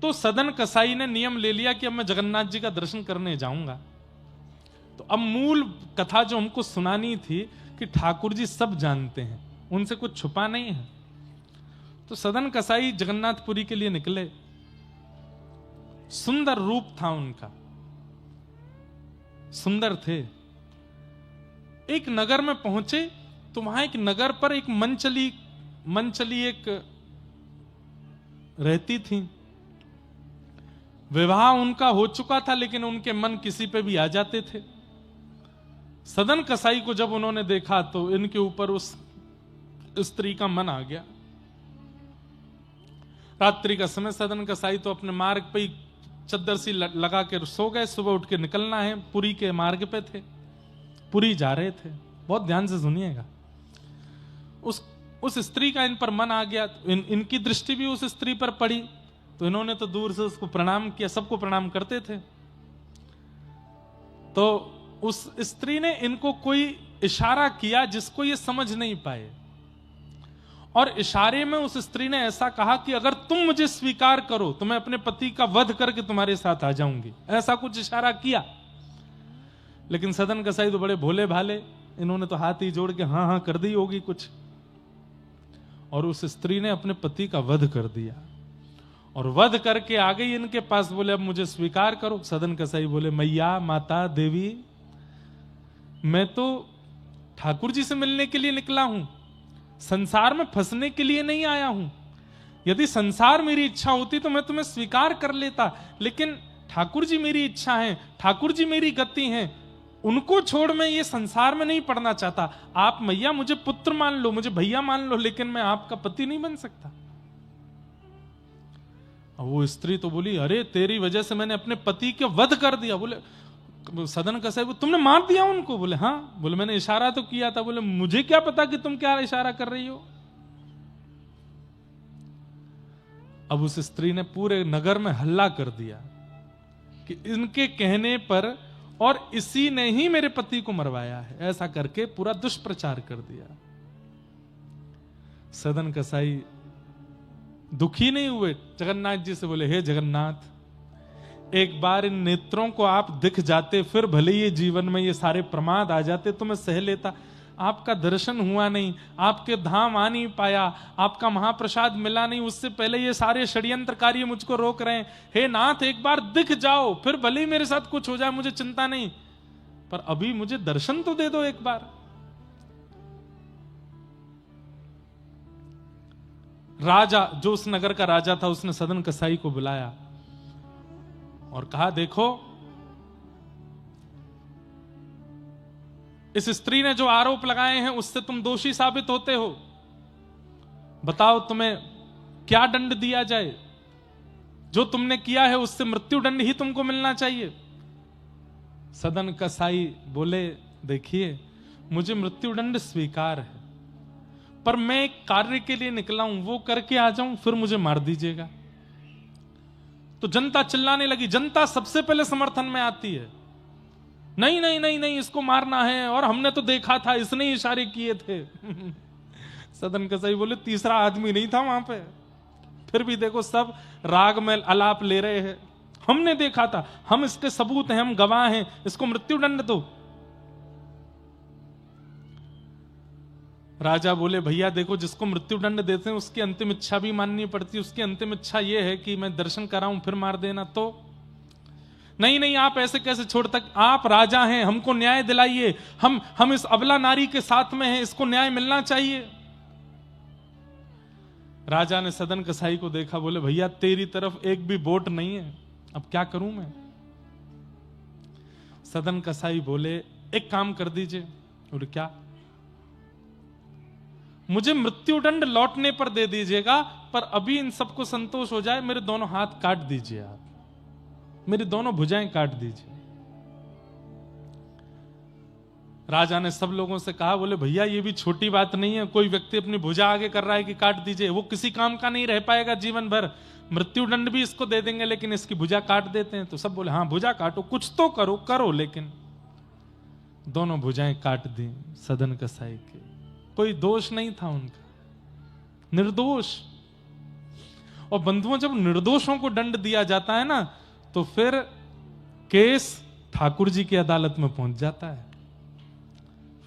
तो सदन कसाई ने नियम ले लिया कि अब मैं जगन्नाथ जी का दर्शन करने जाऊंगा। तो अब मूल कथा जो हमको सुनानी थी कि ठाकुर जी सब जानते हैं, उनसे कुछ छुपा नहीं है। तो सदन कसाई जगन्नाथपुरी के लिए निकले। सुंदर रूप था उनका, सुंदर थे। एक नगर में पहुंचे तो वहां एक नगर पर एक मनचली एक रहती थी। विवाह उनका हो चुका था, लेकिन उनके मन किसी पे भी आ जाते थे। सदन कसाई को जब उन्होंने देखा तो इनके ऊपर उस स्त्री का मन आ गया। रात्रि का समय, सदन कसाई तो अपने मार्ग पे ही चद्दर सी लगा के सो गए। सुबह उठ के निकलना है, पुरी के मार्ग पे थे, पुरी जा रहे थे। बहुत ध्यान से सुनिएगा। उस स्त्री का इन पर मन आ गया, इनकी दृष्टि भी उस स्त्री पर पड़ी, तो इन्होंने तो दूर से उसको प्रणाम किया, सबको प्रणाम करते थे। तो उस स्त्री ने इनको कोई इशारा किया जिसको ये समझ नहीं पाए, और इशारे में उस स्त्री ने ऐसा कहा कि अगर तुम मुझे स्वीकार करो तो मैं अपने पति का वध करके तुम्हारे साथ आ जाऊंगी, ऐसा कुछ इशारा किया। लेकिन सदन कसाई तो बड़े भोले भाले, इन्होंने तो हाथ ही जोड़ के हाँ हाँ कर दी होगी कुछ, और उस स्त्री ने अपने पति का वध कर दिया। और वध करके आ गई इनके पास, बोले अब मुझे स्वीकार करो। सदन कसाई बोले मैया, माता, देवी, मैं तो ठाकुर जी से मिलने के लिए निकला हूं, संसार में फंसने के लिए नहीं आया हूं। यदि संसार मेरी इच्छा होती तो मैं तुम्हें स्वीकार कर लेता, लेकिन ठाकुर जी मेरी इच्छा है, ठाकुर जी मेरी गति है, उनको छोड़ मैं ये संसार में नहीं पड़ना चाहता। आप मैया मुझे पुत्र मान लो, मुझे भैया मान लो, लेकिन मैं आपका पति नहीं बन सकता। अब वो स्त्री तो बोली, अरे तेरी वजह से मैंने अपने पति के वध कर दिया। बोले सदन कसाई, तुमने मार दिया उनको? बोले हाँ। बोले मैंने इशारा तो किया था। बोले मुझे क्या पता कि तुम क्या इशारा कर रही हो। अब उस स्त्री ने पूरे नगर में हल्ला कर दिया कि इनके कहने पर और इसी ने ही मेरे पति को मरवाया है, ऐसा करके पूरा दुष्प्रचार कर दिया। सदन कसाई दुखी नहीं हुए, जगन्नाथ जी से बोले हे जगन्नाथ, एक बार इन नेत्रों को आप दिख जाते, फिर भले ये जीवन में ये सारे प्रमाद आ जाते तो मैं सह लेता। आपका दर्शन हुआ नहीं, आपके धाम आ नहीं पाया, आपका महाप्रसाद मिला नहीं, उससे पहले ये सारे षड्यंत्रकारी मुझको रोक रहे हैं। हे नाथ, एक बार दिख जाओ, फिर भले ही मेरे साथ कुछ हो जाए, मुझे चिंता नहीं, पर अभी मुझे दर्शन तो दे दो एक बार। राजा, जो उस नगर का राजा था, उसने सदन कसाई को बुलाया और कहा देखो, इस स्त्री ने जो आरोप लगाए हैं उससे तुम दोषी साबित होते हो। बताओ तुम्हें क्या दंड दिया जाए। जो तुमने किया है उससे मृत्युदंड ही तुमको मिलना चाहिए। सदन कसाई बोले देखिए मुझे मृत्युदंड स्वीकार है, पर मैं एक कार्य के लिए निकला हूं, वो करके आ जाऊं फिर मुझे मार दीजिएगा। तो जनता चिल्लाने लगी, जनता सबसे पहले समर्थन में आती है, नहीं नहीं नहीं नहीं इसको मारना है, और हमने तो देखा था इसने इशारे किए थे। सदन कसाई बोले तीसरा आदमी नहीं था वहां पे, फिर भी देखो सब राग में आलाप ले रहे हैं, हमने देखा था, हम इसके सबूत हैं, हम गवाह हैं, इसको मृत्युदंड दो। राजा बोले भैया देखो जिसको मृत्युदंड देते हैं उसकी अंतिम इच्छा भी माननी पड़ती है, उसकी अंतिम इच्छा यह है कि मैं दर्शन कराऊं फिर मार देना, तो नहीं नहीं आप ऐसे कैसे छोड़ तक, आप राजा हैं, हमको न्याय दिलाइए, हम इस अबला नारी के साथ में हैं, इसको न्याय मिलना चाहिए। राजा ने सदन कसाई को देखा, बोले भैया तेरी तरफ एक भी वोट नहीं है, अब क्या करूं मैं। सदन कसाई बोले एक काम कर दीजिए। और क्या, मुझे मृत्युदंड लौटने पर दे दीजिएगा, पर अभी इन सबको संतोष हो जाए मेरे दोनों हाथ काट दीजिए, आप मेरी दोनों भुजाएं काट दीजिए। राजा ने सब लोगों से कहा, बोले भैया ये भी छोटी बात नहीं है, कोई व्यक्ति अपनी भुजा आगे कर रहा है कि काट दीजिए, वो किसी काम का नहीं रह पाएगा जीवन भर, मृत्युदंड भी इसको दे देंगे लेकिन इसकी भुजा काट देते हैं। तो सब बोले हाँ भुजा काटो, कुछ तो करो करो, लेकिन दोनों भुजाएं काट दी सदन कसाई के, कोई दोष नहीं था उनका, निर्दोष। और बंधुओं जब निर्दोषों को दंड दिया जाता है ना, तो फिर केस ठाकुर जी की अदालत में पहुंच जाता है,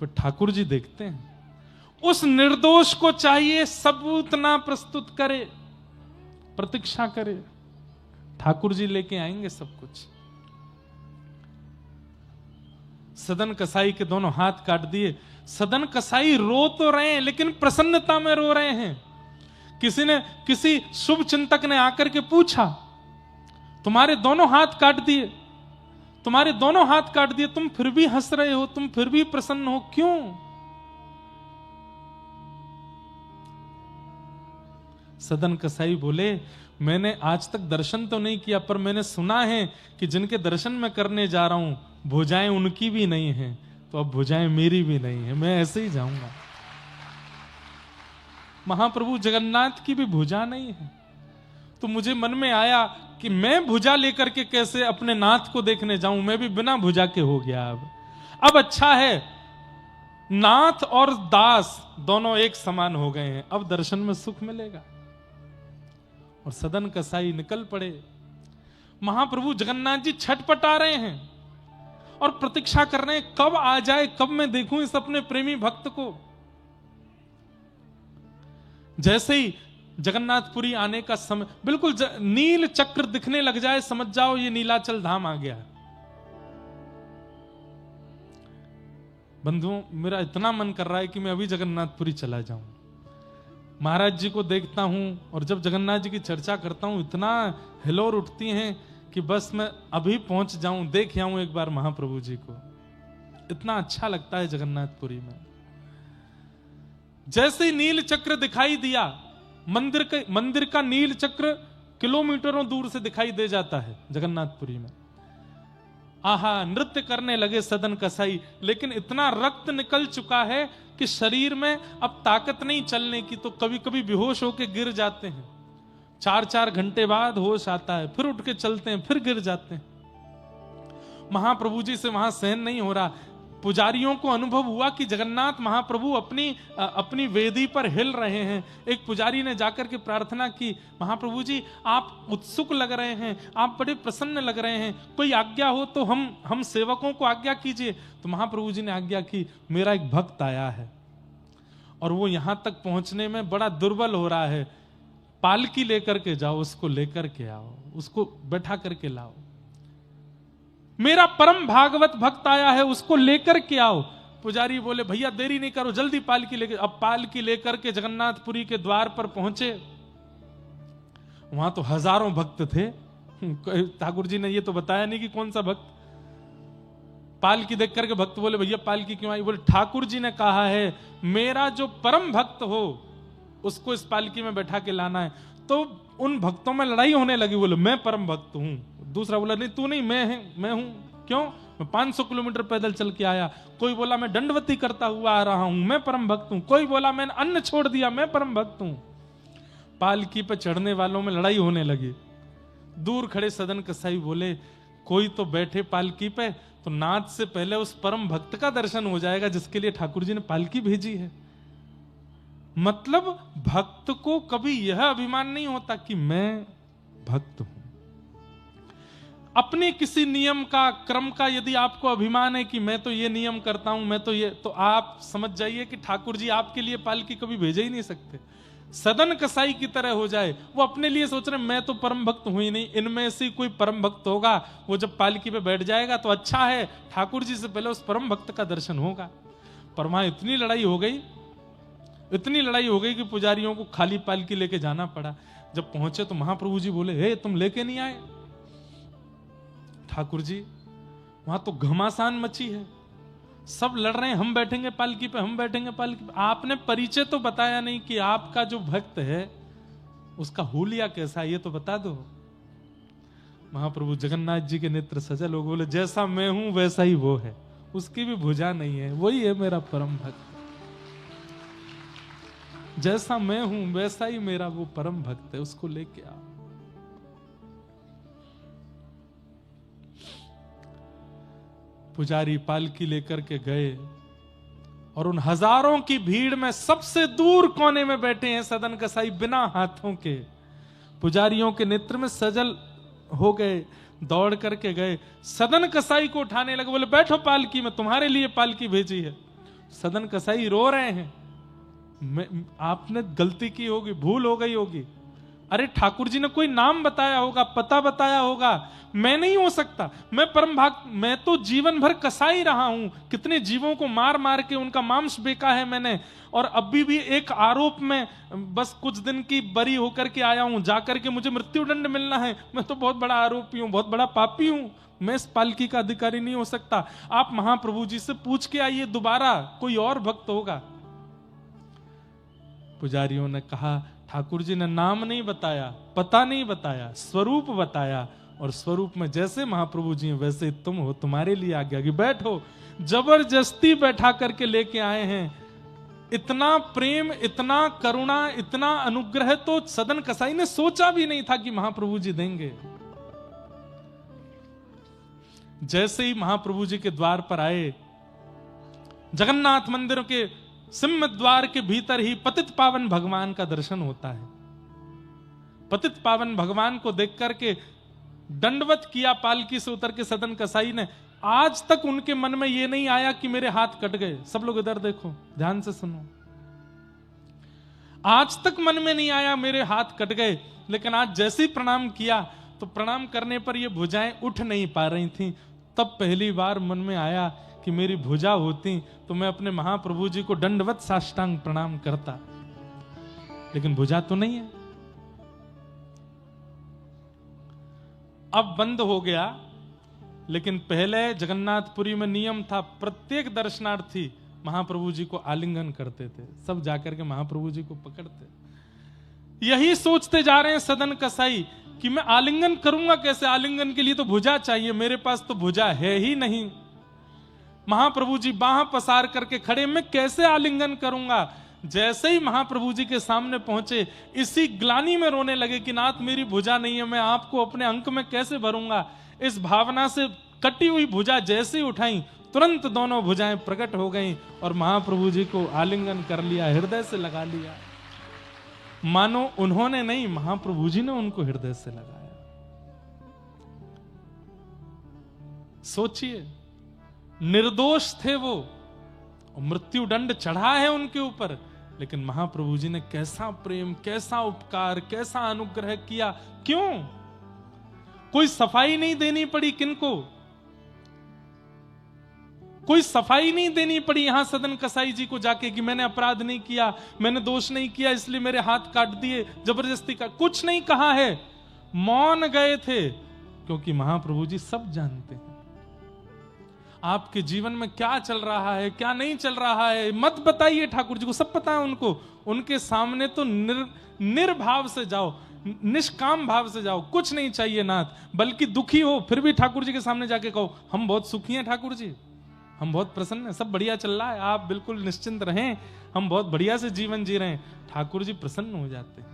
फिर ठाकुर जी देखते हैं। उस निर्दोष को चाहिए सबूत ना प्रस्तुत करे, प्रतीक्षा करे, ठाकुर जी लेके आएंगे सब कुछ। सदन कसाई के दोनों हाथ काट दिए। सदन कसाई रो तो रहे हैं लेकिन प्रसन्नता में रो रहे हैं। किसी शुभ चिंतक ने आकर के पूछा, तुम्हारे दोनों हाथ काट दिए, तुम्हारे दोनों हाथ काट दिए, तुम फिर भी हंस रहे हो, तुम फिर भी प्रसन्न हो, क्यों? सदन कसाई बोले मैंने आज तक दर्शन तो नहीं किया, पर मैंने सुना है कि जिनके दर्शन मैं करने जा रहा हूं भुजाएं उनकी भी नहीं है, तो अब भुजाएं मेरी भी नहीं है, मैं ऐसे ही जाऊंगा। महाप्रभु जगन्नाथ की भी भुजा नहीं है। तो मुझे मन में आया कि मैं भुजा लेकर के कैसे अपने नाथ को देखने जाऊं, मैं भी बिना भुजा के हो गया। अब अच्छा है नाथ और दास दोनों एक समान हो गए हैं, अब दर्शन में सुख मिलेगा। और सदन कसाई निकल पड़े। महाप्रभु जगन्नाथ जी छटपटा रहे हैं और प्रतीक्षा कर रहे हैं कब आ जाए, कब मैं देखूं इस अपने प्रेमी भक्त को। जैसे ही जगन्नाथपुरी आने का समय बिल्कुल नील चक्र दिखने लग जाए, समझ जाओ ये नीलाचल धाम आ गया। बंधुओं मेरा इतना मन कर रहा है कि मैं अभी जगन्नाथपुरी चला जाऊं, महाराज जी को देखता हूं, और जब जगन्नाथ जी की चर्चा करता हूं इतना हिलोर उठती हैं कि बस मैं अभी पहुंच जाऊं, देख आऊं एक बार महाप्रभु जी को। इतना अच्छा लगता है जगन्नाथपुरी में। जैसे ही नील चक्र दिखाई दिया, मंदिर का नील चक्र किलोमीटरों दूर से दिखाई दे जाता है जगन्नाथपुरी में। आहा, नृत्य करने लगे सदन कसाई, लेकिन इतना रक्त निकल चुका है कि शरीर में अब ताकत नहीं चलने की, तो कभी कभी बेहोश होकर गिर जाते हैं। 4-4 घंटे बाद होश आता है, फिर उठ के चलते हैं, फिर गिर जाते हैं। महाप्रभु जी से वहां सहन नहीं हो रहा। पुजारियों को अनुभव हुआ कि जगन्नाथ महाप्रभु अपनी वेदी पर हिल रहे हैं। एक पुजारी ने जाकर के प्रार्थना की, महाप्रभु जी आप उत्सुक लग रहे हैं, आप बड़े प्रसन्न लग रहे हैं, कोई आज्ञा हो तो हम सेवकों को आज्ञा कीजिए। तो महाप्रभु जी ने आज्ञा की, मेरा एक भक्त आया है और वो यहां तक पहुंचने में बड़ा दुर्बल हो रहा है, पालकी लेकर के जाओ, उसको लेकर के आओ, उसको बैठा करके लाओ। मेरा परम भागवत भक्त आया है, उसको लेकर के आओ। पुजारी बोले भैया देरी नहीं करो, जल्दी पालकी लेकर। अब पालकी लेकर के जगन्नाथपुरी के द्वार पर पहुंचे। वहां तो हजारों भक्त थे। ठाकुर जी ने ये तो बताया नहीं कि कौन सा भक्त। पालकी देख करके भक्त बोले भैया पालकी क्यों आई? बोले ठाकुर जी ने कहा है मेरा जो परम भक्त हो उसको इस पालकी में बैठा के लाना है। तो उन भक्तों में लड़ाई होने लगी। बोले मैं परम भक्त हूं, दूसरा बोला नहीं तू नहीं, मैं हूं। क्यों? मैं 500 किलोमीटर पैदल चल के आया। कोई बोला मैं दंडवती करता हुआ आ रहा हूं, मैं परम भक्त हूं। कोई बोला मैंने अन्न छोड़ दिया, मैं परम भक्त हूं। पालकी पे चढ़ने वालों में लड़ाई होने लगी। दूर खड़े सदन कसाई बोले कोई तो बैठे पालकी पे, तो नाथ से पहले उस परम भक्त का दर्शन हो जाएगा जिसके लिए ठाकुर जी ने पालकी भेजी है। मतलब भक्त को कभी यह अभिमान नहीं होता कि मैं भक्त हूं। अपने किसी नियम का, क्रम का यदि आपको अभिमान है कि मैं तो ये नियम करता हूं, मैं तो ये, तो आप समझ जाइए कि ठाकुर जी आपके लिए पालकी कभी भेज ही नहीं सकते। सदन कसाई की तरह हो जाए, वो अपने लिए सोच रहे मैं तो परम भक्त हूं ही नहीं, इनमें से कोई परम भक्त होगा, वो जब पालकी पे बैठ जाएगा तो अच्छा है, ठाकुर जी से पहले उस परम भक्त का दर्शन होगा। पर वहां इतनी लड़ाई हो गई कि पुजारियों को खाली पालकी लेके जाना पड़ा। जब पहुंचे तो महाप्रभु जी बोले हे तुम लेके नहीं आए? ठाकुर जी वहां तो घमासान मची है, सब लड़ रहे हैं, हम बैठेंगे पालकी पे, हम बैठेंगे पालकी पे। आपने परिचय तो बताया नहीं कि आपका जो भक्त है उसका हुलिया कैसा है, ये तो बता दो। महाप्रभु जगन्नाथ जी के नेत्र सजल हो, बोले जैसा मैं हूं वैसा ही वो है, उसकी भी भुजा नहीं है, वही है मेरा परम भक्त। जैसा मैं हूं वैसा ही मेरा वो परम भक्त है, उसको लेके आओ। पुजारी पालकी लेकर के गए और उन हजारों की भीड़ में सबसे दूर कोने में बैठे हैं सदन कसाई बिना हाथों के। पुजारियों के नेत्र में सजल हो गए, दौड़ करके गए, सदन कसाई को उठाने लगे। बोले बैठो पालकी में, तुम्हारे लिए पालकी भेजी है। सदन कसाई रो रहे हैं, आपने गलती की होगी, भूल हो गई होगी। अरे ठाकुर जी ने कोई नाम बताया होगा, पता बताया होगा, मैं नहीं हो सकता, मैं परम भक्त, मैं तो जीवन भर कसाई रहा हूं, कितने जीवों को मार मार के उनका मांस बेका है मैंने, और अभी भी एक आरोप में बस कुछ दिन की बरी होकर के आया हूं, जाकर के मुझे मृत्युदंड मिलना है। मैं तो बहुत बड़ा आरोपी हूं, बहुत बड़ा पापी हूं, मैं इस पालकी का अधिकारी नहीं हो सकता। आप महाप्रभु जी से पूछ के आइए, दोबारा कोई और भक्त होगा। पुजारियों ने कहा ठाकुर जी ने नाम नहीं बताया, पता नहीं बताया, स्वरूप बताया, और स्वरूप में जैसे महाप्रभु जी हैं वैसे तुम हो, तुम्हारे लिए आज्ञा की बैठो। जबरदस्ती बैठा करके लेके आए हैं। इतना प्रेम, इतना करुणा, इतना अनुग्रह तो सदन कसाई ने सोचा भी नहीं था कि महाप्रभु जी देंगे। जैसे ही महाप्रभु जी के द्वार पर आए, जगन्नाथ मंदिर के सिंह द्वार के भीतर ही पतित पावन भगवान का दर्शन होता है। पतित पावन भगवान को देख करके दंडवत किया पालकी से उतर के सदन कसाई ने। आज तक उनके मन में यह नहीं आया कि मेरे हाथ कट गए। सब लोग इधर देखो, ध्यान से सुनो। आज तक मन में नहीं आया मेरे हाथ कट गए, लेकिन आज जैसे ही प्रणाम किया तो प्रणाम करने पर ये भुजाएं उठ नहीं पा रही थीं। तब पहली बार मन में आया कि मेरी भुजा होती तो मैं अपने महाप्रभु जी को दंडवत साष्टांग प्रणाम करता, लेकिन भुजा तो नहीं है। अब बंद हो गया, लेकिन पहले जगन्नाथपुरी में नियम था, प्रत्येक दर्शनार्थी महाप्रभु जी को आलिंगन करते थे, सब जाकर के महाप्रभु जी को पकड़ते। यही सोचते जा रहे हैं सदन कसाई कि मैं आलिंगन करूंगा कैसे, आलिंगन के लिए तो भुजा चाहिए, मेरे पास तो भुजा है ही नहीं। महाप्रभु जी बाह पसार करके खड़े, मैं कैसे आलिंगन करूंगा। जैसे ही महाप्रभु जी के सामने पहुंचे, इसी ग्लानि में रोने लगे कि नाथ मेरी भुजा नहीं है, मैं आपको अपने अंक में कैसे भरूंगा। इस भावना से कटी हुई भुजा जैसे ही उठाई, तुरंत दोनों भुजाएं प्रकट हो गईं और महाप्रभु जी को आलिंगन कर लिया, हृदय से लगा लिया। मानो उन्होंने नहीं, महाप्रभु जी ने उनको हृदय से लगाया। सोचिए, निर्दोष थे वो, मृत्यु दंड चढ़ा है उनके ऊपर, लेकिन महाप्रभु जी ने कैसा प्रेम, कैसा उपकार, कैसा अनुग्रह किया। क्यों? कोई सफाई नहीं देनी पड़ी किनको, कोई सफाई नहीं देनी पड़ी यहां सदन कसाई जी को जाके कि मैंने अपराध नहीं किया, मैंने दोष नहीं किया, इसलिए मेरे हाथ काट दिए, जबरदस्ती का कुछ नहीं कहा है। मौन गए थे, क्योंकि महाप्रभु जी सब जानते हैं आपके जीवन में क्या चल रहा है, क्या नहीं चल रहा है। मत बताइए, ठाकुर जी को सब पता है उनको। उनके सामने तो निर्भाव से जाओ, निष्काम भाव से जाओ, कुछ नहीं चाहिए नाथ, बल्कि दुखी हो फिर भी ठाकुर जी के सामने जाके कहो हम बहुत सुखी हैं ठाकुर जी, हम बहुत प्रसन्न हैं, सब बढ़िया चल रहा है, आप बिल्कुल निश्चिंत रहें, हम बहुत बढ़िया से जीवन जी रहे हैं। ठाकुर जी प्रसन्न हो जाते हैं।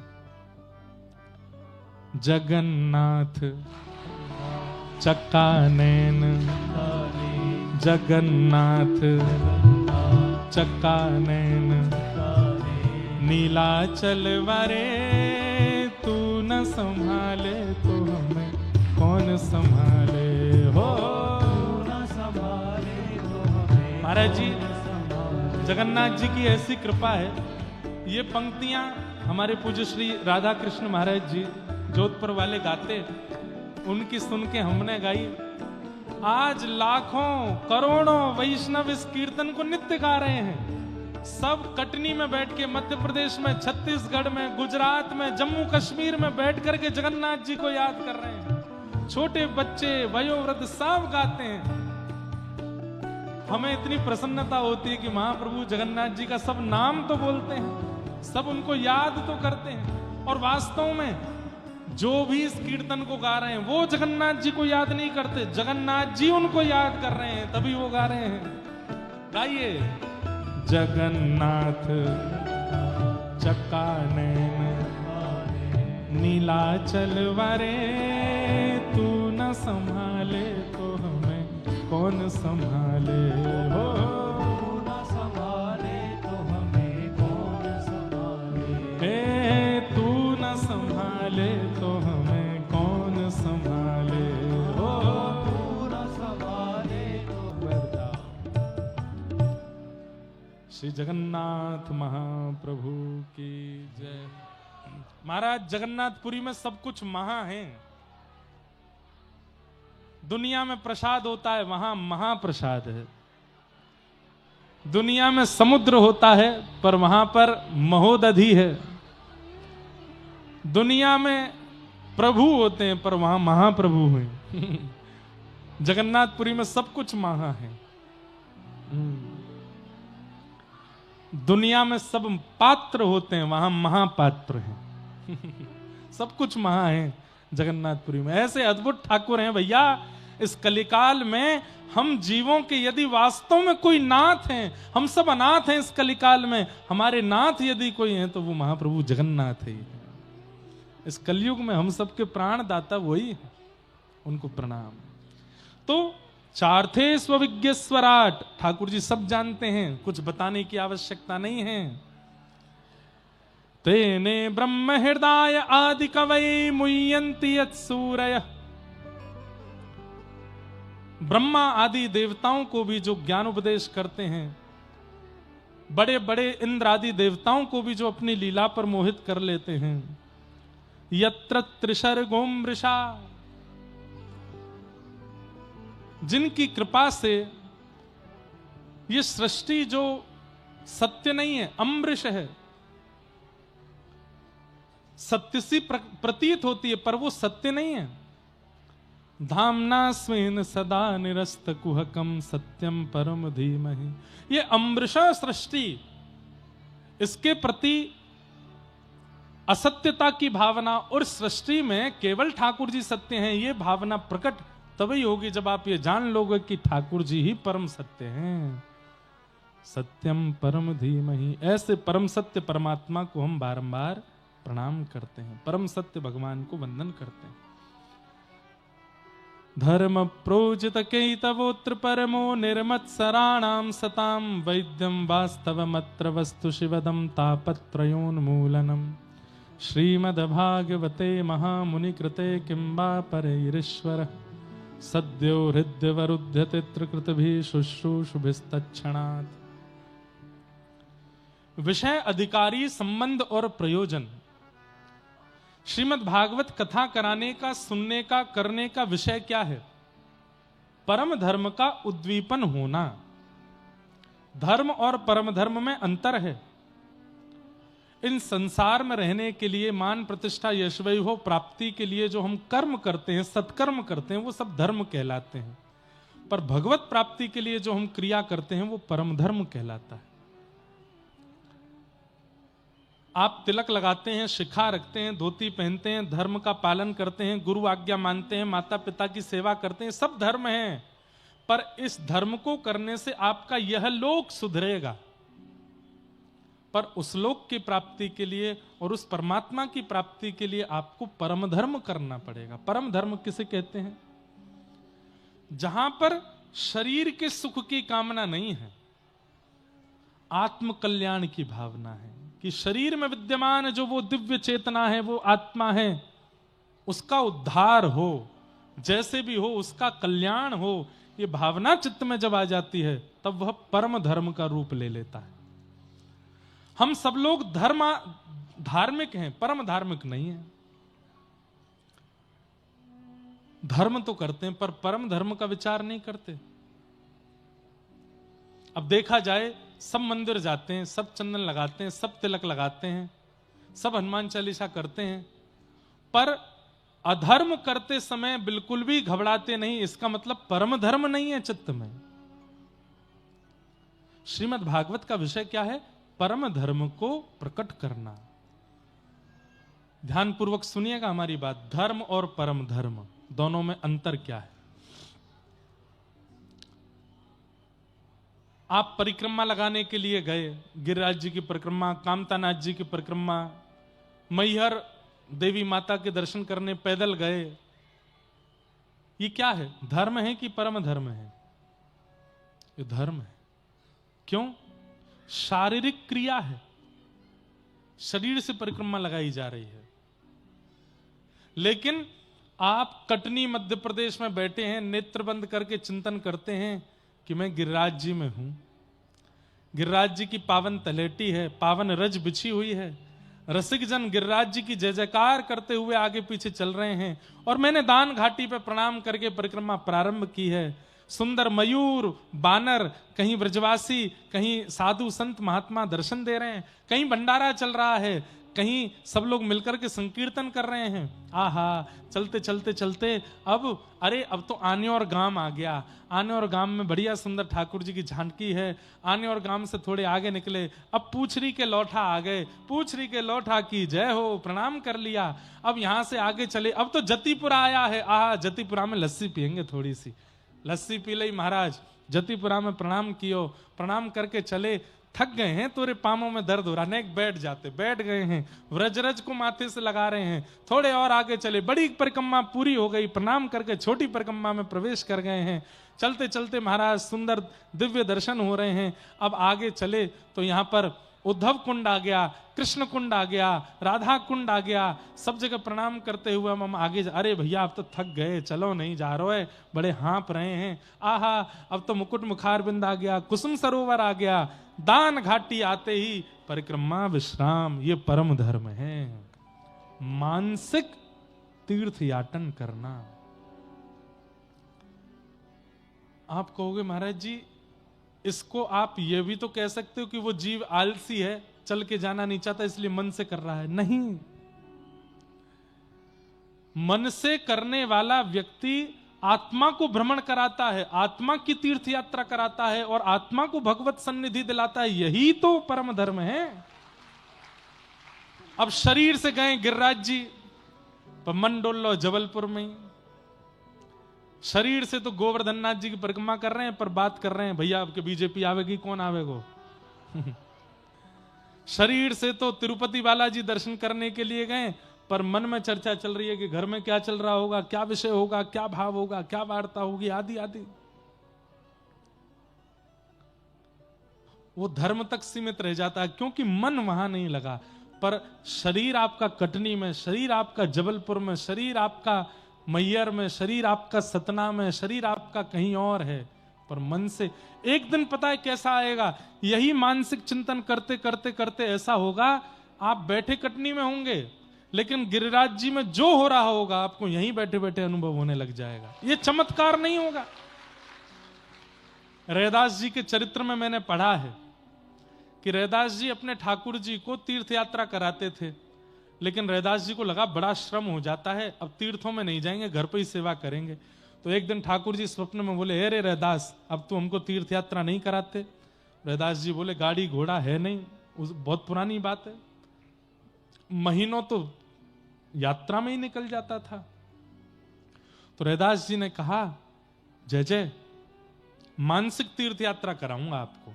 जगन्नाथ चक्कानैन, जगन्नाथ चक्कानैन, नीलाचल वारे तू न संभाले तो हमें कौन संभाले हो। महाराज जी, जगन्नाथ जी की ऐसी कृपा है, ये पंक्तियां हमारे पूज्य श्री राधा कृष्ण महाराज जी जोधपुर वाले गाते, उनकी सुन के हमने गाई। आज लाखों करोड़ों वैष्णव इस कीर्तन को नित्य गा रहे हैं। सब कटनी में बैठ के, मध्य प्रदेश में, छत्तीसगढ़ में, गुजरात में, जम्मू कश्मीर में बैठ करके जगन्नाथ जी को याद कर रहे हैं। छोटे बच्चे, वयोवृद्ध सब गाते हैं। हमें इतनी प्रसन्नता होती है कि महाप्रभु जगन्नाथ जी का सब नाम तो बोलते हैं, सब उनको याद तो करते हैं, और वास्तव में जो भी इस कीर्तन को गा रहे हैं वो जगन्नाथ जी को याद नहीं करते, जगन्नाथ जी उनको याद कर रहे हैं, तभी वो गा रहे हैं। गाइए, जगन्नाथ चक्कानैन, नीलाचल वारे तू न संभाले तो हमें कौन संभाले हो। न संभाले तो हमें कौन संभाले, हे तू न संभाले तो हमें कौन संभाले हो। न संभाले तो बरदा। श्री जगन्नाथ महाप्रभु की जय। महाराज, जगन्नाथपुरी में सब कुछ महा है। दुनिया में प्रसाद होता है, वहां महाप्रसाद है। दुनिया में समुद्र होता है, पर वहां पर महोदधि है। दुनिया में प्रभु होते हैं, पर वहां महाप्रभु हैं। जगन्नाथपुरी में सब कुछ महा है। दुनिया में सब पात्र होते हैं, वहां महापात्र हैं। सब कुछ महा है जगन्नाथपुरी में। ऐसे अद्भुत ठाकुर हैं भैया। इस कलिकाल में हम जीवों के यदि वास्तव में कोई नाथ हैं, हम सब अनाथ हैं इस कलिकाल में, हमारे नाथ यदि कोई हैं तो वो महाप्रभु जगन्नाथ है। इस कलयुग में हम सबके प्राणदाता वही है, उनको प्रणाम। तो चार्थे स्वविज्ञ स्वराट, ठाकुर जी सब जानते हैं, कुछ बताने की आवश्यकता नहीं है। तेने ब्रह्म हृदय आदि कवये मुह्यन्ति यत्सूरयः, ब्रह्मा आदि देवताओं को भी जो ज्ञान उपदेश करते हैं, बड़े बड़े इंद्र आदि देवताओं को भी जो अपनी लीला पर मोहित कर लेते हैं। यत्र त्रिशर गोमृषा, जिनकी कृपा से ये सृष्टि जो सत्य नहीं है, अमृष है, सत्य सी प्रतीत होती है पर वो सत्य नहीं है। धामना स्वेन सदा निरस्त कुहकम सत्यम परम धीमहि, ये अमृषा सृष्टि, इसके प्रति असत्यता की भावना और सृष्टि में केवल ठाकुर जी सत्य हैं, ये भावना प्रकट तभी होगी जब आप ये जान लोगे कि ठाकुर जी ही परम सत्य हैं। सत्यम परम धीमहि, ऐसे परम सत्य परमात्मा को हम बारंबार प्रणाम करते हैं, परम सत्य भगवान को वंदन करते हैं। धर्म प्रोजित केतवोत्र परमो निर्मत्सराणाम सताम वैद्यम वास्तवमत्र वस्तु शिवदम तापत्रयोन्मूलनम। श्रीमद्भागवते महामुनि कृते किंबा परैरीश्वर सद्यो हृद्यवरुध्यते त्रिकृतभिः शुश्रूषुभिस्तत्क्षणात्। विषय, अधिकारी, संबंध और प्रयोजन। श्रीमद् भागवत कथा कराने का, सुनने का, करने का विषय क्या है? परम धर्म का उद्दीपन होना। धर्म और परम धर्म में अंतर है। इन संसार में रहने के लिए, मान प्रतिष्ठा यश वैभव प्राप्ति के लिए जो हम कर्म करते हैं, सत्कर्म करते हैं, वो सब धर्म कहलाते हैं। पर भगवत प्राप्ति के लिए जो हम क्रिया करते हैं वो परम धर्म कहलाता है। आप तिलक लगाते हैं, शिखा रखते हैं, धोती पहनते हैं, धर्म का पालन करते हैं, गुरु आज्ञा मानते हैं, माता पिता की सेवा करते हैं, सब धर्म हैं। पर इस धर्म को करने से आपका यह लोक सुधरेगा, पर उस लोक की प्राप्ति के लिए और उस परमात्मा की प्राप्ति के लिए आपको परम धर्म करना पड़ेगा। परम धर्म किसे कहते हैं? जहां पर शरीर के सुख की कामना नहीं है, आत्म कल्याण की भावना है कि शरीर में विद्यमान जो वो दिव्य चेतना है, वो आत्मा है, उसका उद्धार हो, जैसे भी हो उसका कल्याण हो, ये भावना चित्त में जब आ जाती है तब वह परम धर्म का रूप ले लेता है। हम सब लोग धार्मिक हैं, परम धार्मिक नहीं है। धर्म तो करते हैं पर परम धर्म का विचार नहीं करते। अब देखा जाए, सब मंदिर जाते हैं, सब चंदन लगाते हैं, सब तिलक लगाते हैं, सब हनुमान चालीसा करते हैं, पर अधर्म करते समय बिल्कुल भी घबराते नहीं। इसका मतलब परम धर्म नहीं है चित्त में। श्रीमद् भागवत का विषय क्या है? परम धर्म को प्रकट करना। ध्यान पूर्वक सुनिएगा हमारी बात। धर्म और परम धर्म दोनों में अंतर क्या है? आप परिक्रमा लगाने के लिए गए, गिरिराज जी की परिक्रमा, कामतानाथ जी की परिक्रमा, मैहर देवी माता के दर्शन करने पैदल गए, ये क्या है? धर्म है कि परम धर्म है? ये धर्म है। क्यों? शारीरिक क्रिया है, शरीर से परिक्रमा लगाई जा रही है। लेकिन आप कटनी मध्य प्रदेश में बैठे हैं, नेत्र बंद करके चिंतन करते हैं कि मैं गिरिराज जी में हूं, गिरिराज जी की पावन तलेटी है, पावन रज बिछी हुई है, रसिक जन गिरिराज जी की जय जयकार करते हुए आगे पीछे चल रहे हैं, और मैंने दान घाटी पे प्रणाम करके परिक्रमा प्रारंभ की है। सुंदर मयूर, बानर, कहीं ब्रजवासी, कहीं साधु संत महात्मा दर्शन दे रहे हैं, कहीं भंडारा चल रहा है, कहीं सब लोग मिलकर के संकीर्तन कर रहे हैं। आहा, चलते चलते चलते अब तो आने और गांव आ गया। आने और गांव में बढ़िया सुंदर ठाकुर जी की झांकी है। आने और गांव से थोड़े आगे निकले, अब पूछरी के लौठा आ गए। पूछरी के लौठा की जय हो, प्रणाम कर लिया। अब यहां से आगे चले, अब तो जतीपुरा आया है। आहा, जतीपुरा में लस्सी पियेंगे, थोड़ी सी लस्सी पी ली महाराज। जतीपुरा में प्रणाम कियो, प्रणाम करके चले। थक गए हैं, तोरे पामों में दर्द हो रहा, नेक बैठ गए हैं, व्रजरज को माथे से लगा रहे हैं। थोड़े और आगे चले, बड़ी परिक्रमा पूरी हो गई, प्रणाम करके छोटी परिक्रमा में प्रवेश कर गए हैं। चलते चलते महाराज सुंदर दिव्य दर्शन हो रहे हैं। अब आगे चले तो यहाँ पर उद्धव कुंड आ गया, कृष्ण कुंड आ गया, राधा कुंड आ गया। सब जगह प्रणाम करते हुए हम आगे अरे भैया अब तो थक गए, चलो नहीं जा रहे है, बड़े हाँप रहे हैं। आहा, अब तो मुकुट मुखारबिंद आ गया, कुसुम सरोवर आ गया। दान घाटी आते ही परिक्रमा विश्राम, ये परम धर्म है। मानसिक तीर्थ याटन करना। आप कहोगे महाराज जी, इसको आप ये भी तो कह सकते हो कि वो जीव आलसी है, चल के जाना नहीं चाहता इसलिए मन से कर रहा है। नहीं, मन से करने वाला व्यक्ति आत्मा को भ्रमण कराता है, आत्मा की तीर्थ यात्रा कराता है और आत्मा को भगवत सन्निधि दिलाता है। यही तो परम धर्म है। अब शरीर से गए गिरिराज जी, पर मन डोल लो जबलपुर में। शरीर से तो गोवर्धन नाथ जी की परिक्रमा कर रहे हैं, पर बात कर रहे हैं भैया आपके बीजेपी आवेगी, कौन आवेगो। शरीर से तो तिरुपति बालाजी दर्शन करने के लिए गए, पर मन में चर्चा चल रही है कि घर में क्या चल रहा होगा, क्या विषय होगा, क्या भाव होगा, क्या वार्ता होगी, आदि आदि। वो धर्म तक सीमित रह जाता है क्योंकि मन वहां नहीं लगा। पर शरीर आपका कटनी में, शरीर आपका जबलपुर में, शरीर आपका मैहर में, शरीर आपका सतना में, शरीर आपका कहीं और है, पर मन से एक दिन पता है कैसा आएगा। यही मानसिक चिंतन करते करते करते ऐसा होगा, आप बैठे कटनी में होंगे लेकिन गिरिराज जी में जो हो रहा होगा आपको यहीं बैठे बैठे अनुभव होने लग जाएगा। ये चमत्कार नहीं होगा। रैदास जी के चरित्र में मैंने पढ़ा है कि रैदास जी अपने ठाकुर जी को तीर्थ यात्रा कराते थे, लेकिन रैदास जी को लगा बड़ा श्रम हो जाता है, अब तीर्थों में नहीं जाएंगे, घर पे ही सेवा करेंगे। तो एक दिन ठाकुर जी स्वप्न में बोले, अरे रैदास, अब तू हमको तीर्थ यात्रा नहीं कराते। रैदास जी बोले, गाड़ी घोड़ा है नहीं, बहुत पुरानी बात है, महीनों तो यात्रा में ही निकल जाता था। तो रैदास जी ने कहा, जय जय, मानसिक तीर्थ यात्रा कराऊंगा आपको।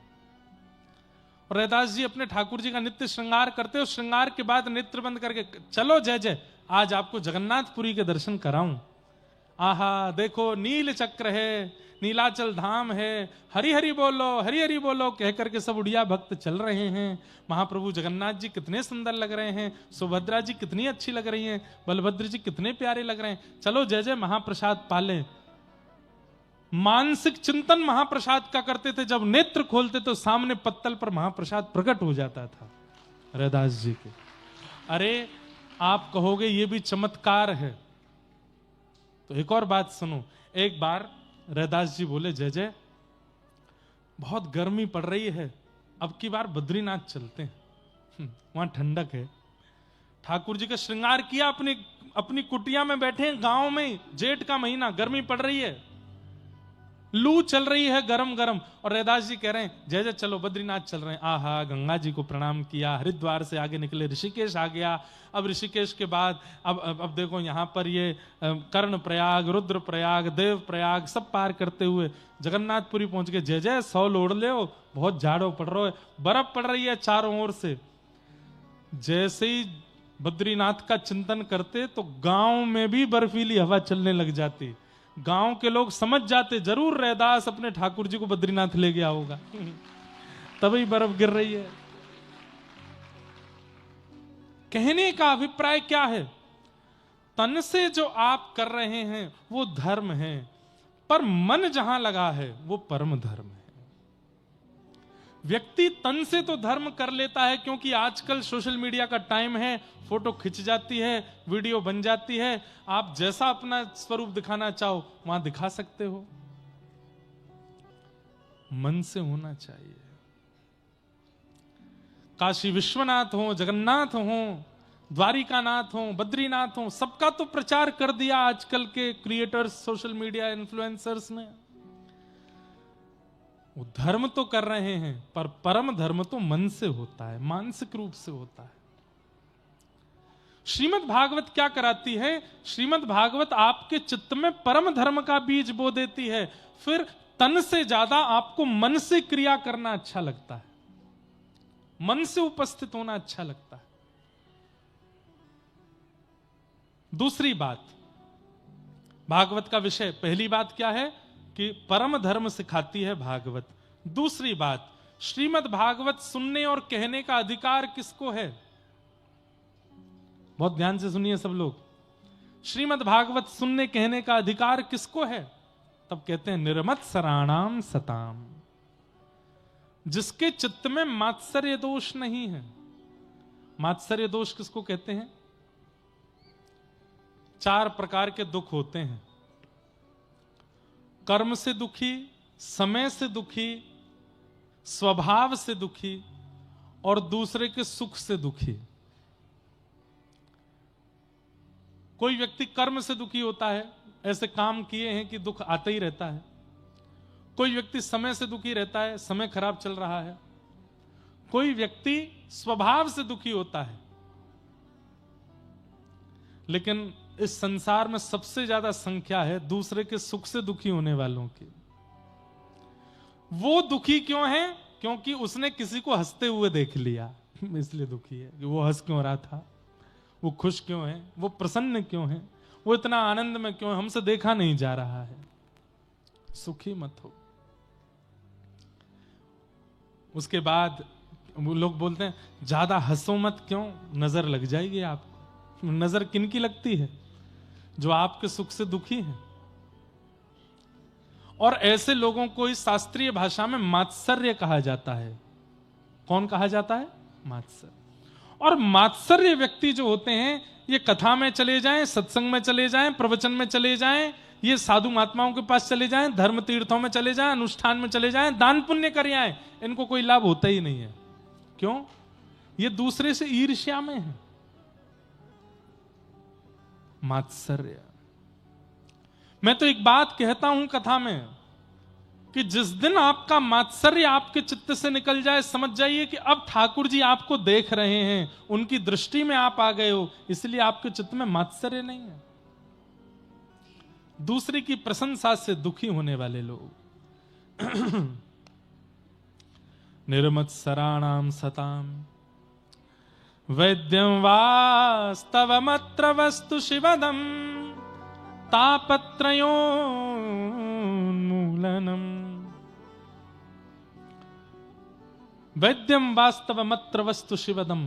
और रैदास जी अपने ठाकुर जी का नित्य श्रृंगार करते, और श्रृंगार के बाद नेत्र बंद करके, चलो जय जय, आज आपको जगन्नाथपुरी के दर्शन कराऊं। आहा, देखो नील चक्र है, नीलाचल धाम है, हरि हरि बोलो कह करके सब उड़िया भक्त चल रहे हैं। महाप्रभु जगन्नाथ जी कितने सुंदर लग रहे हैं, सुभद्रा जी कितनी अच्छी लग रही हैं, बलभद्र जी कितने प्यारे लग रहे हैं, चलो जय जय महाप्रसाद पाले। मानसिक चिंतन महाप्रसाद का करते थे, जब नेत्र खोलते तो सामने पत्तल पर महाप्रसाद प्रकट हो जाता था रैदास जी के। अरे आप कहोगे ये भी चमत्कार है, तो एक और बात सुनो। एक बार रैदास जी बोले, जय जय, बहुत गर्मी पड़ रही है, अब की बार बद्रीनाथ चलते हैं, वहां ठंडक है। ठाकुर जी का श्रृंगार किया, अपनी कुटिया में बैठे हैं गांव में, जेठ का महीना, गर्मी पड़ रही है, लू चल रही है गरम गरम, और रैदास जी कह रहे हैं जय जय चलो बद्रीनाथ चल रहे हैं। आहा, गंगा जी को प्रणाम किया, हरिद्वार से आगे निकले, ऋषिकेश आ गया। अब ऋषिकेश के बाद अब देखो यहाँ पर ये कर्ण प्रयाग, रुद्र प्रयाग, देव प्रयाग सब पार करते हुए जगन्नाथपुरी पहुंच गए। जय जय, 100 ओढ़ ले, बहुत झाड़ो पड़ रहा है, बर्फ पड़ रही है चारों ओर से। जैसे ही बद्रीनाथ का चिंतन करते तो गांव में भी बर्फीली हवा चलने लग जाती। गांव के लोग समझ जाते, जरूर रैदास अपने ठाकुर जी को बद्रीनाथ ले गया होगा, तभी बर्फ गिर रही है। कहने का अभिप्राय क्या है? तन से जो आप कर रहे हैं वो धर्म है, पर मन जहां लगा है वो परम धर्म है। व्यक्ति तन से तो धर्म कर लेता है, क्योंकि आजकल सोशल मीडिया का टाइम है, फोटो खिंच जाती है, वीडियो बन जाती है, आप जैसा अपना स्वरूप दिखाना चाहो वहां दिखा सकते हो। मन से होना चाहिए। काशी विश्वनाथ हो, जगन्नाथ हो, द्वारिकानाथ हो, बद्रीनाथ हो, सबका तो प्रचार कर दिया आजकल के क्रिएटर्स, सोशल मीडिया इन्फ्लुएंसर्स ने। वो धर्म तो कर रहे हैं, पर परम धर्म तो मन से होता है, मानसिक रूप से होता है। श्रीमद् भागवत क्या कराती है? श्रीमद् भागवत आपके चित्त में परम धर्म का बीज बो देती है। फिर तन से ज्यादा आपको मन से क्रिया करना अच्छा लगता है, मन से उपस्थित होना अच्छा लगता है। दूसरी बात, भागवत का विषय, पहली बात क्या है कि परम धर्म सिखाती है भागवत। दूसरी बात, श्रीमद् भागवत सुनने और कहने का अधिकार किसको है? बहुत ध्यान से सुनिए सब लोग। श्रीमद् भागवत सुनने कहने का अधिकार किसको है? तब कहते हैं निर्मत्सराणाम सताम, जिसके चित्त में मात्सर्य दोष नहीं है। मात्सर्य दोष किसको कहते हैं? 4 प्रकार के दुख होते हैं। कर्म से दुखी, समय से दुखी, स्वभाव से दुखी, और दूसरे के सुख से दुखी। कोई व्यक्ति कर्म से दुखी होता है, ऐसे काम किए हैं कि दुख आता ही रहता है। कोई व्यक्ति समय से दुखी रहता है, समय खराब चल रहा है। कोई व्यक्ति स्वभाव से दुखी होता है। लेकिन इस संसार में सबसे ज्यादा संख्या है दूसरे के सुख से दुखी होने वालों की। वो दुखी क्यों है? क्योंकि उसने किसी को हंसते हुए देख लिया, इसलिए दुखी है। कि वो हंस क्यों रहा था, वो खुश क्यों है, वो प्रसन्न क्यों है, वो इतना आनंद में क्यों है, हमसे देखा नहीं जा रहा है। सुखी मत हो। उसके बाद वो लोग बोलते हैं ज्यादा हंसो मत, क्यों? नजर लग जाएगी आपको। नजर किनकी लगती है? जो आपके सुख से दुखी है। और ऐसे लोगों को इस शास्त्रीय भाषा में मात्सर्य कहा जाता है। कौन कहा जाता है? मात्सर्य। और मात्सर्य व्यक्ति जो होते हैं, ये कथा में चले जाएं, सत्संग में चले जाएं, प्रवचन में चले जाएं, ये साधु महात्माओं के पास चले जाएं, धर्म तीर्थों में चले जाएं, अनुष्ठान में चले जाएं, दान पुण्य कर आए, इनको कोई लाभ होता ही नहीं है। क्यों? ये दूसरे से ईर्ष्या में है। मात्सर्य। मैं तो एक बात कहता हूं कथा में, कि जिस दिन आपका मात्सर्य आपके चित्त से निकल जाए, समझ जाइए कि अब ठाकुर जी आपको देख रहे हैं, उनकी दृष्टि में आप आ गए हो, इसलिए आपके चित्त में मात्सर्य नहीं है। दूसरे की प्रशंसा से दुखी होने वाले लोग निर्मत्सराणाम सताम वैद्यम वास्तवमत्र वस्तु शिवदम तापत्रयोन्मूलनम। वैद्यम वास्तवमत्र वस्तु शिवदम।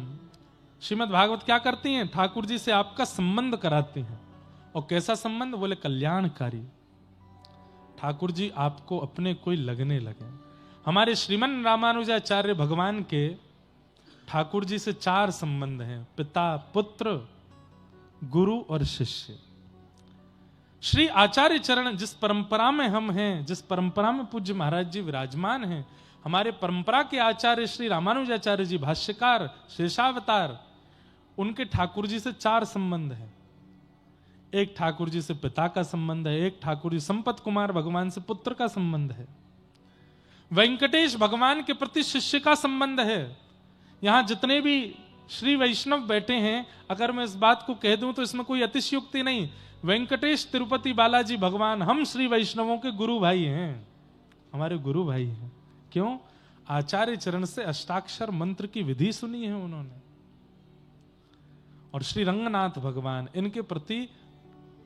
श्रीमद् भागवत क्या करती हैं? ठाकुर जी से आपका संबंध कराती हैं। और कैसा संबंध? बोले कल्याणकारी। ठाकुर जी आपको अपने कोई लगने लगे। हमारे श्रीमन रामानुजाचार्य भगवान के ठाकुर जी से 4 संबंध हैं, पिता, पुत्र, गुरु और शिष्य। श्री आचार्य चरण जिस परंपरा में हम हैं, जिस परंपरा में पूज्य महाराज जी विराजमान हैं, हमारे परंपरा के आचार्य श्री रामानुजाचार्य जी भाष्यकार, शेषावतार, उनके ठाकुर जी से 4 संबंध हैं। एक ठाकुर जी से पिता का संबंध है, एक ठाकुर जी संपत कुमार भगवान से पुत्र का संबंध है, वेंकटेश भगवान के प्रति शिष्य का संबंध है। यहां जितने भी श्री वैष्णव बैठे हैं, अगर मैं इस बात को कह दूं तो इसमें कोई अतिशयोक्ति नहीं। वेंकटेश तिरुपति बालाजी भगवान हम श्री वैष्णवों के गुरु भाई हैं, हमारे गुरु भाई हैं। क्यों? आचार्य चरण से अष्टाक्षर मंत्र की विधि सुनी है उन्होंने। और श्री रंगनाथ भगवान, इनके प्रति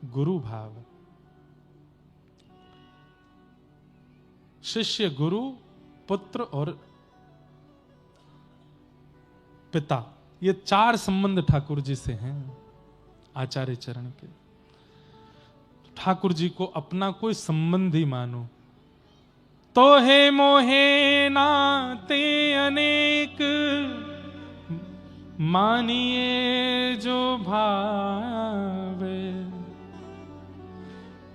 गुरु भाव। शिष्य, गुरु, पुत्र और पिता, ये 4 संबंध ठाकुर जी से हैं आचार्य चरण के। ठाकुर जी को अपना कोई संबंधी मानो। तो हे मोहे नाते अनेक, मानिए जो भावे।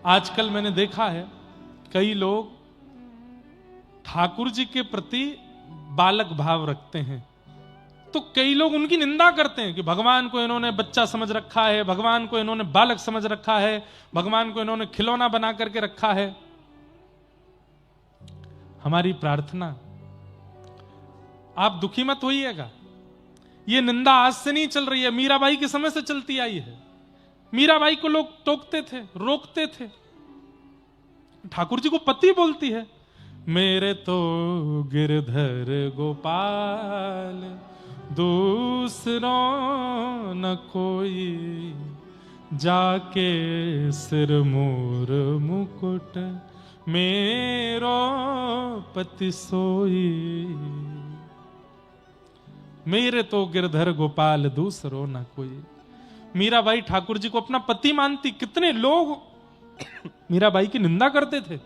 आजकल मैंने देखा है कई लोग ठाकुर जी के प्रति बालक भाव रखते हैं, तो कई लोग उनकी निंदा करते हैं कि भगवान को इन्होंने बच्चा समझ रखा है, भगवान को इन्होंने बालक समझ रखा है, भगवान को इन्होंने खिलौना बना करके रखा है। हमारी प्रार्थना, आप दुखी मत होइएगा। ये निंदा आज से नहीं चल रही है, मीराबाई के समय से चलती आई है। मीराबाई को लोग टोकते थे, रोकते थे। ठाकुर जी को पति बोलती है, मेरे तो गिरधर गोपाल दूसरों न कोई, जाके सिर मोर मुकुट मेरो पति सोई। मेरे तो गिरधर गोपाल दूसरों न कोई। मीराबाई ठाकुर जी को अपना पति मानती। कितने लोग मीराबाई की निंदा करते थे,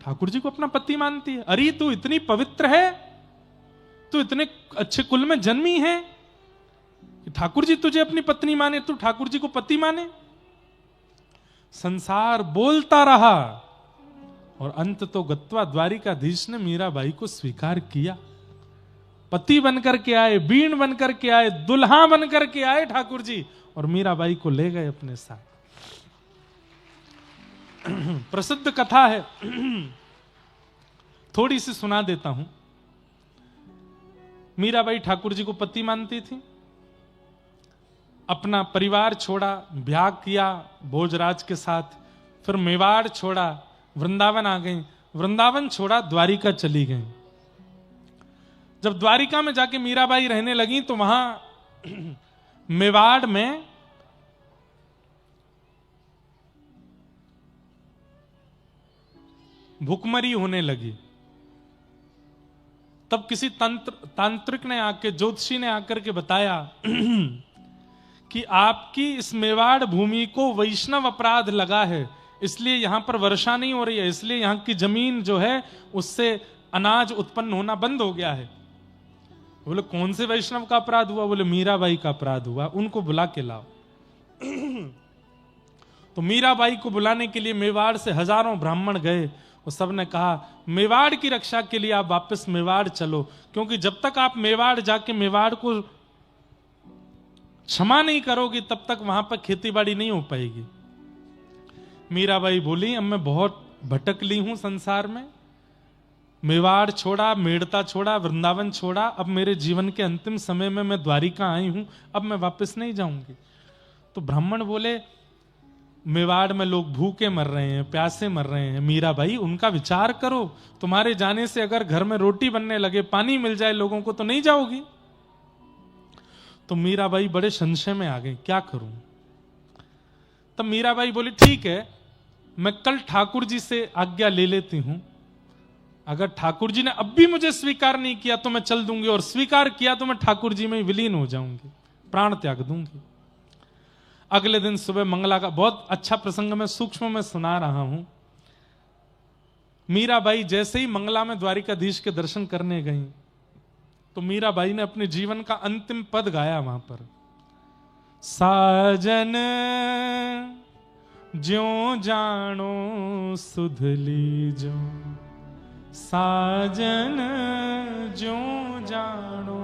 ठाकुर जी को अपना पति मानती है। अरे तू इतनी पवित्र है, तू इतने अच्छे कुल में जन्मी है, ठाकुर जी तुझे अपनी पत्नी माने, तू ठाकुर जी को पति माने। संसार बोलता रहा और अंत तो गत्वा द्वारिकाधीश ने मीराबाई को स्वीकार किया। पति बनकर के आए, बीण बनकर के आए, दुल्हा बनकर के आए ठाकुर जी, और मीराबाई को ले गए अपने साथ। प्रसिद्ध कथा है, थोड़ी सी सुना देता हूं। मीराबाई ठाकुर जी को पति मानती थी, अपना परिवार छोड़ा, ब्याह किया भोजराज के साथ, फिर मेवाड़ छोड़ा, वृंदावन आ गई, वृंदावन छोड़ा, द्वारिका चली गई। जब द्वारिका में जाके मीराबाई रहने लगी तो वहां मेवाड़ में भुखमरी होने लगी। तब किसी तांत्रिक ने आके, ज्योतिषी ने आकर के बताया कि आपकी इस मेवाड़ भूमि को वैष्णव अपराध लगा है, इसलिए यहां पर वर्षा नहीं हो रही है, इसलिए यहां की जमीन जो है उससे अनाज उत्पन्न होना बंद हो गया है। बोले कौन से वैष्णव का अपराध हुआ? बोले मीराबाई का अपराध हुआ, उनको बुला के लाओ। तो मीराबाई को बुलाने के लिए मेवाड़ से हजारों ब्राह्मण गए। और सब ने कहा मेवाड़ की रक्षा के लिए आप वापस मेवाड़ चलो, क्योंकि जब तक आप मेवाड़ जाके मेवाड़ को क्षमा नहीं करोगी तब तक वहां पर खेती बाड़ी नहीं हो पाएगी। मीराबाई बोली अब मैं बहुत भटक ली हूं संसार में, मेवाड़ छोड़ा, मेड़ता छोड़ा, वृंदावन छोड़ा, अब मेरे जीवन के अंतिम समय में मैं द्वारिका आई हूं, अब मैं वापस नहीं जाऊंगी। तो ब्राह्मण बोले, मेवाड़ में लोग भूखे मर रहे हैं, प्यासे मर रहे हैं, मीराबाई उनका विचार करो, तुम्हारे जाने से अगर घर में रोटी बनने लगे, पानी मिल जाए लोगों को, तो नहीं जाओगी। तो मीराबाई बड़े संशय में आ गई, क्या करूं। तब मीराबाई बोली, ठीक है, मैं कल ठाकुर जी से आज्ञा ले लेती हूं, अगर ठाकुर जी ने अब भी मुझे स्वीकार नहीं किया तो मैं चल दूंगी, और स्वीकार किया तो मैं ठाकुर जी में विलीन हो जाऊंगी, प्राण त्याग दूंगी। अगले दिन सुबह मंगला का बहुत अच्छा प्रसंग मैं सूक्ष्म में सुना रहा हूं। मीराबाई जैसे ही मंगला में द्वारिकाधीश के दर्शन करने गई, तो मीराबाई ने अपने जीवन का अंतिम पद गाया वहां पर, साजन ज्यों जानो सुध लीजो, साजन ज्यों जानो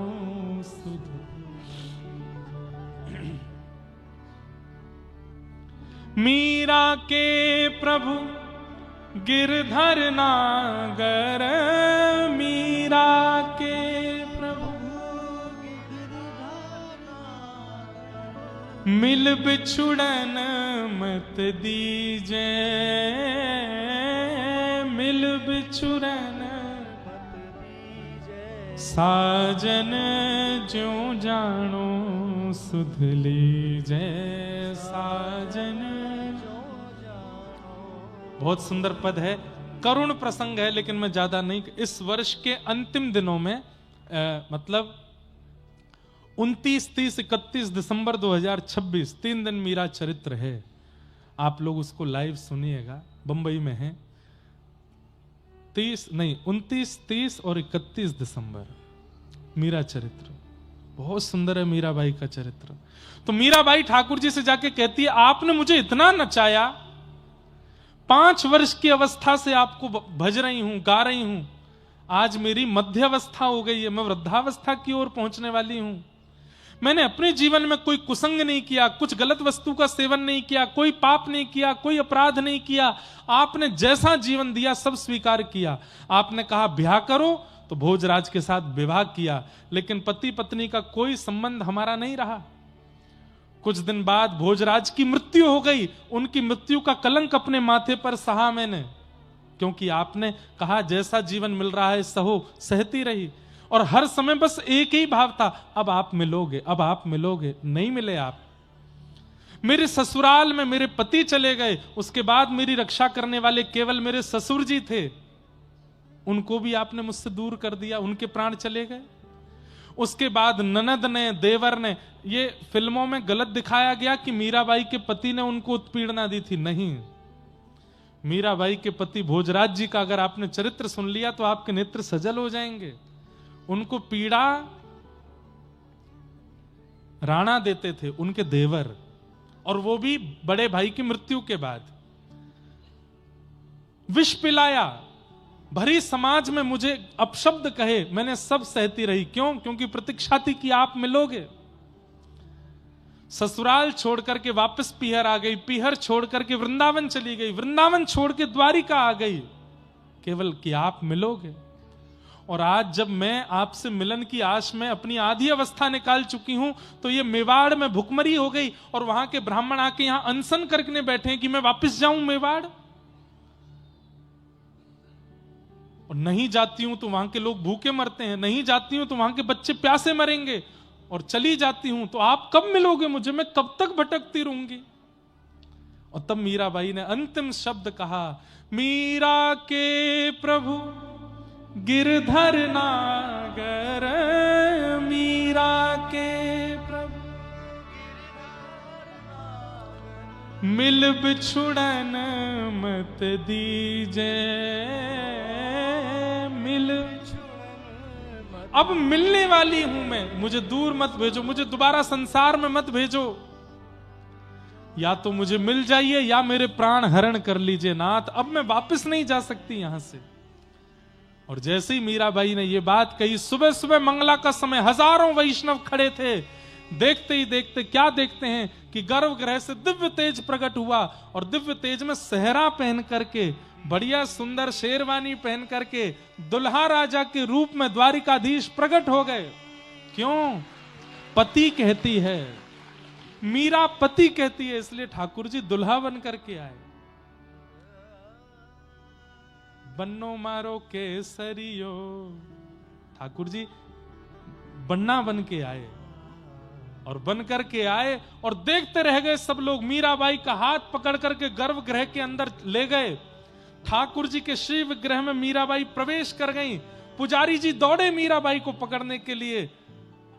सुध। मीरा के प्रभु गिरधर नागर, मीरा के प्रभु मिल बिछुड़न मत दीजे, मिल बिछुड़न साजन ज्यों जानो सुध लीजे, साजन। बहुत सुंदर पद है, करुण प्रसंग है, लेकिन मैं ज्यादा नहीं। इस वर्ष के अंतिम दिनों में मतलब 29, 30, 31 दिसंबर 2026 3 दिन मीरा चरित्र है। आप लोग उसको लाइव सुनिएगा, बंबई में है। 29, 30 और 31 दिसंबर मीरा चरित्र बहुत सुंदर है, मीराबाई का चरित्र। तो मीराबाई ठाकुर जी से जाके कहती है, आपने मुझे इतना नचाया, 5 वर्ष की अवस्था से आपको भज रही हूं, गा रही हूं, आज मेरी मध्य अवस्था हो गई है, मैं वृद्धावस्था की ओर पहुंचने वाली हूं। मैंने अपने जीवन में कोई कुसंग नहीं किया, कुछ गलत वस्तु का सेवन नहीं किया, कोई पाप नहीं किया, कोई अपराध नहीं किया। आपने जैसा जीवन दिया सब स्वीकार किया। आपने कहा ब्याह करो, तो भोजराज के साथ विवाह किया, लेकिन पति पत्नी का कोई संबंध हमारा नहीं रहा। कुछ दिन बाद भोजराज की मृत्यु हो गई। उनकी मृत्यु का कलंक अपने माथे पर सहा मैंने, क्योंकि आपने कहा जैसा जीवन मिल रहा है सहो, सहती रही। और हर समय बस एक ही भाव था, अब आप मिलोगे, अब आप मिलोगे। नहीं मिले आप। मेरे ससुराल में मेरे पति चले गए, उसके बाद मेरी रक्षा करने वाले केवल मेरे ससुर जी थे, उनको भी आपने मुझसे दूर कर दिया, उनके प्राण चले गए। उसके बाद ननद ने, देवर ने, ये फिल्मों में गलत दिखाया गया कि मीराबाई के पति ने उनको उत्पीड़ना दी थी। नहीं, मीराबाई के पति भोजराज जी का अगर आपने चरित्र सुन लिया तो आपके नेत्र सजल हो जाएंगे। उनको पीड़ा राणा देते थे, उनके देवर, और वो भी बड़े भाई की मृत्यु के बाद। विष पिलाया, भरी समाज में मुझे अपशब्द कहे, मैंने सब सहती रही। क्यों? क्योंकि प्रतीक्षा थी कि आप मिलोगे। ससुराल छोड़ करके वापस पीहर आ गई, पीहर छोड़ करके वृंदावन चली गई, वृंदावन छोड़ के द्वारिका आ गई, केवल कि आप मिलोगे। और आज जब मैं आपसे मिलन की आश में अपनी आधी अवस्था निकाल चुकी हूं, तो ये मेवाड़ में भुखमरी हो गई, और वहां के ब्राह्मण आके यहां अनशन करके बैठे कि मैं वापस जाऊं मेवाड़। और नहीं जाती हूं तो वहां के लोग भूखे मरते हैं, नहीं जाती हूं तो वहां के बच्चे प्यासे मरेंगे, और चली जाती हूं तो आप कब मिलोगे मुझे, मैं कब तक भटकती रहूंगी। और तब मीराबाई ने अंतिम शब्द कहा, मीरा के प्रभु गिरधर नागर, मीरा के प्रभु मिल बिछुड़न मत दीजे, मिल। अब मिलने वाली हूं मैं, मुझे दूर मत भेजो, मुझे दोबारा संसार में मत भेजो। या तो मुझे मिल जाइए या मेरे प्राण हरण कर लीजिए नाथ, अब मैं वापस नहीं जा सकती यहां से। और जैसे ही मीराबाई ने यह बात कही, सुबह सुबह मंगला का समय, हजारों वैष्णव खड़े थे। देखते ही देखते क्या देखते हैं कि गर्भगृह से दिव्य तेज प्रकट हुआ, और दिव्य तेज में सेहरा पहन करके बढ़िया सुंदर शेरवानी पहन करके दुल्हा राजा के रूप में द्वारिकाधीश प्रकट हो गए। क्यों? पति कहती है, मीरा पति कहती है, इसलिए ठाकुर जी दुल्हा बन करके आए। बन्नो मारो केसरियो, ठाकुर जी बन्ना बन के आए और बन करके आए और देखते रह गए सब लोग। मीराबाई का हाथ पकड़ करके गर्भगृह के अंदर ले गए। ठाकुर जी के श्री विग्रह में मीराबाई प्रवेश कर गई। पुजारी जी दौड़े मीराबाई को पकड़ने के लिए।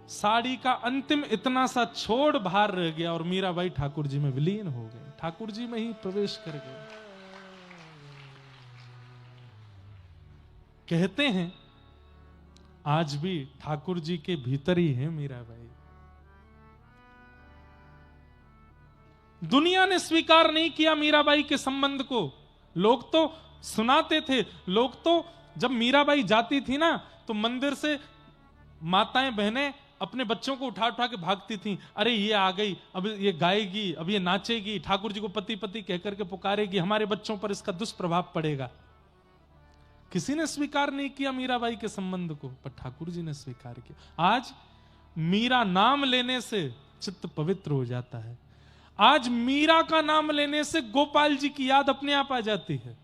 साड़ी का अंतिम इतना सा छोड़ बाहर रह गया और मीराबाई ठाकुर जी में विलीन हो गए, ठाकुर जी में ही प्रवेश कर गए। कहते हैं आज भी ठाकुर जी के भीतर ही है मीराबाई। दुनिया ने स्वीकार नहीं किया मीराबाई के संबंध को। लोग तो सुनाते थे, लोग तो जब मीराबाई जाती थी ना तो मंदिर से माताएं बहनें अपने बच्चों को उठा उठा के भागती थी। अरे ये आ गई, अब ये गाएगी, अब ये नाचेगी, ठाकुर जी को पति पति कहकर के पुकारेगी, हमारे बच्चों पर इसका दुष्प्रभाव पड़ेगा। किसी ने स्वीकार नहीं किया मीराबाई के संबंध को, पर ठाकुर जी ने स्वीकार किया। आज मीरा नाम लेने से चित्त पवित्र हो जाता है। आज मीरा का नाम लेने से गोपाल जी की याद अपने आप आ जाती है।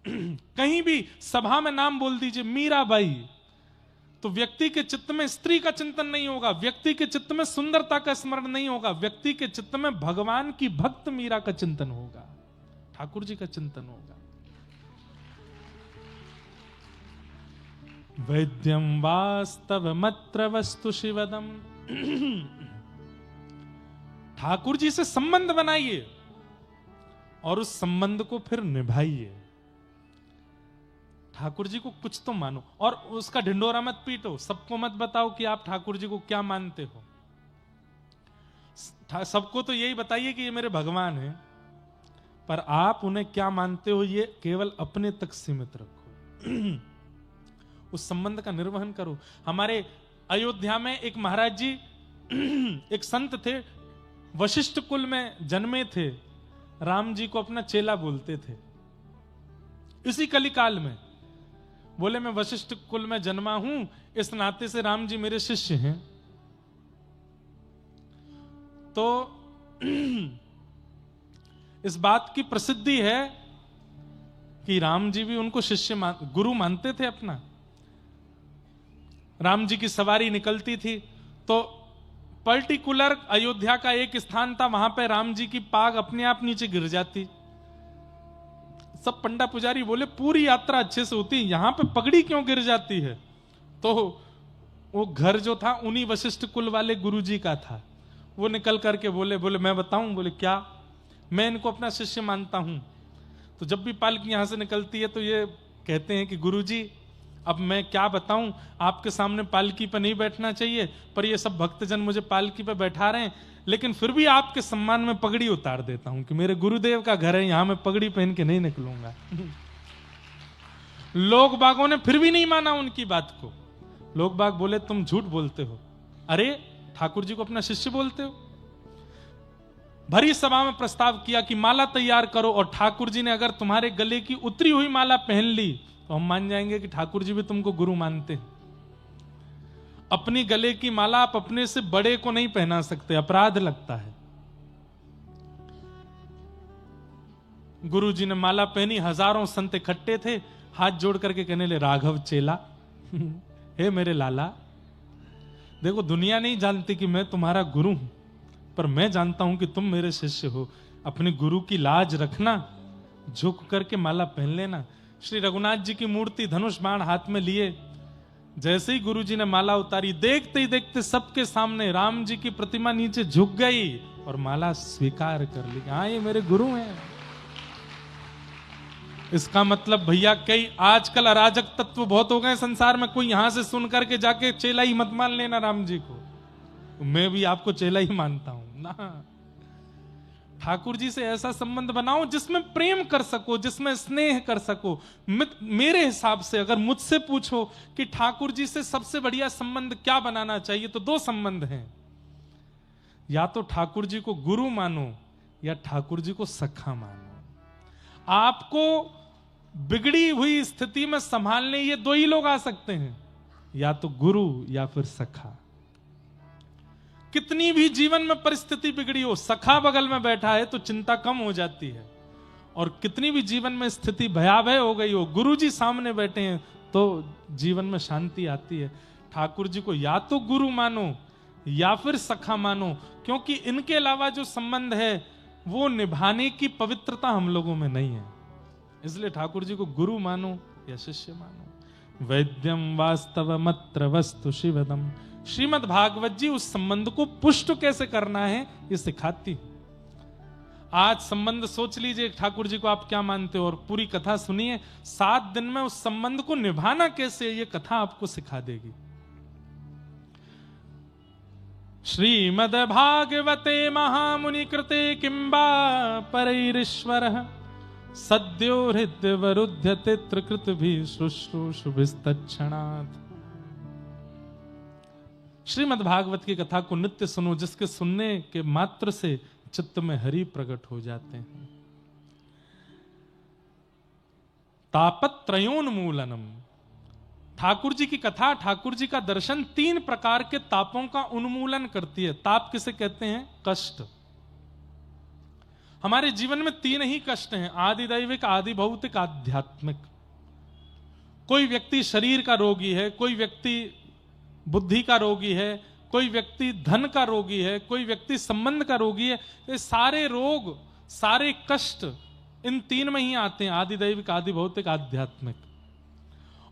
कहीं भी सभा में नाम बोल दीजिए मीराबाई, तो व्यक्ति के चित्त में स्त्री का चिंतन नहीं होगा, व्यक्ति के चित्त में सुंदरता का स्मरण नहीं होगा, व्यक्ति के चित्त में भगवान की भक्त मीरा का चिंतन होगा, ठाकुर जी का चिंतन होगा। वैद्यम वास्तवमत्र वस्तु शिवदम। ठाकुर जी से संबंध बनाइए और उस संबंध को फिर निभाइए। ठाकुर जी को कुछ तो मानो और उसका ढिंडोरा मत पीटो। सबको मत बताओ कि आप ठाकुर जी को क्या मानते हो। सबको तो यही बताइए कि ये मेरे भगवान हैं, पर आप उन्हें क्या मानते हो ये केवल अपने तक सीमित रखो। उस संबंध का निर्वहन करो। हमारे अयोध्या में एक महाराज जी एक संत थे, वशिष्ठ कुल में जन्मे थे, राम जी को अपना चेला बोलते थे। इसी कलिकाल में बोले मैं वशिष्ठ कुल में जन्मा हूं, इस नाते से राम जी मेरे शिष्य हैं। तो इस बात की प्रसिद्धि है कि राम जी भी उनको शिष्य गुरु मानते थे अपना। राम जी की सवारी निकलती थी तो पर्टिकुलर अयोध्या का एक स्थान था, वहां पे राम जी की पाग अपने आप नीचे गिर जाती। सब पंडा पुजारी बोले पूरी यात्रा अच्छे से होती, यहां पे पगड़ी क्यों गिर जाती है? तो वो घर जो था उन्हीं वशिष्ठ कुल वाले गुरुजी का था। वो निकल करके बोले मैं बताऊं? बोले क्या? मैं इनको अपना शिष्य मानता हूं। तो जब भी पालकी यहां से निकलती है तो ये कहते हैं कि गुरुजी अब मैं क्या बताऊं, आपके सामने पालकी पर नहीं बैठना चाहिए, पर ये सब भक्तजन मुझे पालकी पर बैठा रहे हैं, लेकिन फिर भी आपके सम्मान में पगड़ी उतार देता हूं कि मेरे गुरुदेव का घर है, यहां मैं पगड़ी पहन के नहीं निकलूंगा। लोग बागों ने फिर भी नहीं माना उनकी बात को। लोग बाग बोले तुम झूठ बोलते हो। अरे ठाकुर जी को अपना शिष्य बोलते हो? भरी सभा में प्रस्ताव किया कि माला तैयार करो, और ठाकुर जी ने अगर तुम्हारे गले की उतरी हुई माला पहन ली तो हम मान जाएंगे कि ठाकुर जी भी तुमको गुरु मानते हैं। अपनी गले की माला आप अपने से बड़े को नहीं पहना सकते, अपराध लगता है। गुरु जी ने माला पहनी, हजारों संत इकट्ठे थे, हाथ जोड़ करके कहने ले राघव चेला हे मेरे लाला, देखो दुनिया नहीं जानती कि मैं तुम्हारा गुरु हूं, पर मैं जानता हूं कि तुम मेरे शिष्य हो। अपने गुरु की लाज रखना, झुक करके माला पहन लेना। श्री रघुनाथ जी की मूर्ति धनुष बाण हाथ में लिए, जैसे ही गुरु जी ने माला उतारी, देखते ही देखते सबके सामने राम जी की प्रतिमा नीचे झुक गई और माला स्वीकार कर ली। हाँ ये मेरे गुरु हैं। इसका मतलब भैया कई आजकल अराजक तत्व बहुत हो गए संसार में, कोई यहां से सुन करके जाके चेला ही मत मान लेना राम जी को। मैं भी आपको चेला ही मानता हूं ना। ठाकुर जी से ऐसा संबंध बनाओ जिसमें प्रेम कर सको, जिसमें स्नेह कर सको। मेरे हिसाब से अगर मुझसे पूछो कि ठाकुर जी से सबसे बढ़िया संबंध क्या बनाना चाहिए, तो दो संबंध हैं। या तो ठाकुर जी को गुरु मानो या ठाकुर जी को सखा मानो। आपको बिगड़ी हुई स्थिति में संभालने ये दो ही लोग आ सकते हैं, या तो गुरु या फिर सखा। कितनी भी जीवन में परिस्थिति बिगड़ी हो, सखा बगल में बैठा है तो चिंता कम हो जाती है, और कितनी भी जीवन में स्थिति भयावह हो गई हो, गुरुजी सामने बैठे हैं तो जीवन में शांति आती है। ठाकुर जी को या तो गुरु मानो या फिर सखा मानो, क्योंकि इनके अलावा जो संबंध है वो निभाने की पवित्रता हम लोगों में नहीं है। इसलिए ठाकुर जी को गुरु मानो या शिष्य मानो। वैद्यम वास्तव मत्र वस्तु शिवदम। श्रीमद् भागवत जी उस संबंध को पुष्ट कैसे करना है ये सिखाती। आज संबंध सोच लीजिए ठाकुर जी को आप क्या मानते हो, और पूरी कथा सुनिए। 7 दिन में उस संबंध को निभाना कैसे ये कथा आपको सिखा देगी। श्रीमद् भागवते महामुनि कृते किंबा परैरीश्वरः सद्यो हृदयवरुध्य तित्रकृत भी शुश्रूषुभिस्तत्क्षणात्। श्रीमद् भागवत की कथा को नित्य सुनो, जिसके सुनने के मात्र से चित्त में हरि प्रकट हो जाते हैं। तापत्रयोन्मूलनम। ठाकुर जी की कथा, ठाकुर जी का दर्शन 3 प्रकार के तापों का उन्मूलन करती है। ताप किसे कहते हैं? कष्ट। हमारे जीवन में 3 ही कष्ट हैं, आदि दैविक, आदि भौतिक, आध्यात्मिक। कोई व्यक्ति शरीर का रोगी है, कोई व्यक्ति बुद्धि का रोगी है, कोई व्यक्ति धन का रोगी है, कोई व्यक्ति संबंध का रोगी है। ये सारे रोग, सारे कष्ट इन 3 में ही आते हैं, आदि दैविक, आदि भौतिक, आध्यात्मिक।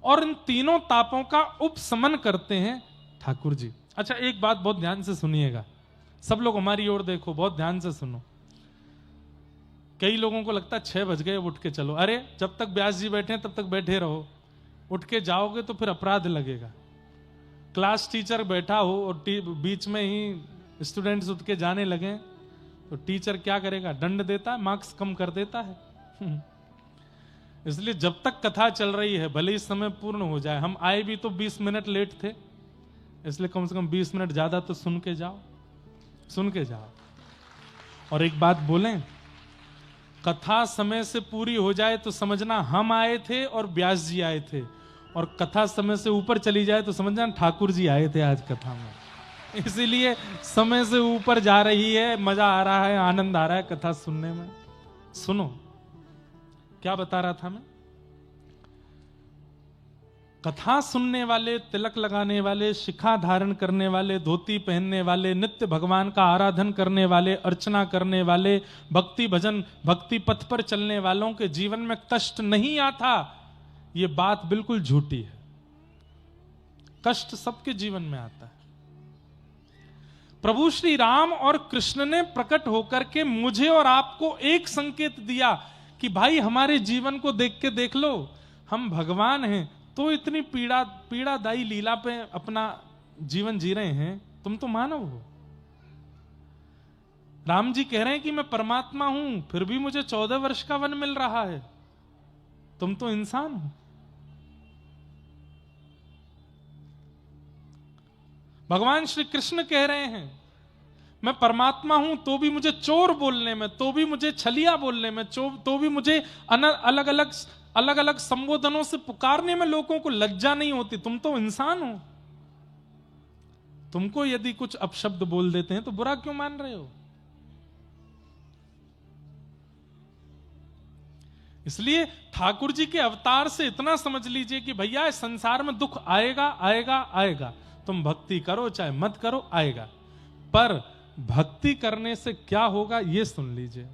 और इन तीनों तापों का उपशमन करते हैं ठाकुर जी। अच्छा, एक बात बहुत ध्यान से सुनिएगा, सब लोग हमारी ओर देखो, बहुत ध्यान से सुनो। कई लोगों को लगता है 6 बज गए, उठ के चलो। अरे, जब तक व्यास जी बैठे हैं तब तक बैठे रहो, उठ के जाओगे तो फिर अपराध लगेगा। क्लास टीचर बैठा हो और बीच में ही स्टूडेंट्स उठ के जाने लगे तो टीचर क्या करेगा? दंड देता है, मार्क्स कम कर देता है। इसलिए जब तक कथा चल रही है, भले ही समय पूर्ण हो जाए, हम आए भी तो 20 मिनट लेट थे, इसलिए कम से कम 20 मिनट ज्यादा तो सुन के जाओ, सुन के जाओ। और एक बात बोलें, कथा समय से पूरी हो जाए तो समझना हम आए थे और व्यास जी आए थे, और कथा समय से ऊपर चली जाए तो समझना ठाकुर जी आए थे आज कथा में। इसीलिए समय से ऊपर जा रही है, मजा आ रहा है, आनंद आ रहा है कथा सुनने में। सुनो, क्या बता रहा था मैं? कथा सुनने वाले, तिलक लगाने वाले, शिखा धारण करने वाले, धोती पहनने वाले, नित्य भगवान का आराधन करने वाले, अर्चना करने वाले, भक्ति भजन, भक्ति पथ पर चलने वालों के जीवन में कष्ट नहीं आता, ये बात बिल्कुल झूठी है। कष्ट सबके जीवन में आता है। प्रभु श्री राम और कृष्ण ने प्रकट होकर के मुझे और आपको एक संकेत दिया कि भाई हमारे जीवन को देख के देख लो, हम भगवान हैं तो इतनी पीड़ादायी लीला पे अपना जीवन जी रहे हैं, तुम तो मानव हो। राम जी कह रहे हैं कि मैं परमात्मा हूं, फिर भी मुझे 14 वर्ष का वन मिल रहा है, तुम तो इंसान हो। भगवान श्री कृष्ण कह रहे हैं मैं परमात्मा हूं तो भी मुझे चोर बोलने में, तो भी मुझे छलिया बोलने में, तो भी मुझे अलग अलग संबोधनों से पुकारने में लोगों को लज्जा नहीं होती। तुम तो इंसान हो, तुमको यदि कुछ अपशब्द बोल देते हैं तो बुरा क्यों मान रहे हो? इसलिए ठाकुर जी के अवतार से इतना समझ लीजिए कि भैया इस संसार में दुख आएगा आएगा आएगा, तुम भक्ति करो चाहे मत करो, आएगा। पर भक्ति करने से क्या होगा ये सुन लीजिए।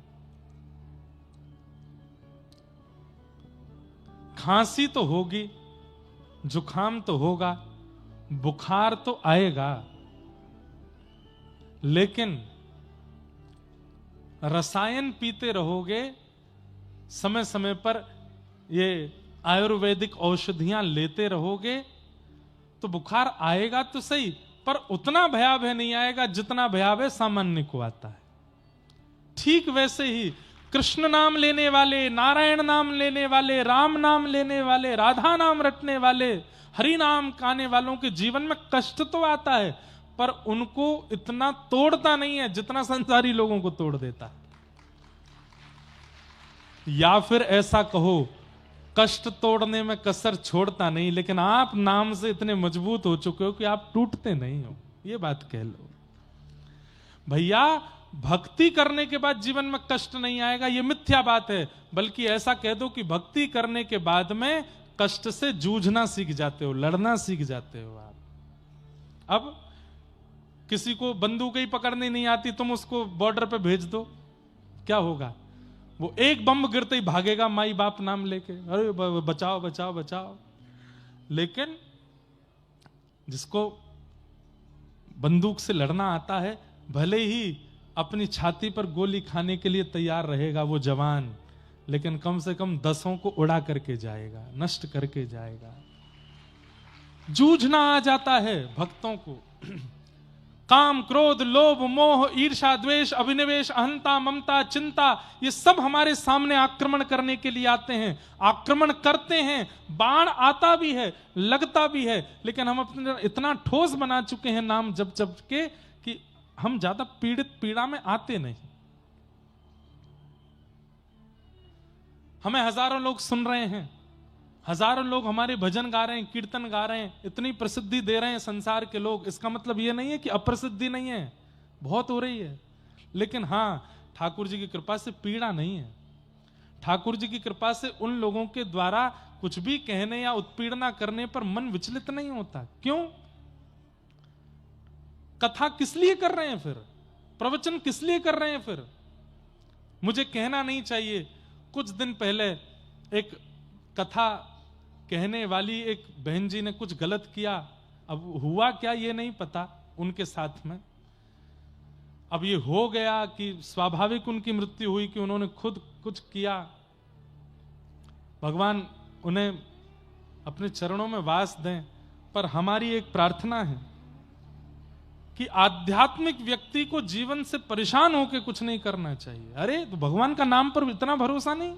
खांसी तो होगी, जुखाम तो होगा, बुखार तो आएगा, लेकिन रसायन पीते रहोगे, समय समय पर ये आयुर्वेदिक औषधियां लेते रहोगे, तो बुखार आएगा तो सही, पर उतना भयावह नहीं आएगा जितना भयावह सामान्य को आता है। ठीक वैसे ही कृष्ण नाम लेने वाले, नारायण नाम लेने वाले, राम नाम लेने वाले, राधा नाम रटने वाले, हरि नाम गाने वालों के जीवन में कष्ट तो आता है, पर उनको इतना तोड़ता नहीं है जितना संसारी लोगों को तोड़ देता है। या फिर ऐसा कहो, कष्ट तोड़ने में कसर छोड़ता नहीं, लेकिन आप नाम से इतने मजबूत हो चुके हो कि आप टूटते नहीं हो, ये बात कह लो। भैया भक्ति करने के बाद जीवन में कष्ट नहीं आएगा, ये मिथ्या बात है। बल्कि ऐसा कह दो कि भक्ति करने के बाद में कष्ट से जूझना सीख जाते हो, लड़ना सीख जाते हो आप। अब किसी को बंदूक ही पकड़नी नहीं आती, तुम उसको बॉर्डर पे भेज दो, क्या होगा? वो एक बम गिरते ही भागेगा माई बाप नाम लेके, अरे बचाओ बचाओ बचाओ। लेकिन जिसको बंदूक से लड़ना आता है, भले ही अपनी छाती पर गोली खाने के लिए तैयार रहेगा वो जवान, लेकिन कम से कम 10 को उड़ा करके जाएगा, नष्ट करके जाएगा। जूझना आ जाता है भक्तों को। काम, क्रोध, लोभ, मोह, ईर्ष्या, द्वेष, अभिनिवेश, अहंता, ममता, चिंता, ये सब हमारे सामने आक्रमण करने के लिए आते हैं, आक्रमण करते हैं। बाण आता भी है, लगता भी है, लेकिन हम अपने इतना ठोस बना चुके हैं नाम जप जप के कि हम ज्यादा पीड़ा में आते नहीं। हमें हजारों लोग सुन रहे हैं, हजारों लोग हमारे भजन गा रहे हैं, कीर्तन गा रहे हैं, इतनी प्रसिद्धि दे रहे हैं संसार के लोग। इसका मतलब ये नहीं है कि अप्रसिद्धि नहीं है, बहुत हो रही है। लेकिन हाँ, ठाकुर जी की कृपा से पीड़ा नहीं है। ठाकुर जी की कृपा से उन लोगों के द्वारा कुछ भी कहने या उत्पीड़ना करने पर मन विचलित नहीं होता। क्यों? कथा किस लिए कर रहे हैं फिर? प्रवचन किस लिए कर रहे हैं फिर? मुझे कहना नहीं चाहिए, कुछ दिन पहले एक कथा कहने वाली एक बहन जी ने कुछ गलत किया। अब हुआ क्या ये नहीं पता उनके साथ में। अब ये हो गया कि स्वाभाविक उनकी मृत्यु हुई कि उन्होंने खुद कुछ किया। भगवान उन्हें अपने चरणों में वास दें। पर हमारी एक प्रार्थना है कि आध्यात्मिक व्यक्ति को जीवन से परेशान होकर कुछ नहीं करना चाहिए। अरे तो भगवान का नाम पर इतना भरोसा नहीं,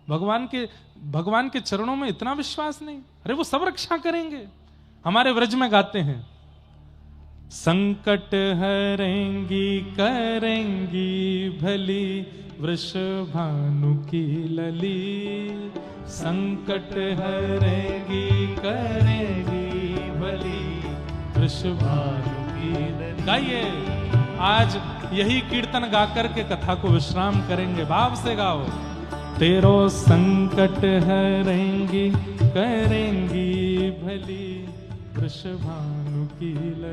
भगवान के चरणों में इतना विश्वास नहीं, अरे वो सब रक्षा करेंगे। हमारे व्रज में गाते हैं, संकट हरेंगी करेंगी भली वृषभानु की लली। संकट हरेंगी करेंगी भली वृषभानु की लली। गाइए, आज यही कीर्तन गाकर के कथा को विश्राम करेंगे। भाव से गाओ। तेरो संकट हरेंगी करेंगी भली वृषभानु की लली।